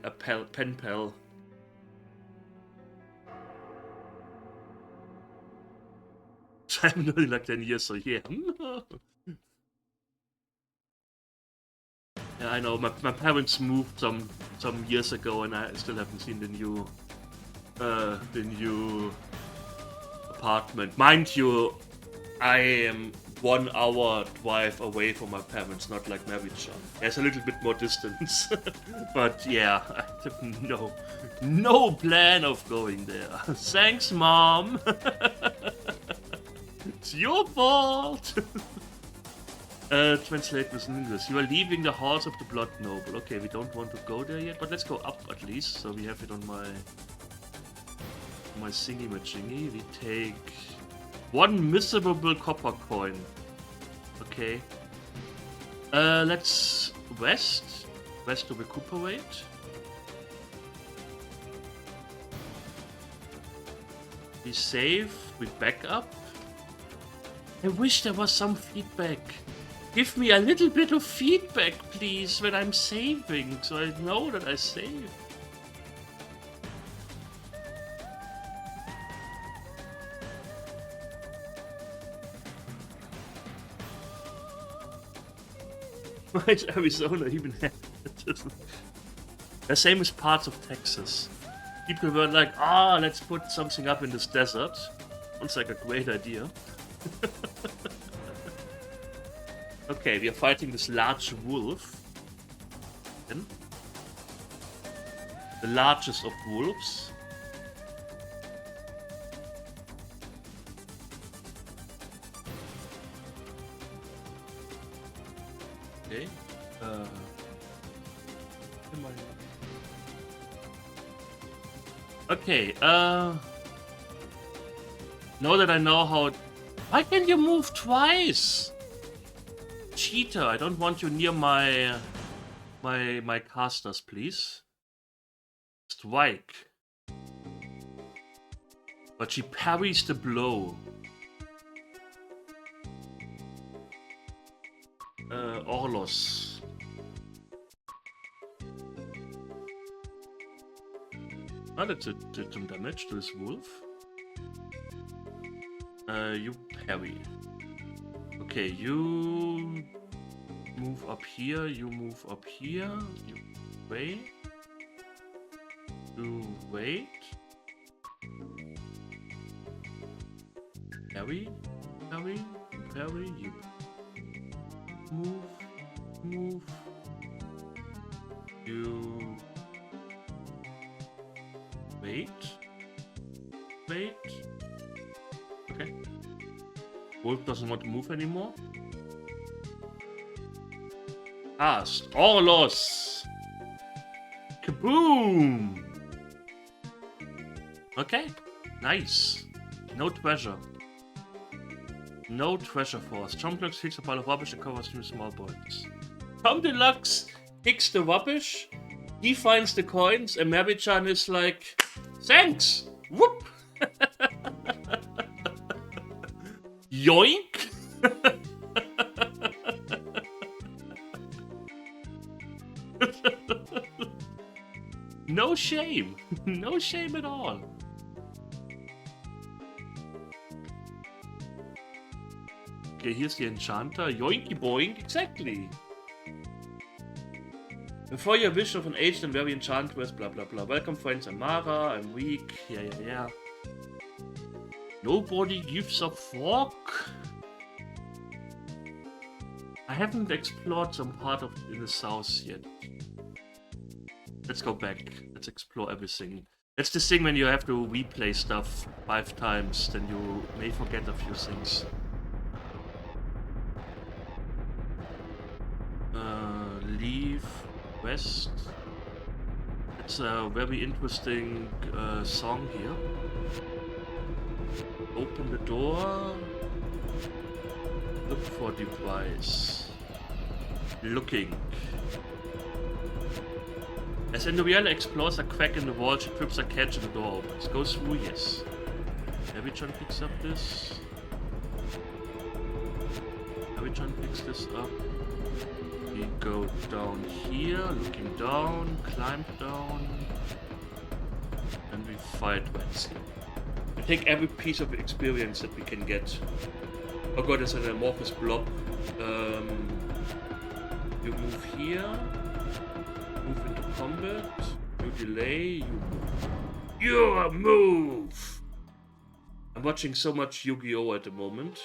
pal. I'm only like 10 years, so yeah. Yeah, I know. My parents moved some years ago, and I still haven't seen the new apartment. Mind you, I am 1 hour drive away from my parents, not like Mavichon. There's a little bit more distance, but yeah, I have no plan of going there. Thanks, Mom. It's your fault. Translate with English. You are leaving the Halls of the Blood Noble. Okay, we don't want to go there yet, but let's go up at least, so we have it on my thingy-majingy. We take 1 miserable copper coin. Okay. Let's rest. Rest to recuperate. We save. We back up. I wish there was some feedback. Give me a little bit of feedback, please, when I'm saving, so I know that I saved. Why is Arizona even have it? The same as parts of Texas. People were like, let's put something up in this desert. Sounds like a great idea. Okay, we are fighting this large wolf. Then. The largest of wolves. Okay. Okay, now that I know how... Why can you move twice? Cheater, I don't want you near my casters, please. Strike. But she parries the blow. Orlos. That did some damage to this wolf. You parry. Okay, you move up here, you move up here, you wait. You wait. Parry, parry, parry, you move. You wait. Okay. Wolf doesn't want to move anymore. Orlos! Kaboom! Okay, nice. No treasure. No treasure force. Tom Deluxe picks a pile of rubbish and covers new small points. Tom Deluxe picks the rubbish, he finds the coins, and Mary-chan is like, thanks! Whoop! Yoink! No shame. No shame at all. Okay, here's the enchanter. Yoinky boink. Exactly. Before your wish of an aged and very enchantress, blah blah blah. Welcome friends, I'm Mara, I'm weak. Yeah. Nobody gives a fuck. I haven't explored some part of in the south yet. Let's go back. Let's explore everything. That's the thing when you have to replay stuff 5 times, then you may forget a few things. Leave west. It's a very interesting song here. Open the door. Look for device. Looking. As Individual explores a crack in the wall, she trips a catch and the door opens. Go through, yes. Mary-chan picks up this. Mary-chan picks this up. We go down here, looking down, climb down, and we fight rats here. We take every piece of experience that we can get. Oh god, there's an amorphous blob. You move here, move into combat, you delay, you move. You move! I'm watching so much Yu-Gi-Oh! At the moment.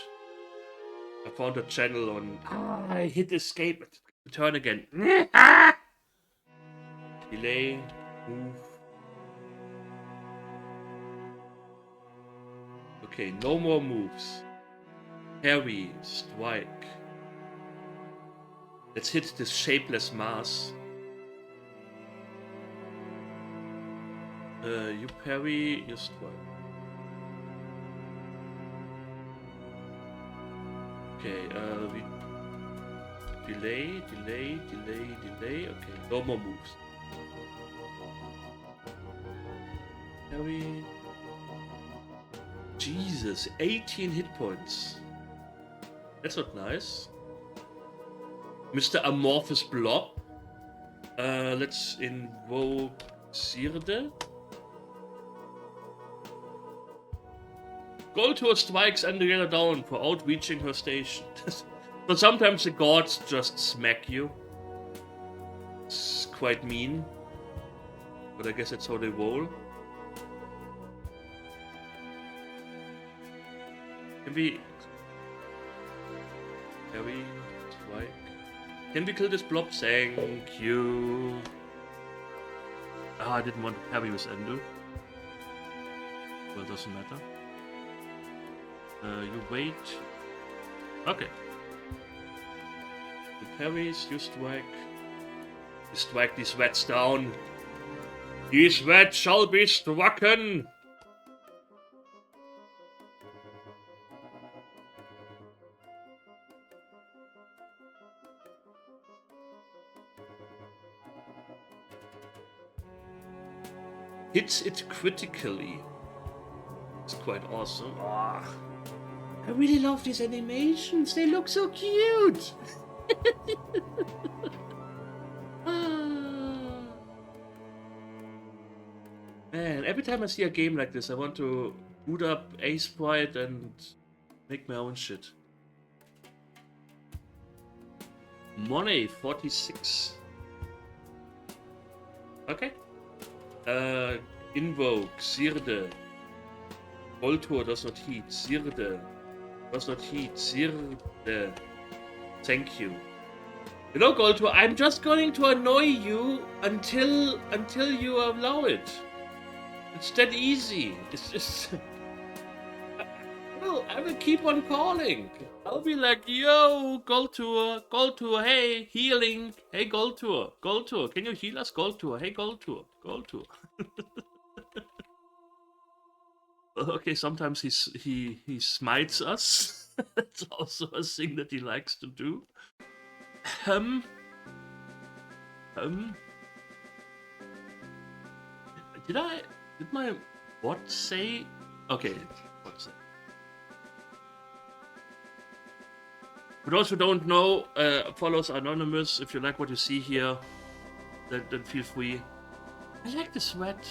I found a channel on... I hit escape. Turn again. Delay, move. Okay, no more moves. Parry, strike. Let's hit this shapeless mass. You parry, you strike. Okay, we delay. Okay, no more moves. Parry. Jesus, 18 hit points. That's not nice. Mr. Amorphous Blob. Let's invoke Sirde. Goldtour strikes Andriela down for outreaching her station. But sometimes the gods just smack you. It's quite mean. But I guess that's how they roll. Can we... Parry, strike. Can we kill this blob? Thank you. Ah, I didn't want to parry with Endo. Well, doesn't matter. You wait. Okay. You parries, you strike. You strike these rats down. These rats shall be strucken! Hits it critically. It's quite awesome. Oh, I really love these animations. They look so cute. Man, every time I see a game like this, I want to boot up A-Sprite and make my own shit. Money, 46. Okay. Invoke, Sirde. Goldtour does not heat. Sirde does not heat. Sirde. Thank you. You know, Goldtour, I'm just going to annoy you until you allow it. It's that easy. It's just... Well, I will keep on calling. I'll be like, yo, Goldtour, hey, healing. Hey, Goldtour, can you heal us? Goldtour, hey, Goldtour. Okay, sometimes he smites us. That's also a thing that he likes to do. Um, um, did my bot say? Okay, what say? For those who don't know, follows Anonymous. If you like what you see here, then feel free. I like the sweat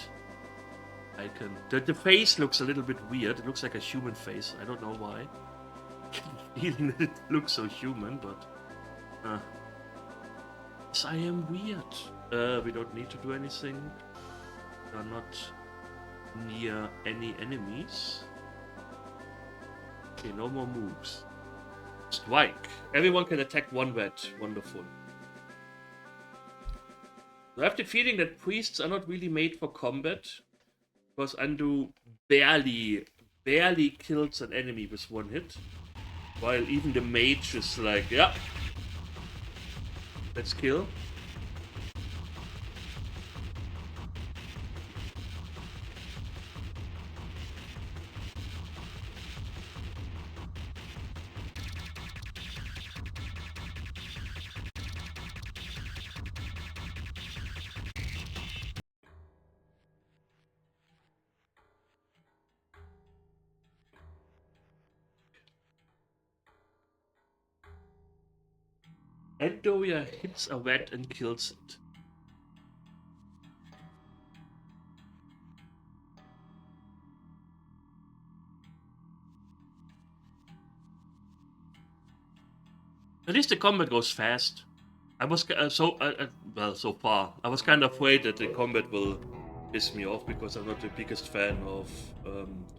icon. The face looks a little bit weird. It looks like a human face. I don't know why. Feeling that it looks so human, but yes, I am weird. We don't need to do anything. We are not near any enemies. Okay, no more moves. Strike. Everyone can attack one vet. Wonderful. I have the feeling that priests are not really made for combat, because Andu barely kills an enemy with one hit, while even the mage is like, yeah, let's kill. Andoria hits a rat and kills it. At least the combat goes fast. I was so far I was kind of afraid that the combat will piss me off because I'm not the biggest fan of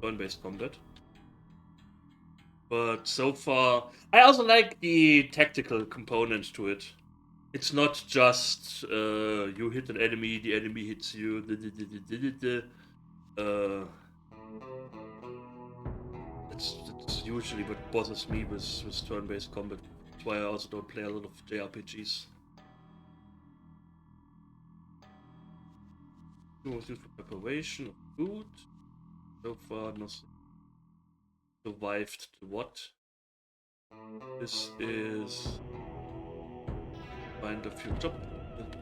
turn-based combat. But so far, I also like the tactical component to it. It's not just you hit an enemy, the enemy hits you. That's usually what bothers me with turn-based combat. That's why I also don't play a lot of JRPGs. Was used for preparation of food. So far, nothing survived to what? This is find a few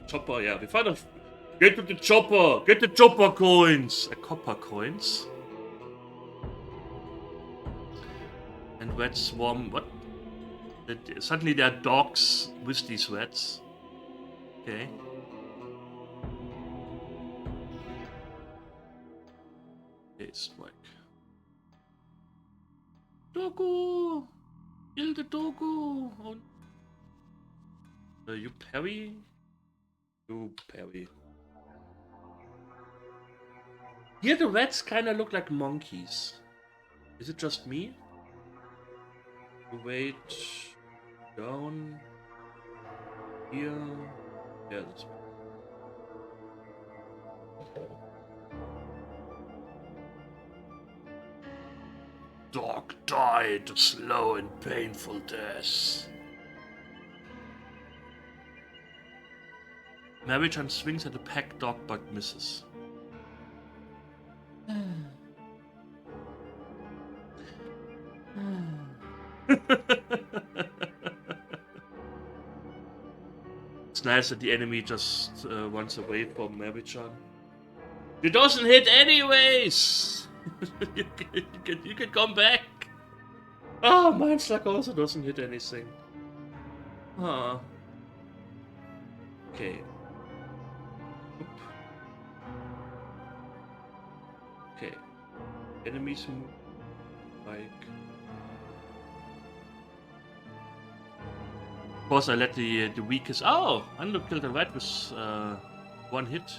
chopper. Yeah, we find a. Get to the chopper! Get the chopper coins! Copper coins. And red swarm. What? Suddenly there are dogs with these rats. Okay. Okay, strike. Doggo! Kill the doggo! Oh. You parry? You parry. Here the rats kinda look like monkeys. Is it just me? Wait. Down. Here. Yeah, that's me. Dog died a slow and painful death. Mary-chan swings at the pack dog but misses. It's nice that the enemy just runs away from Mary-chan. It doesn't hit anyways! you can come back! Oh, Mindslack also doesn't hit anything. Huh. Okay. Oop. Okay. Enemies move like. Of course, I let the weakest. Oh, Unlock killed a rat with one hit.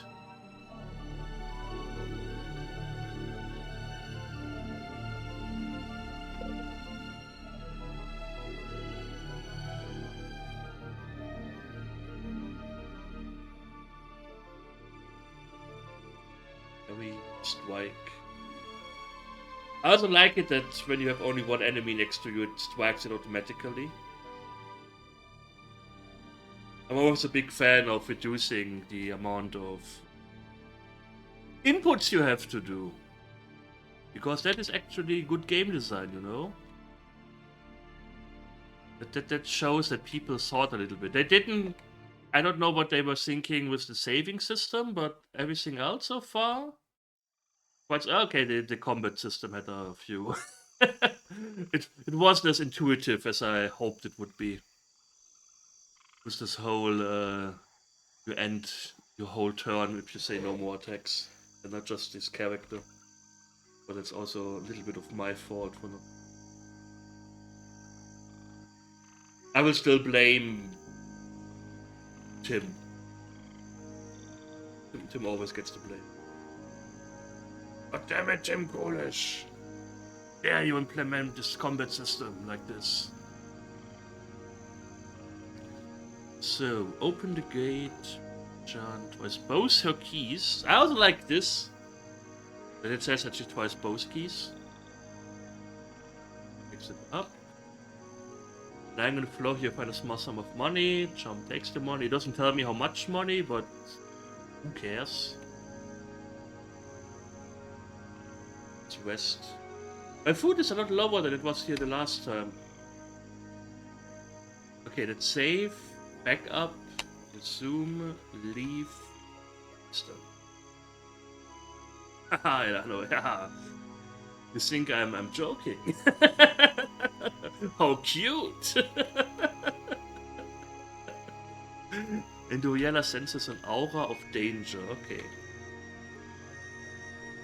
Very strike. I also like it that when you have only one enemy next to you, it strikes it automatically. I'm always a big fan of reducing the amount of inputs you have to do. Because that is actually good game design, you know? That shows that people thought a little bit. They didn't. I don't know what they were thinking with the saving system, but everything else so far. But okay, the combat system had a few. it wasn't as intuitive as I hoped it would be. With this whole you end your whole turn if you say no more attacks, and not just this character. But it's also a little bit of my fault for not. I will still blame Tim. Tim always gets the blame. But damn it, Tim Polish! Dare you implement this combat system like this? So, open the gate. Chant twice both her keys. I also like this. That it says that she twice both keys. Picks it up. Lying on the floor here, find a small sum of money. Jump takes the money. It doesn't tell me how much money, but who cares? Let's rest. My food is a lot lower than it was here the last time. Okay, let's save. Back up. Resume. Leave. Stop. Haha, I know. Haha. You think I'm joking? How cute! Induella senses an aura of danger. Okay.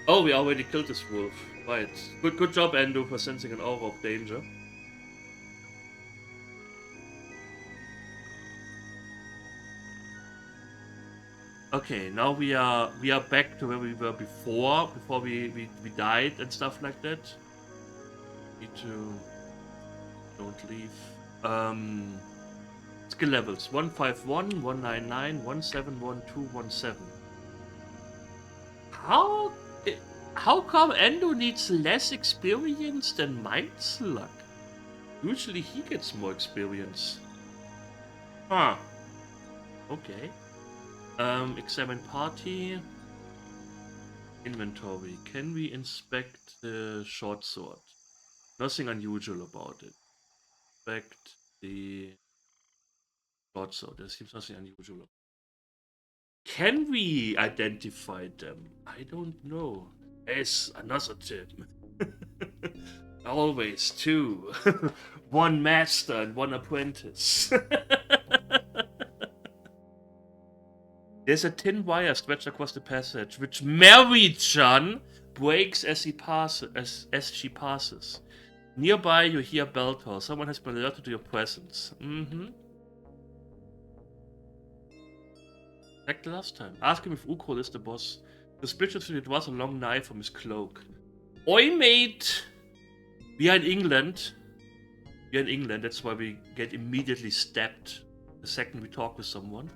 Oh, we already killed this wolf. Right. Good job, Endo, for sensing an aura of danger. Okay, now we are back to where we were before we died and stuff like that. Need to don't leave. Skill levels 151, 199, 171, 217. How come Endo needs less experience than Mindslug? Usually he gets more experience. Huh. Okay. Examine party. Inventory. Can we inspect the short sword? Nothing unusual about it. Inspect the short sword. There seems nothing unusual. Can we identify them? I don't know. There's another Tim. Always two. One master and one apprentice. There's a tin wire stretched across the passage, which Mary-chan breaks as she passes. Nearby, you hear bell toll. Someone has been alerted to your presence. Like the last time. Ask him if Uukrul is the boss. Suspiciously, it was a long knife from his cloak. Oi, mate! We are in England. That's why we get immediately stabbed the second we talk with someone.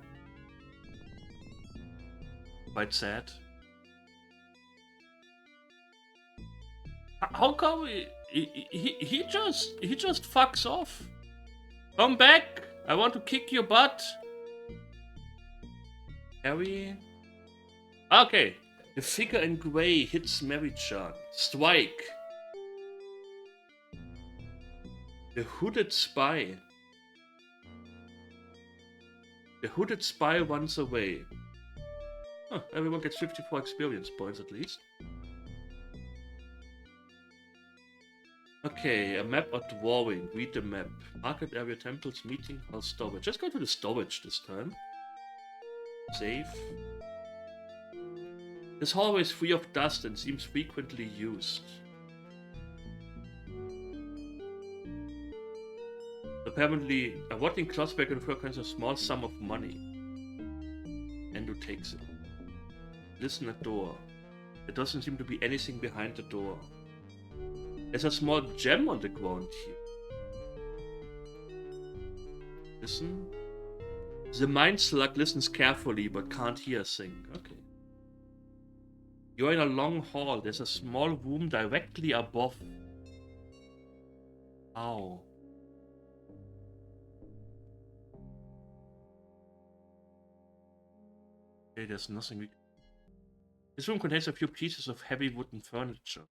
Quite sad. How come he just fucks off? Come back! I want to kick your butt. Harry. Okay. The figure in grey hits Mary-chan. Strike. The hooded spy. The hooded spy runs away. Huh, everyone gets 54 experience points at least. Okay, a map or drawing. Read the map. Market area, temples, meeting hall, storage. Let's go to the storage this time. Save. This hallway is free of dust and seems frequently used. Apparently, a rotting cloth bag and fur coins a small sum of money. Endo takes it. Listen at door. There doesn't seem to be anything behind the door. There's a small gem on the ground here. Listen. The mind slug listens carefully but can't hear a thing. Okay. You're in a long hall. There's a small room directly above. Ow. Okay, there's nothing we... This room contains a few pieces of heavy wooden furniture.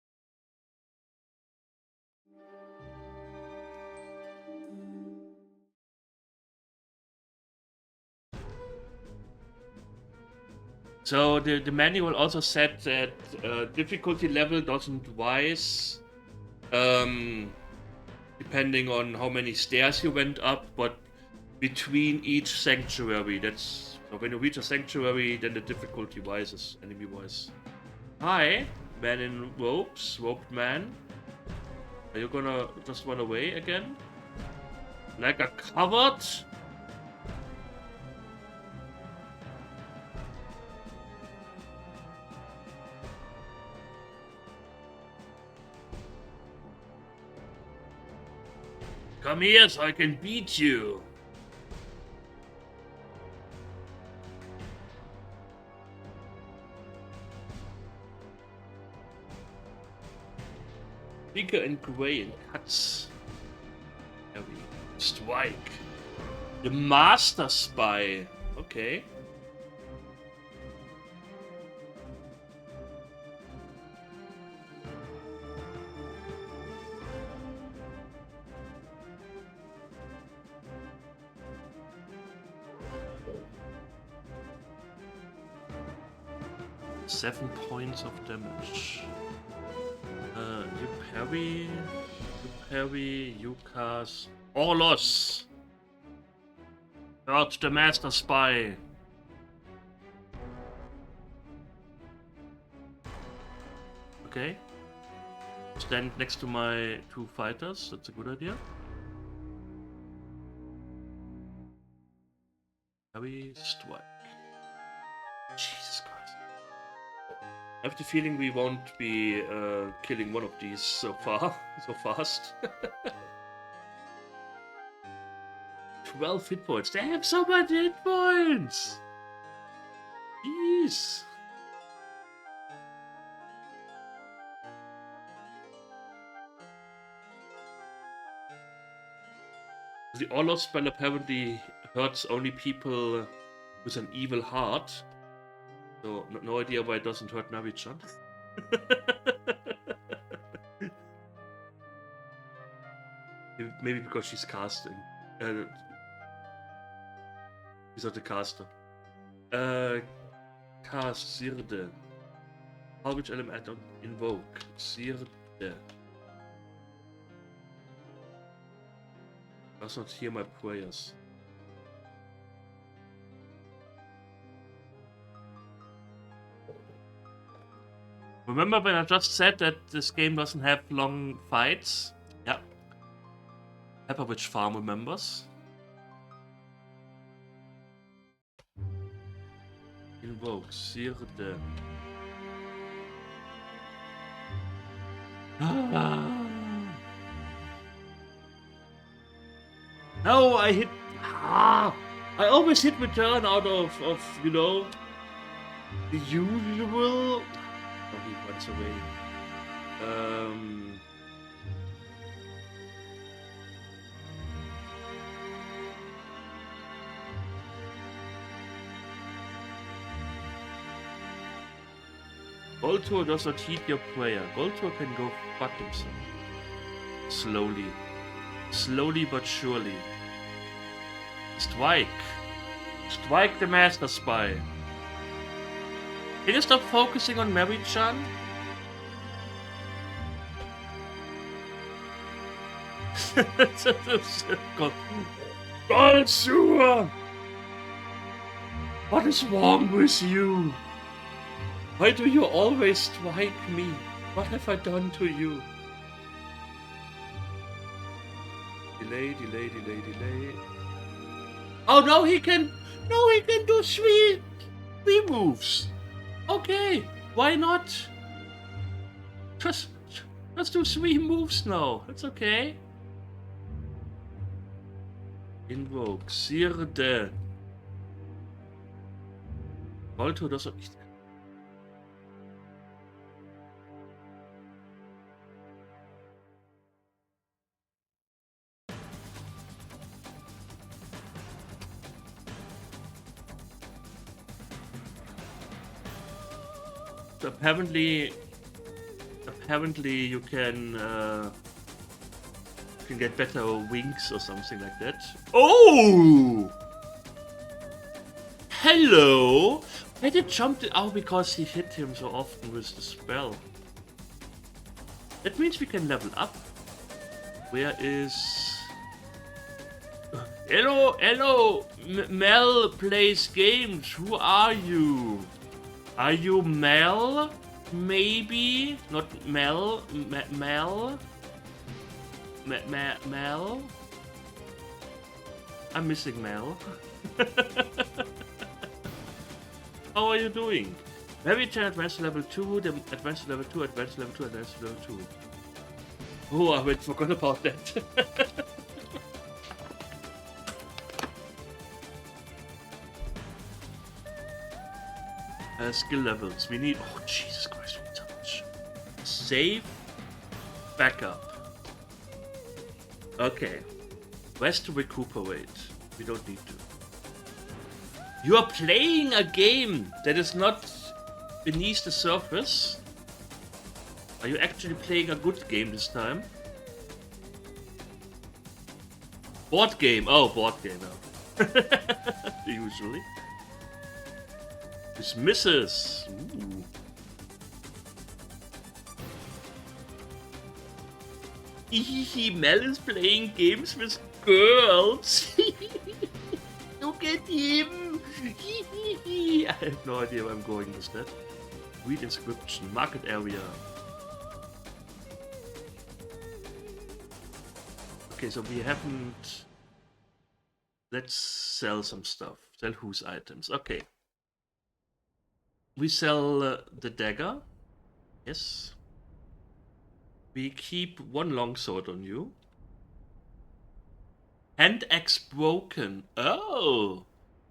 So the manual also said that difficulty level doesn't rise depending on how many stairs you went up, but between each sanctuary. That's so when you reach a sanctuary, then the difficulty rises enemy-wise. Hi, man in ropes, roped man. Are you gonna just run away again? Like a cupboard? Come here so I can beat you. Bigger and gray and cuts. Heavy. Strike. The Master Spy. Okay. Seven points of damage. You parry, you cast Orlos. Hurt the Master Spy. Okay. Stand next to my two fighters. That's a good idea. Parry, strike. Jesus Christ. I have the feeling we won't be killing one of these so fast. 12 hit points. They have so much hit points! Jeez. The Orlos spell apparently hurts only people with an evil heart. So, no idea why it doesn't hurt Navi-chan. Maybe because she's casting. She's not the caster. Cast Sirde. How which element I don't invoke? Sirde. Does not hear my prayers. Remember when I just said that this game doesn't have long fights? Yeah. Pepperwitch Farm remembers. Invoke Sirde. No, I hit. I always hit return out of you know, the usual. Oh, he runs away. Goltur does not heed your prayer. Goltur can go fuck himself. Slowly. Slowly but surely. Strike. Strike the Master Spy. Can you stop focusing on Mary-chan? Goltur! What is wrong with you? Why do you always strike me? What have I done to you? Delay, delay, delay, delay. Oh, no, he can do three moves. Okay, why not? Just do 3 moves now. That's okay. Invoke Sirde. Goltur does not. So apparently you can get better wings or something like that. Oh! Hello! I did jump it out because he hit him so often with the spell. That means we can level up. Where is... Hello, hello! Mel plays games. Who are you? Are you Mel? Maybe? Not Mel? Mel? Mel? I'm missing Mel. How are you doing? Very advanced level 2, then advanced level 2, advanced level 2, advanced level 2. Oh, I forgot about that. Skill levels. We need... Oh, Jesus Christ, we need so much. Save. Backup. Okay. Rest to recuperate. We don't need to. You are playing a game that is not beneath the surface. Are you actually playing a good game this time? Board game. Oh, board game. Oh. Usually. This misses. Ooh. Hehehe, Mel is playing games with girls. Look at him. I have no idea where I'm going with that. Read inscription. Market area. Okay, so we haven't... Let's sell some stuff. Sell whose items. Okay. We sell the dagger. Yes. We keep one longsword on you. Hand axe broken. Oh!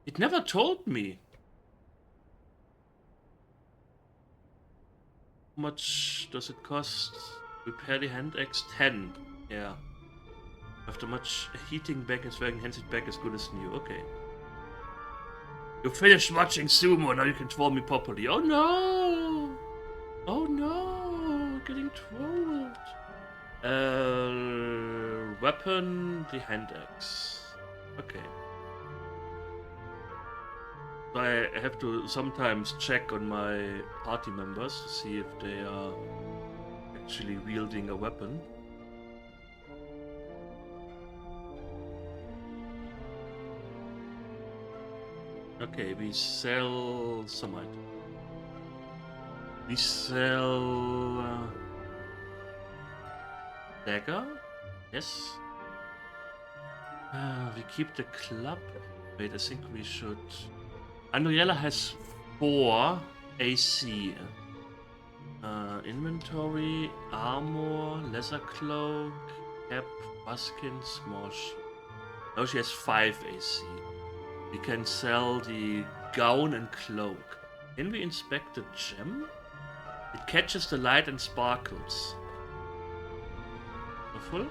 It never told me. How much does it cost? Repair the hand axe? 10. Yeah. After much heating back and swearing, hands it back as good as new. Okay. You finished watching sumo, now you can troll me properly. Oh no! Oh no! Getting trolled. Weapon, the hand axe. Okay. So I have to sometimes check on my party members to see if they are actually wielding a weapon. Okay, we sell some items. We sell dagger. Yes. We keep the club. Wait, I think we should. Andriella has 4 AC. Inventory, armor, lesser cloak, cap, buskin, small shield. Now she has 5 AC. We can sell the gown and cloak. Can we inspect the gem? It catches the light and sparkles. Full?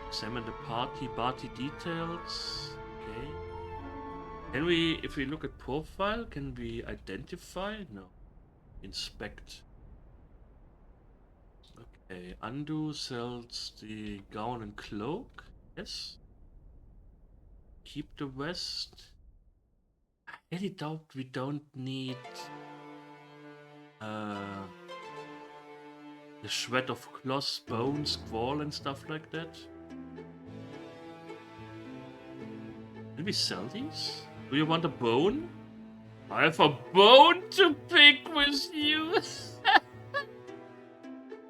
Examine the party details. Okay. Can we, if we look at profile, can we identify? No. Inspect. Okay. Undo sells the gown and cloak. Yes. Keep the vest. I really doubt we don't need the shred of cloth, bone, squall and stuff like that. Can we sell these? Do you want a bone? I have a bone to pick with you.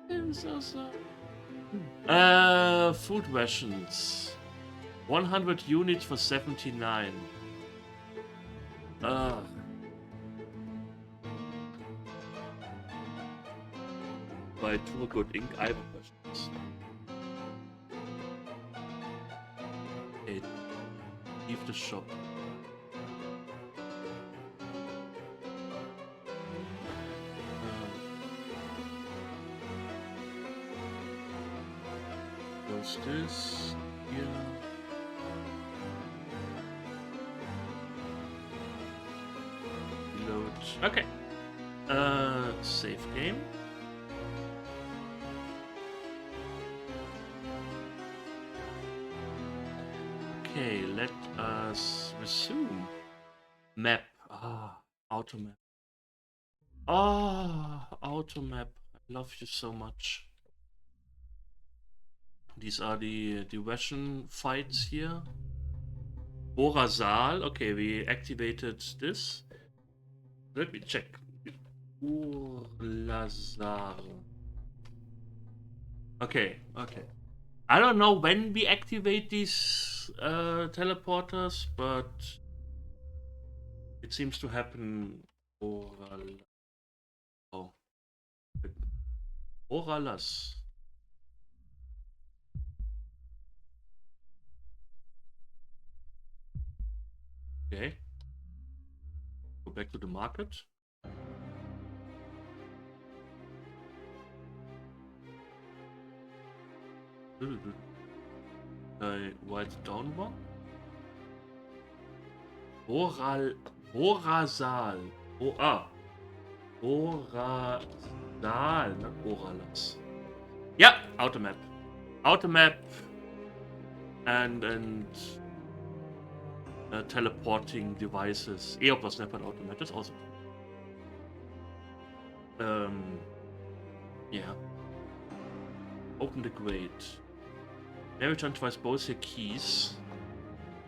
I'm so sorry. Food rations. 100 units for 79. By Tour Good Ink, I have questions. Okay, leave the shop. Close this here. Reload. Okay. Save game. Okay, let us resume. Map. Automap. Oh, Automap. I love you so much. These are the Russian fights here. Borazal. Okay, we activated this. Let me check. Urlazar. Okay, okay. I don't know when we activate these teleporters, but it seems to happen. Oral. Oh. Oralas. Okay. Go back to the market. Write it down one. Borazal. Borazal, not Oralas. Yeah, Automap. Automap and teleporting devices. plus Snap and Automap is awesome. Yeah. Open the grate. Mary-chan tries both her keys,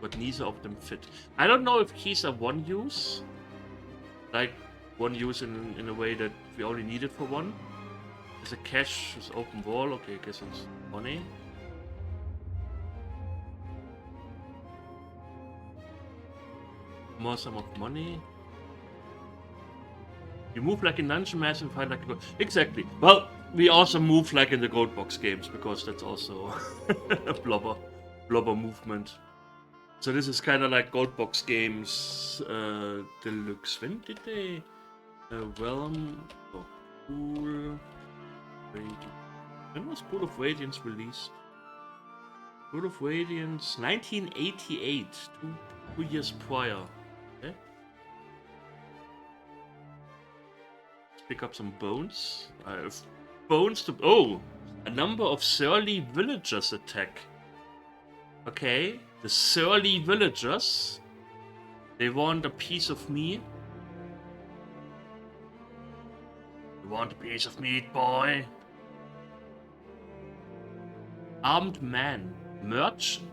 but neither of them fit. I don't know if keys are one use. Like, one use in a way that we only need it for one. There's a cache, there's open wall. Okay, I guess it's money. More sum of money. You move like a dungeon master and fight like a gold. Exactly. Well, we also move like in the gold box games because that's also a blobber movement. So this is kind of like gold box games deluxe. When did they? Realm. Oh, cool. When was Pool of Radiance released? Pool of Radiance, 1988, two years prior. Okay. Let's pick up some bones. I have bones to. Oh! A number of surly villagers attack. Okay, the surly villagers. They want a piece of me. You want a piece of meat, boy? Armed man. Merchant.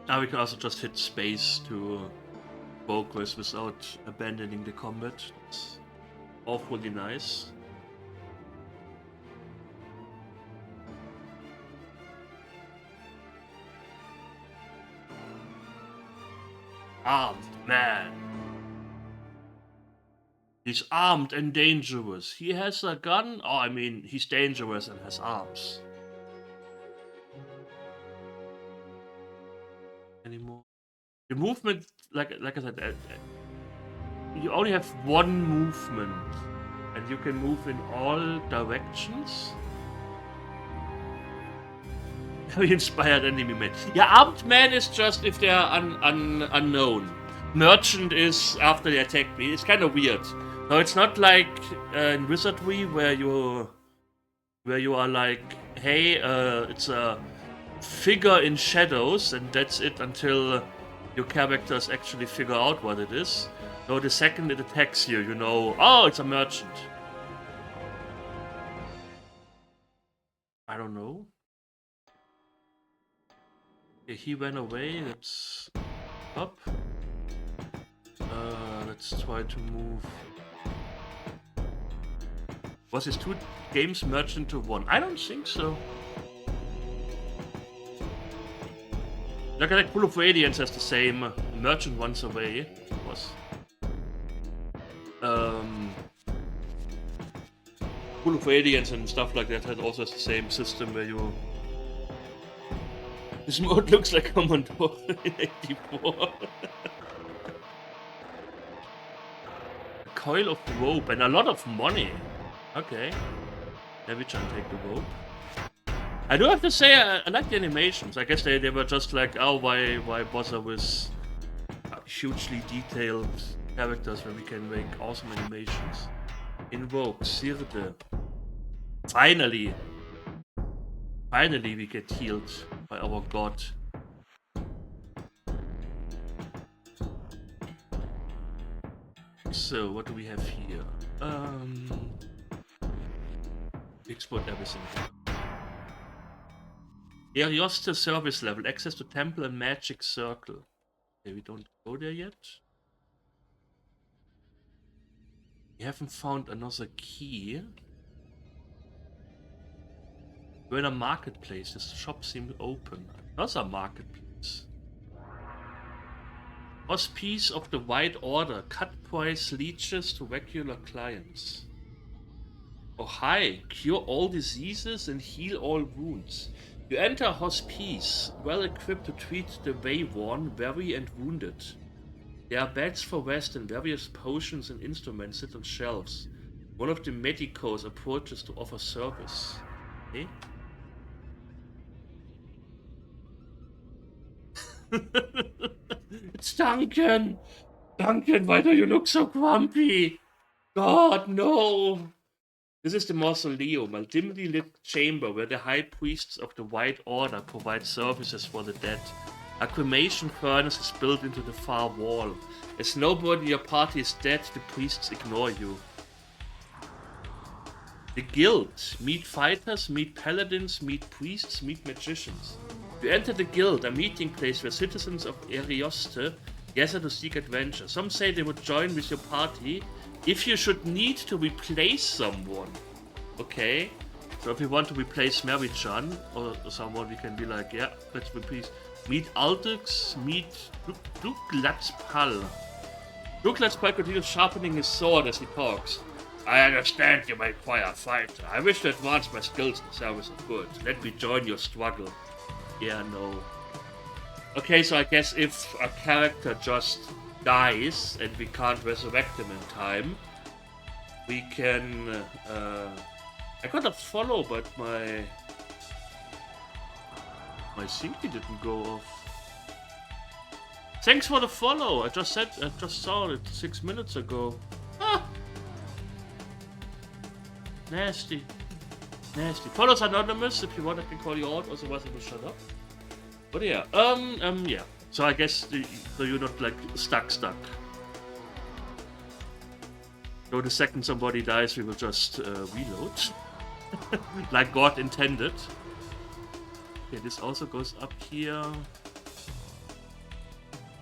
Now we can also just hit space to progress without abandoning the combat. That's awfully nice. Armed man. He's armed and dangerous. He has a gun. Oh, I mean, he's dangerous and has arms. Anymore? The movement, like I said, you only have one movement, and you can move in all directions. Very inspired enemy man. Yeah, armed man is just if they are unknown. Merchant is after they attack me. It's kind of weird. No, it's not like in Wizardry where you are like, hey, it's a figure in shadows, and that's it until your characters actually figure out what it is. So the second it attacks you, you know, oh, it's a merchant. I don't know. Okay, he ran away. Let's up. Let's try to move. Was his two games merged into one? I don't think so. Like Pool of Radiance has the same. Merchant runs away. Was Pool of Radiance and stuff like that also has the same system where you. This mode looks like Commodore in 84. A coil of rope and a lot of money. Okay. Maybe try and take the rope. I do have to say, I like the animations. I guess they were just like, oh, why bother with hugely detailed characters when we can make awesome animations. Invoke, Sirde. Finally we get healed by our god. So, what do we have here? Export everything. Ariosta service level, access to temple and magic circle. Okay, we don't go there yet. We haven't found another key. We're in a marketplace. This shop seems open. Another marketplace. Hospice of the White Order. Cut price leeches to regular clients. Oh hi, cure all diseases and heal all wounds. You enter Hospice, well equipped to treat the wayworn, weary and wounded. There are beds for rest and various potions and instruments sit on shelves. One of the medicos approaches to offer service. Okay. It's Duncan! Duncan, why do you look so grumpy? God, no! This is the mausoleum, a dimly lit chamber where the high priests of the White Order provide services for the dead. A cremation furnace is built into the far wall. As nobody in your party is dead, the priests ignore you. The Guild. Meet fighters, meet paladins, meet priests, meet magicians. You enter the Guild, a meeting place where citizens of Arioste gather to seek adventure. Some say they would join with your party if you should need to replace someone. Okay, so if we want to replace Mary-chan or someone, we can be like, yeah, let's replace. Meet Aldux, meet Duglatspal. Duglatspal continues sharpening his sword as he talks. I understand you may require a fighter. I wish to advance my skills in the service of good. Let me join your struggle. Yeah, no. Okay, so I guess if a character just dies and we can't resurrect him in time, we can... I got a follow, but my thingy didn't go off. Thanks for the follow. I just saw it 6 minutes ago. Ah! Nasty. Nasty. Follows anonymous. If you want, I can call you out. Otherwise, I will shut up. But yeah. Yeah. So I guess so you're not like stuck. So the second somebody dies, we will just reload, like God intended. Okay, this also goes up here.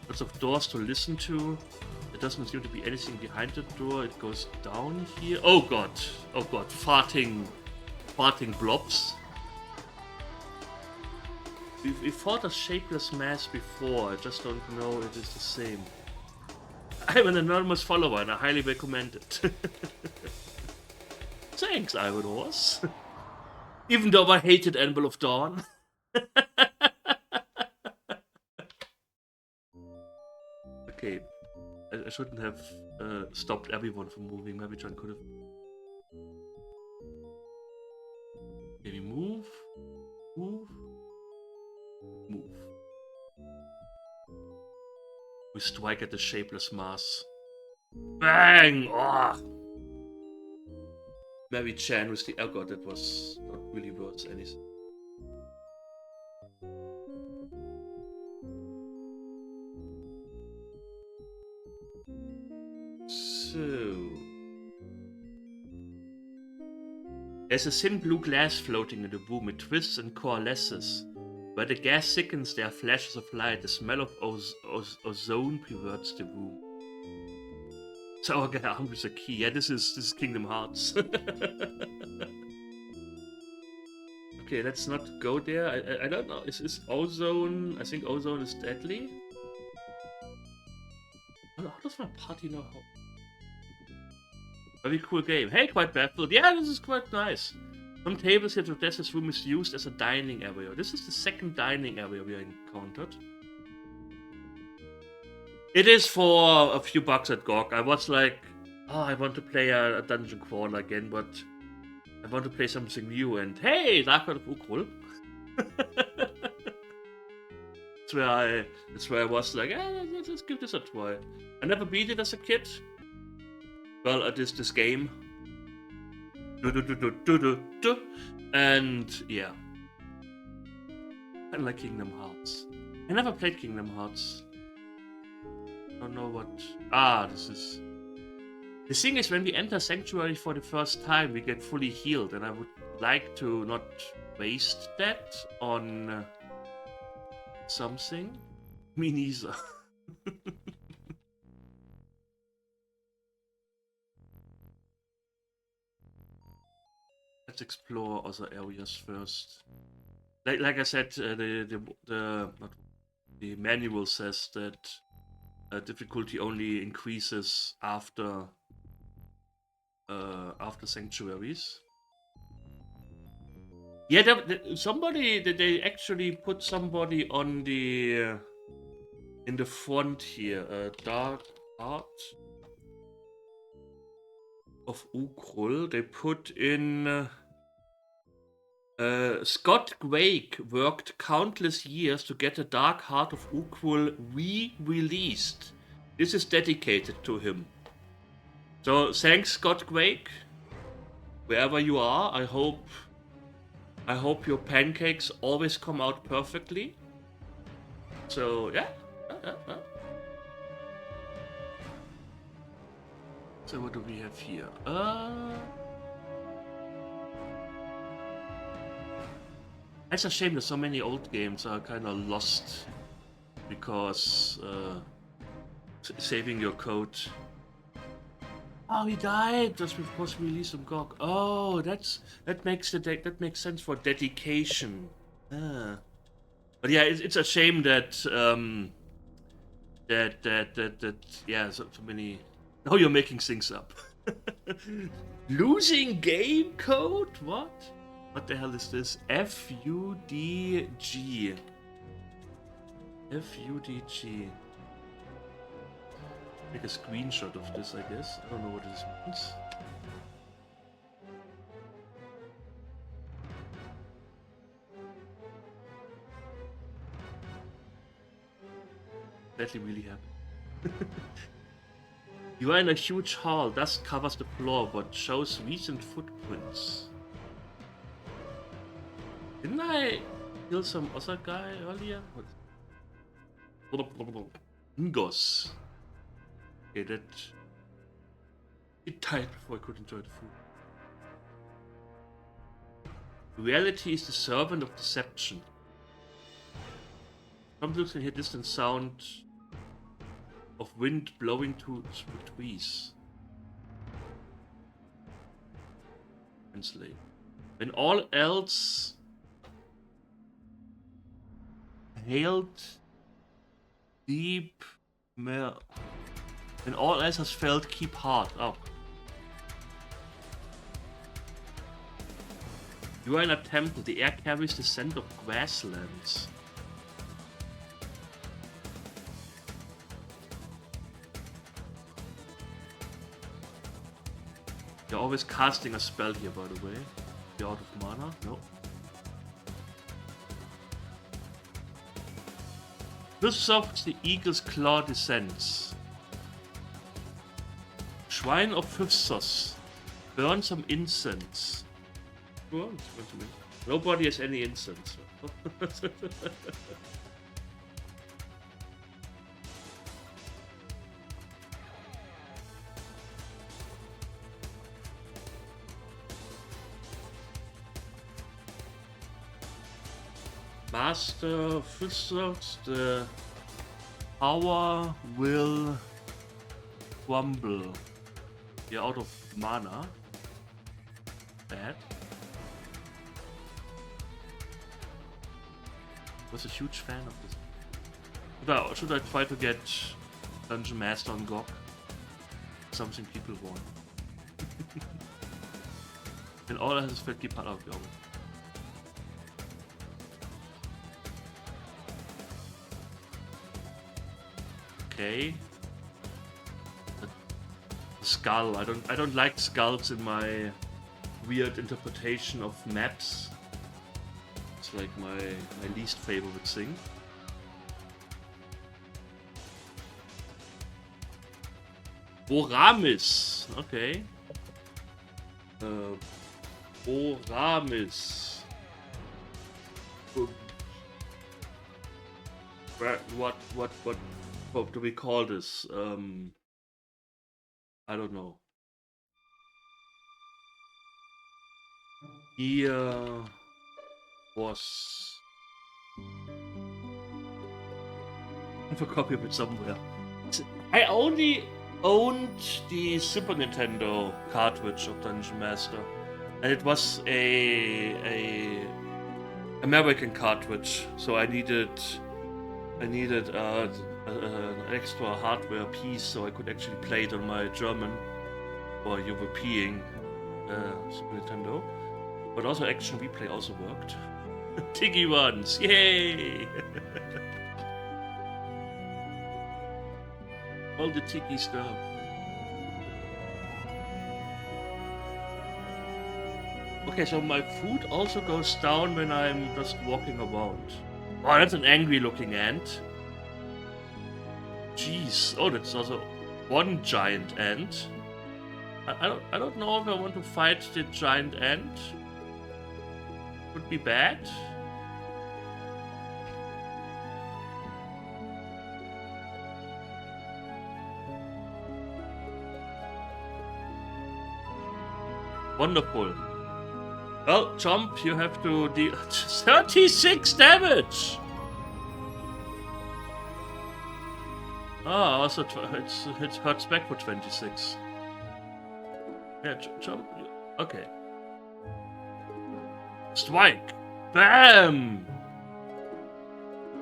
Lots of doors to listen to. There doesn't seem to be anything behind the door. It goes down here. Oh god, farting blobs. We fought a shapeless mass before. I just don't know if it's the same. I'm an anonymous follower and I highly recommend it. Thanks, Iron Horse. Even though I hated Anvil of Dawn. Okay, I shouldn't have stopped everyone from moving. Maybe John could have. Maybe move. We strike at the shapeless mass. Bang! Oh! Mary Chan with the... Oh god, that was not really worth anything. So... There's a thin blue glass floating in the room. It twists and coalesces. Where the gas thickens, there are flashes of light. The smell of ozone perverts the room. So I get armed with a key. Yeah, this is Kingdom Hearts. Okay, let's not go there. I don't know. Is ozone? I think ozone is deadly. How does my party know how? Very cool game. Hey, quite baffled. Yeah, this is quite nice. Some tables here to test this room is used as a dining area. This is the second dining area we encountered. It is for a few bucks at GOG. I was like, oh, I want to play a dungeon crawler again, but I want to play something new. And hey, Dark of Uukrul. That's where I was like, let's give this a try. I never beat it as a kid. Well, at this game. And yeah. I like Kingdom Hearts. I never played Kingdom Hearts. I don't know what... Ah, this is... The thing is, when we enter Sanctuary for the first time, we get fully healed, and I would like to not waste that on something. Me neither. Let's explore other areas first. Like I said, the manual says that difficulty only increases after sanctuaries. Yeah, they actually put somebody on the in the front here. Dark Art of Uukrul. They put in. Scott Quake worked countless years to get the Dark Heart of Uukrul re-released. This is dedicated to him. So thanks, Scott Quake. Wherever you are, I hope your pancakes always come out perfectly. So yeah. So what do we have here? It's a shame that so many old games are kind of lost because saving your code. Oh, he died just because we released some GOG. Oh, that makes sense for dedication. Ah. But yeah, it's a shame that yeah, so many. Now you're making things up. Losing game code? What? What the hell is this? FUDG. FUDG. Take a screenshot of this, I guess. I don't know what this means. That really happened. You are in a huge hall. Dust covers the floor, but shows recent footprints. Didn't I kill some other guy earlier? Ngos. Okay, that... It died before I could enjoy the food. Reality is the servant of deception. Sometimes can hear distant sound of wind blowing through trees. Translate. When all else hailed deep when all else has failed, keep heart. Oh. You are in a temple. The air carries the scent of grasslands. You're always casting a spell here, by the way. You're out of mana? No. This soft the eagle's claw descends. Shrine of Phthos. Burn some incense. Oh, nobody has any incense. Master Phthos, the power will crumble. You're out of mana. Bad. I was a huge fan of this. Should I try to get Dungeon Master on GOG? Something people want. And all has felt keep out of the Okay. Skull. I don't like skulls in my weird interpretation of maps. It's like my least favorite thing. Boramis. Okay. Boramis. What do we call this? I don't know. Here was... I have a copy of it somewhere. I only owned the Super Nintendo cartridge of Dungeon Master, and it was a American cartridge, so I needed an extra hardware piece so I could actually play it on my German or European Super Nintendo. But also Action Replay also worked. Tiggy ones, yay! All the Tiggy stuff. Okay, so my food also goes down when I'm just walking around. Oh, that's an angry looking ant. Jeez. Oh, that's also one giant ant. I don't know if I want to fight the giant ant. Would be bad. Wonderful. Well, Chomp, you have to deal 36 damage! Ah, also it hurts back for 26. Yeah, Chomp. Okay. Strike! Bam!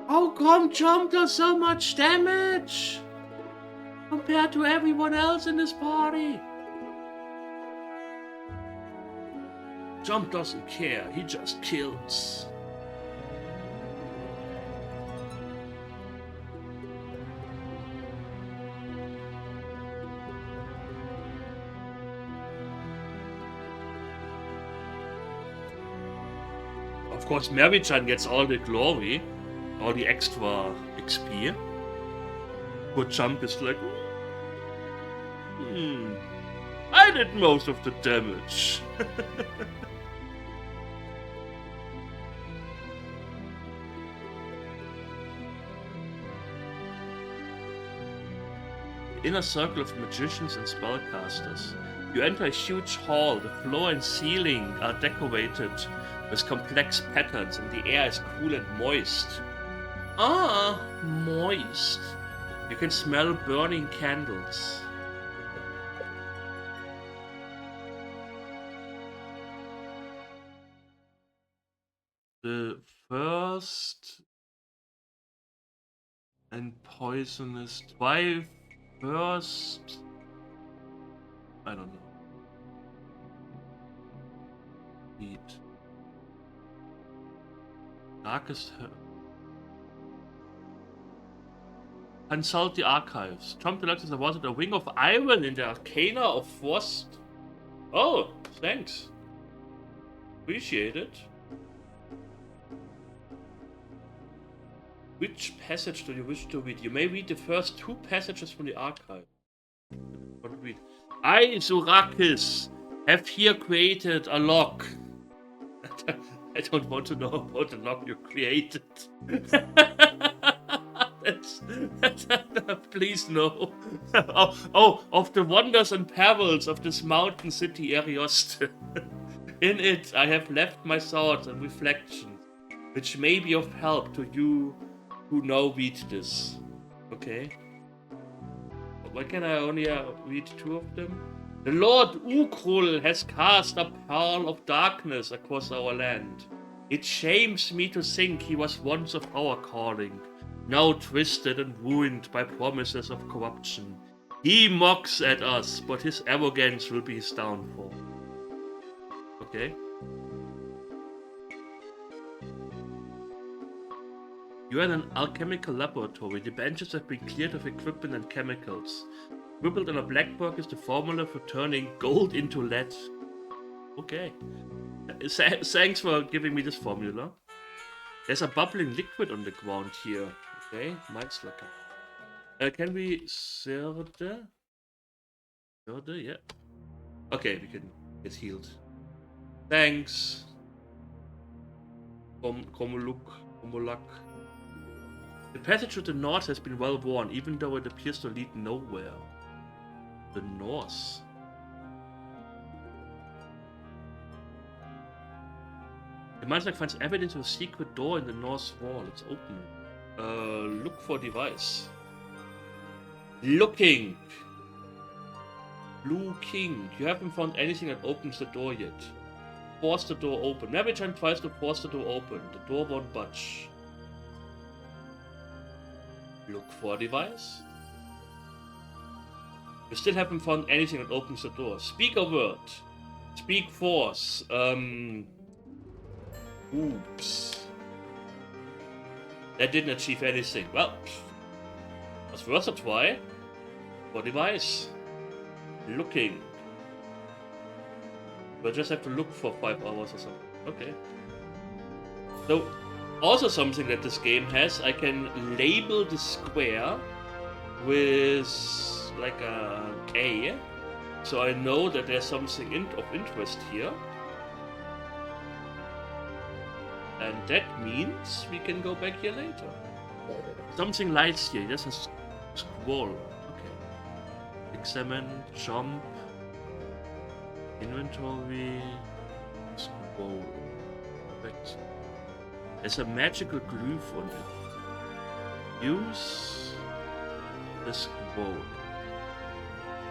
How come Chomp does so much damage? Compared to everyone else in this party? Chomp doesn't care, he just kills. Of course, Mary-chan gets all the glory, all the extra XP. But Chomp is like, I did most of the damage. Inner circle of magicians and spellcasters. You enter a huge hall. The floor and ceiling are decorated with complex patterns, and the air is cool and moist. Ah, moist. You can smell burning candles. The first and poisonous. Try first. I don't know. Heat. Darkest. Consult the archives. Trump Deluxe has awarded a Ring of Iron in the Arcana of Frost. Oh, thanks. Appreciate it. Which passage do you wish to read? You may read the first 2 passages from the archive. Read. I, Zurakis, have here created a lock. I don't want to know about the lock you created. Please no. Of the wonders and perils of this mountain city Arioste. In it I have left my thoughts and reflections, which may be of help to you who now read this. Okay. Why can I only read 2 of them? The Lord Uukrul has cast a pearl of darkness across our land. It shames me to think he was once of our calling, now twisted and ruined by promises of corruption. He mocks at us, but his arrogance will be his downfall. Okay. You are in an alchemical laboratory. The benches have been cleared of equipment and chemicals. Scribbled on a blackboard is the formula for turning gold into lead. Okay. Thanks for giving me this formula. There's a bubbling liquid on the ground here. Okay, mine's lucky. Can we Serde? Serde, yeah. Okay, we can get healed. Thanks. Komulak. The passage to the north has been well worn, even though it appears to lead nowhere. The north. The monster finds evidence of a secret door in the north wall. Let's open it. Look for device. Looking. Blue King. You haven't found anything that opens the door yet. Force the door open. Mary-chan tries to force the door open. The door won't budge. Look for device. You still haven't found anything that opens the door. Speak a word. Speak force. Oops. That didn't achieve anything. Well, was worth a try. For device. Looking. But just have to look for 5 hours or something. Okay. So, also something that this game has, I can label the square with like a A. So I know that there's something of interest here. And that means we can go back here later. Something lights here. There's a scroll. Okay. Examine, jump, inventory, scroll. Perfect. There's a magical glyph on it. Use the scroll.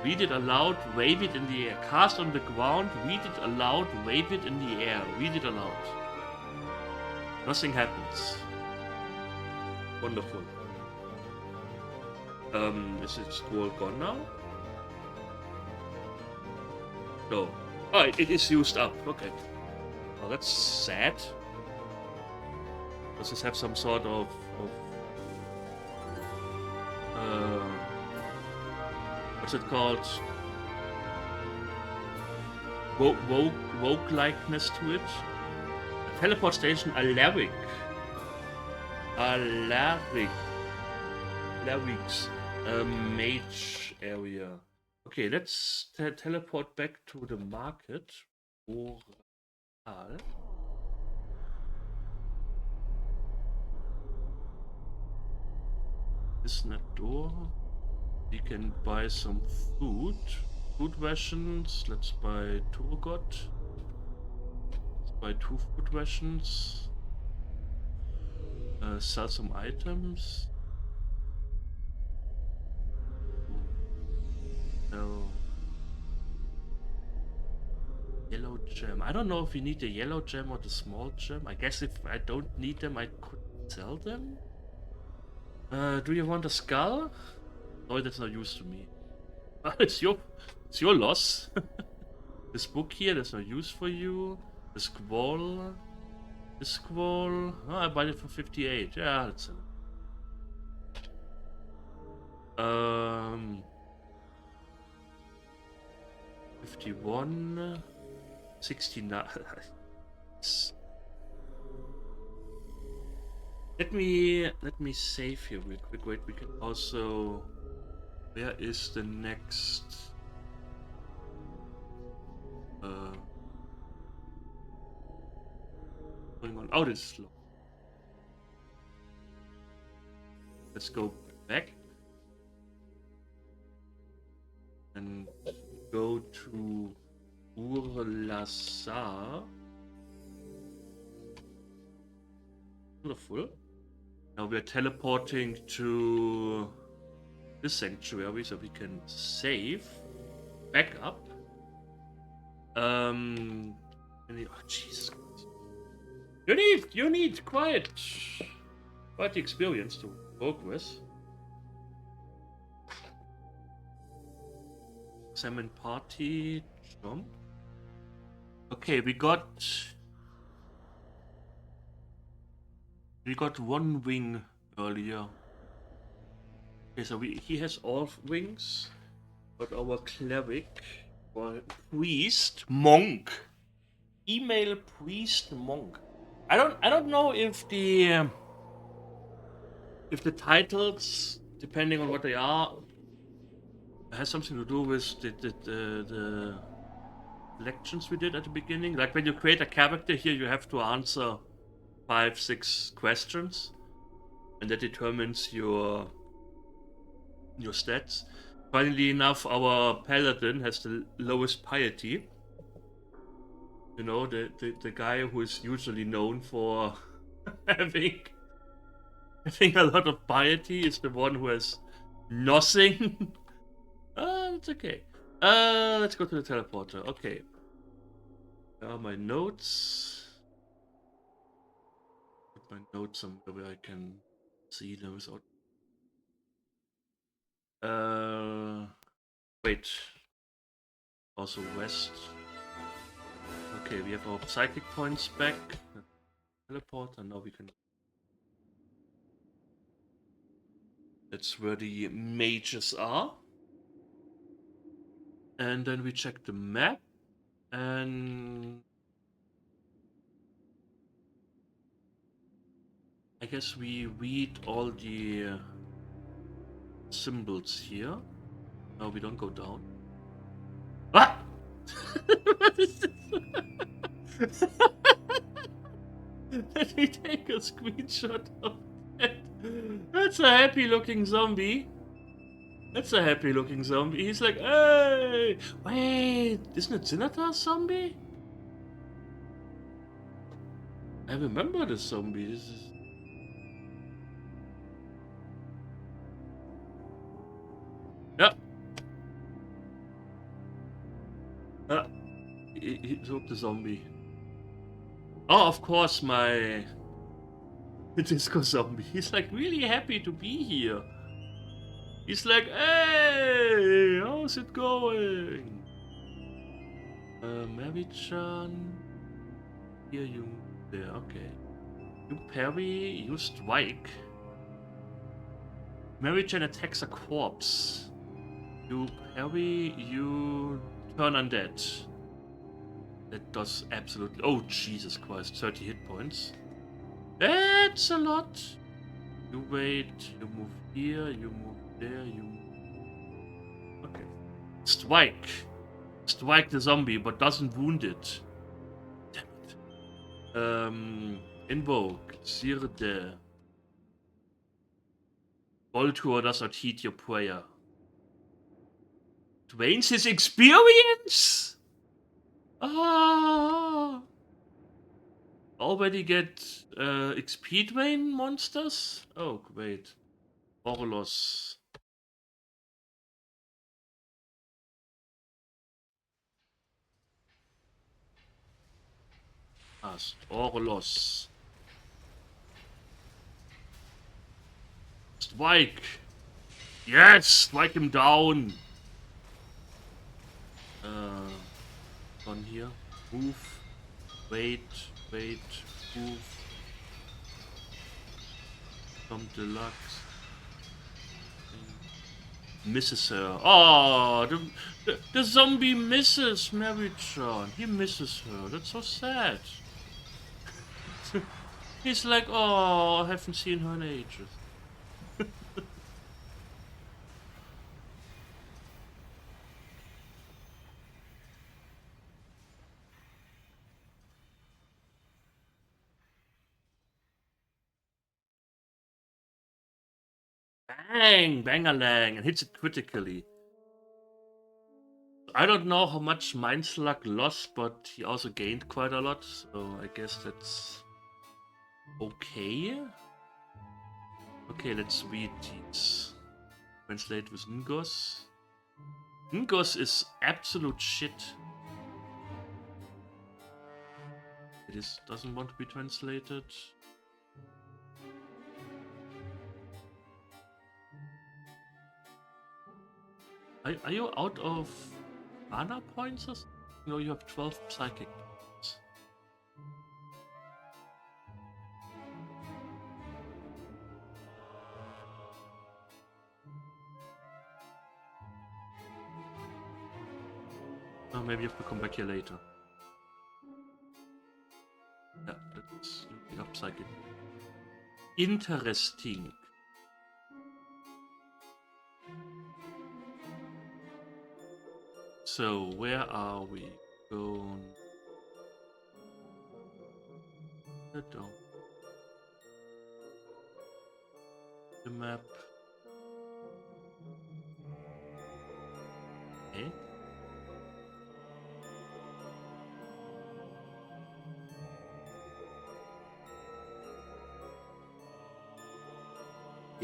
Read it aloud, wave it in the air. Cast on the ground, read it aloud, wave it in the air. Read it aloud. Nothing happens. Wonderful. Is it scroll gone now? No. Oh, it is used up. Okay. Oh, that's sad. Does this have some sort of what's it called? Woke likeness to it? A teleport station, Alaric. Alaric's mage area. Okay, let's teleport back to the market. Uukrul. Isn't that door? We can buy some food. Food rations. Let's buy Turgot. Let's buy 2 food rations. Sell some items. No. Yellow gem. I don't know if we need the yellow gem or the small gem. I guess if I don't need them, I could sell them. Do you want a skull? No, that's no use to me. It's your loss. This book here, there's no use for you. The scroll. The scroll. Oh, I bought it for 58. Yeah, that's it. 51. 69. Let me save here real quick. Wait, we can also. Where is the next? Going on. Oh, this is slow. Let's go back and go to Urlasar. Wonderful. Now we are teleporting to this sanctuary so we can save, back up. Oh, Jesus. You need quite the experience to progress. Examine party, jump. Okay, we got 1 wing earlier. Okay, so he has all wings, but our cleric or priest monk, email priest monk. I don't know if the titles, depending on what they are, has something to do with the lections we did at the beginning. Like when you create a character here, you have to answer 5-6 questions, and that determines your stats. Funnily enough, our paladin has the lowest piety. You know, the guy who is usually known for having having a lot of piety is the one who has nothing. It's okay. Let's go to the teleporter. Okay. There are my notes. Put my notes somewhere where I can see them without. Wait. Also west. Okay, we have our psychic points back. Teleporter. Now we can. That's where the mages are. And then we check the map. And I guess we read all the symbols here. No, we don't go down. Ah! What is this? Let me take a screenshot of that. That's a happy looking zombie. That's a happy looking zombie. He's like, hey! Wait, isn't it Zinata's zombie? I remember this zombie. This is. Yeah. Ah, he took the zombie. Oh, of course, my disco zombie. He's like really happy to be here. He's like, hey, how's it going? Mary-chan. Here you there, okay. You parry, you strike. Mary-chan attacks a corpse. You parry, you turn undead. That does absolutely. Oh, Jesus Christ, 30 hit points. That's a lot. You wait, you move here, you move there, you move. Okay. Strike. Strike the zombie, but doesn't wound it. Damn it. Invoke. Sirde. Voltur does not heed your prayer. Drains his experience? Ah. Already get XP drain monsters? Oh, great. Orlos. Orlos. Strike. Yes, strike him down. On here. Move. Wait. Move. Come deluxe. Misses her. Oh, the zombie misses Mary-chan. He misses her. That's so sad. He's like, oh, I haven't seen her in ages. Bang! Bang-a-lang! And hits it critically. I don't know how much Mind Slug lost, but he also gained quite a lot, so I guess that's okay. Okay, let's read these. Translate with Ngos. Ngos is absolute shit. It doesn't want to be translated. Are you out of mana points or something? No, you have 12 psychic points. Oh, maybe you have to come back here later. Yeah, that's looking up psychic. Interesting. So, where are we? Going down. The map. Okay.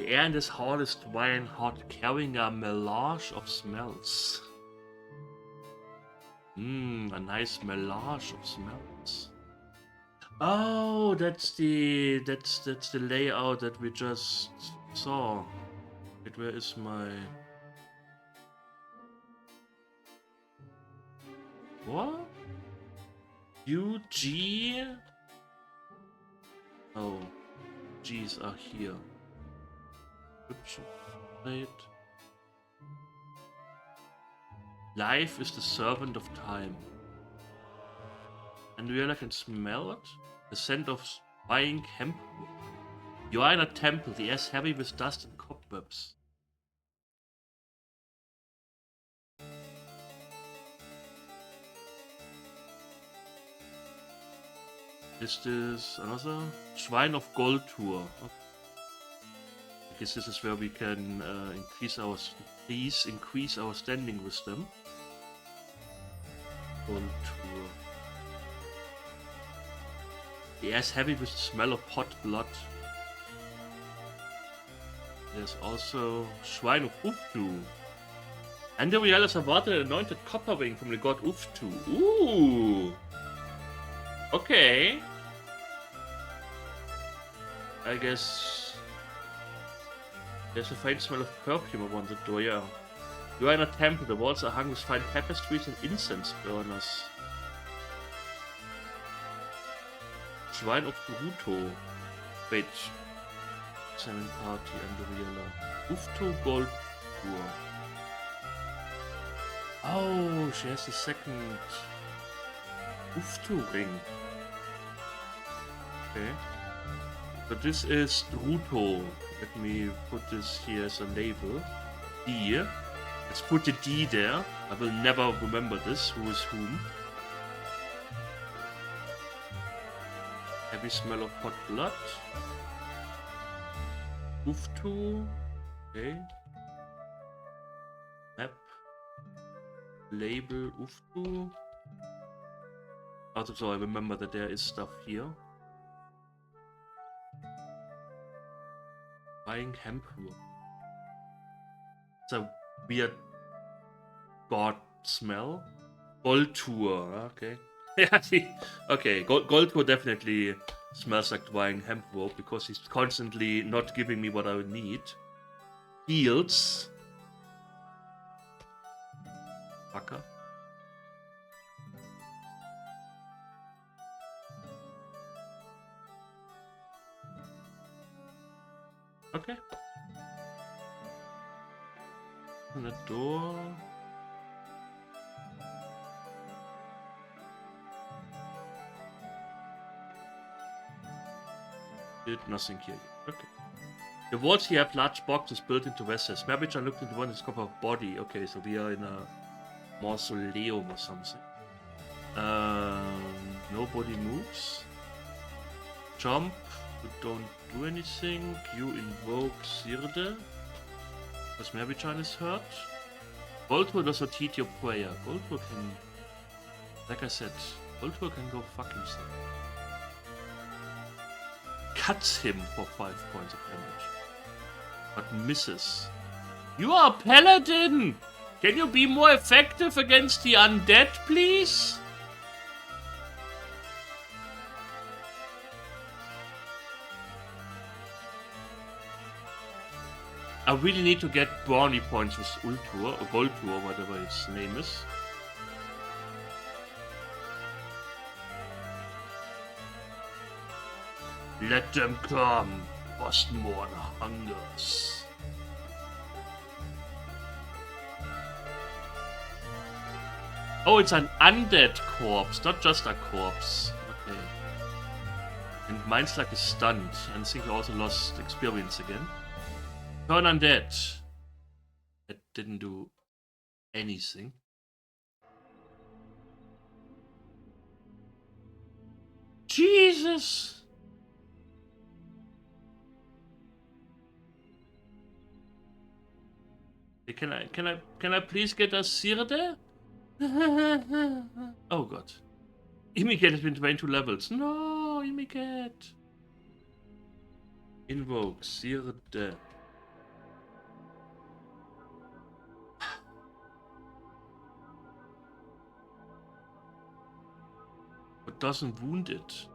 The air in this hall is dry and hot, carrying a melange of smells. A nice melange of smells. Oh, that's the layout that we just saw. Wait, where is my... What? UG? Oh, G's are here. Oops, wait. Life is the servant of time. And we can smell it? The scent of dying hemp. You are in a temple, the air is heavy with dust and cobwebs. Is this another? Shrine of Goldtour. Okay. I guess this is where we can increase our standing with them. Goldtour. The air is heavy with the smell of hot blood. There's also Shrine of Uftu. And the Realis awarded an anointed copper ring from the god Uftu. Ooh! Okay. I guess there's a faint smell of perfume around the door, yeah. You are in a temple, the walls are hung with fine tapestries and incense burners. Shrine of Naruto. Wait. Examine party and the Riela. Ufto Gold Tour. Oh, she has the second Ufto ring. Okay. But this is Naruto. Let me put this here as a label. D. Let's put the D there. I will never remember this. Who is whom? Heavy smell of hot blood. Uftu. Okay. Map. Label Uftu. Also, so I remember that there is stuff here. Buying hemp wood. It's a weird god smell. Goldtour, okay. Yeah, okay, Goldtour definitely smells like drying hemp rope because he's constantly not giving me what I need. Heals. Fucker. Okay. And the door. Did nothing here. Okay. The walls here have large boxes built into vessels. Mavichan looked into one is copper body. Okay, so we are in a mausoleum or something. Nobody moves. Jump. You don't do anything. You invoke Sirde. Because Mavichan is hurt. Goldtour does not heed your prayer. Goldtour can... Like I said, Goldtour can go fuck himself. Cuts him for 5 points of damage. But misses. You are a paladin! Can you be more effective against the undead, please? I really need to get brownie points with Ultur, or Goldtour, whatever its name is. Let them come, Frostmourne hungers. Oh, it's an undead corpse, not just a corpse. Okay. And mine's like a stunt, and I think I also lost experience again. Turn undead. That didn't do anything. Jesus! Can I please get a Sirde? Oh god. Imiket has been 22 levels. No, Imiket. Invoke Sirde. doesn't wound it?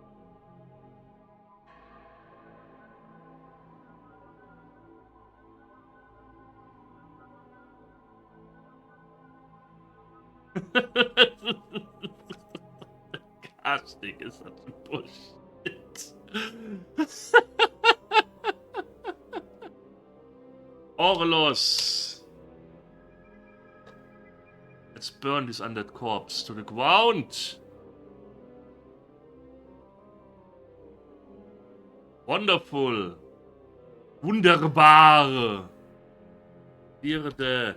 Casting is such a bullshit. Orlos! Let's burn this undead corpse to the ground! Wonderful! Wunderbar! Vierde.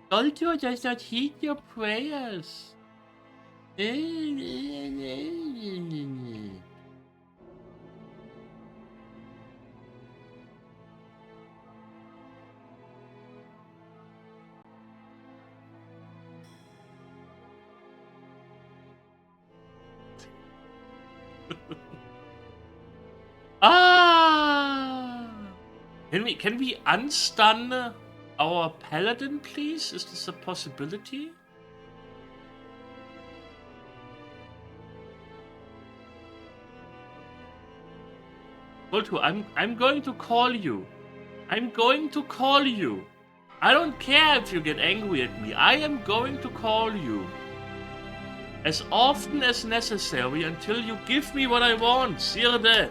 Dolto does not heed your prayers. Ah! Can we unstun our paladin, please? Is this a possibility? Voltu, I'm going to call you. I'm going to call you. I don't care if you get angry at me. I am going to call you. As often as necessary until you give me what I want, Sirde.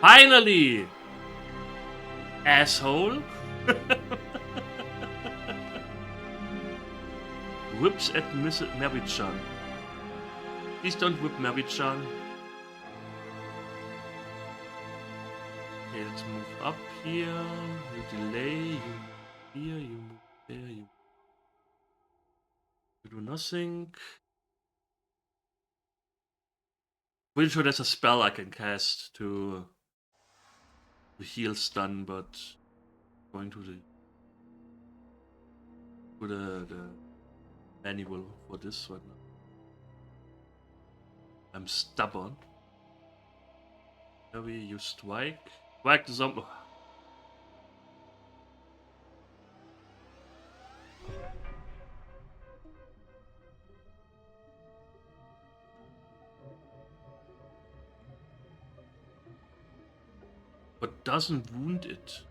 Finally! Asshole. Whips at Mary-chan. Please don't whip Mary-chan. Okay, let's move up here. You delay, you move here, you move there, you do nothing. Pretty sure there's a spell I can cast to heal stun, but going to the manual for this one. I'm stubborn. Maybe you strike. Strike the zombie. But doesn't wound it.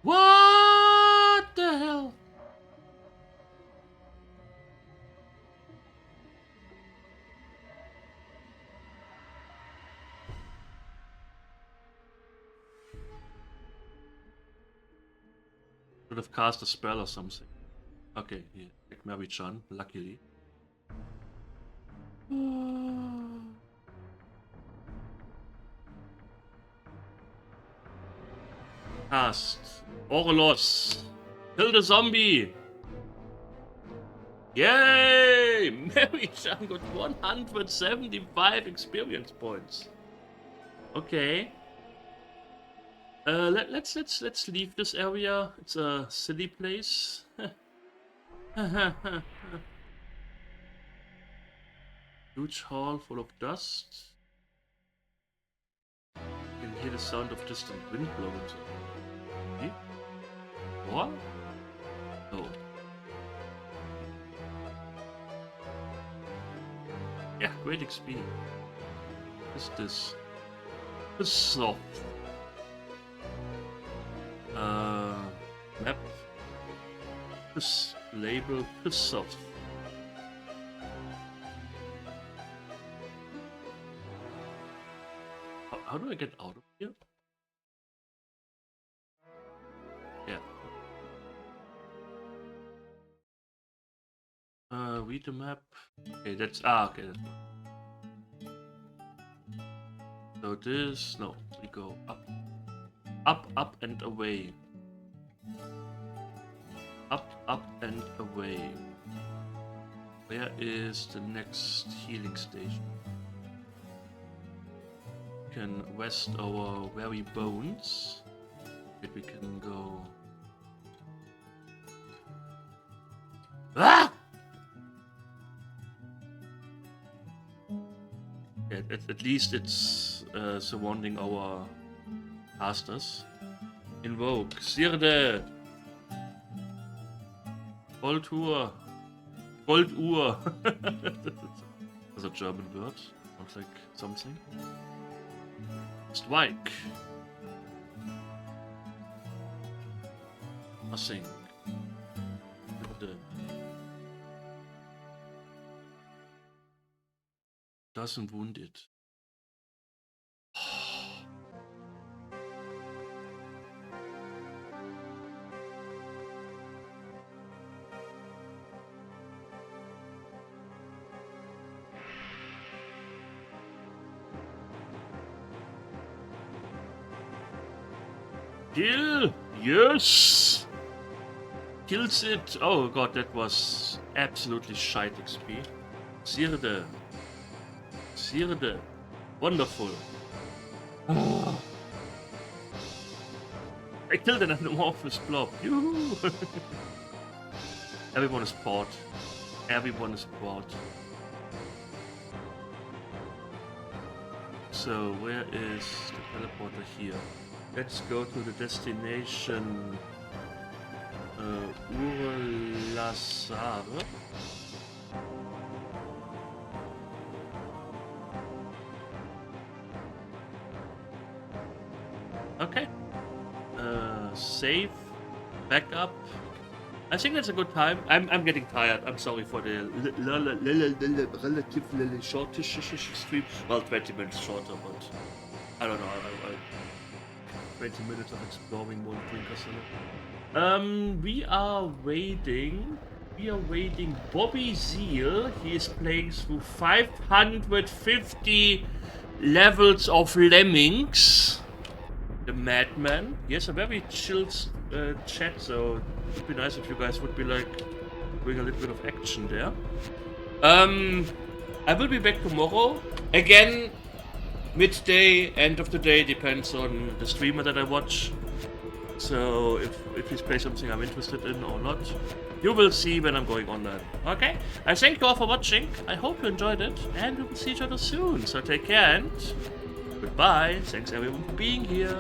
What the hell? Should have cast a spell or something. Okay, here, take Mary-chan, luckily. Cast. Orlos. Kill the zombie. Yay! Mary-chan got 175 experience points. Okay. Let's leave this area. It's a silly place. Huge hall full of dust. You can hear the sound of distant wind blowing. See? What? Oh. Yeah, great XP. What is this? It's soft. Map. This label is soft. How do I get out of here? Yeah. Read the map. Okay, that's okay. So this no, we go up. Up and away. Up and away. Where is the next healing station? We can rest our weary bones. If we can go. Ah! At least it's surrounding our casters. Invoke. Sirde! Golduhr. Golduhr. That's a German word. Sounds like something. Strike. Nothing. Doesn't wound it. Kill! Yes! Kills it! Oh god, that was absolutely shite XP. Sirde. Sirde. Wonderful. I killed an amorphous blob. Yoo-hoo! Everyone is bored. Everyone is bored. So, where is the teleporter here? Let's go to the destination Uukrul. Okay. Save. Backup. I think that's a good time. I'm getting tired. I'm sorry for the relatively short stream. Well, 20 minutes shorter, but I don't know. 20 minutes of exploring won't drink us enough. We are waiting. Bobby Zeal. He is playing through 550 levels of Lemmings. The Madman. He has a very chill chat, so it would be nice if you guys would be like doing a little bit of action there. I will be back tomorrow. Again, midday, end of the day, depends on the streamer that I watch. So if he's playing something I'm interested in or not, you will see when I'm going on that. Okay? I thank you all for watching. I hope you enjoyed it, and we will see each other soon. So take care and goodbye. Thanks everyone for being here.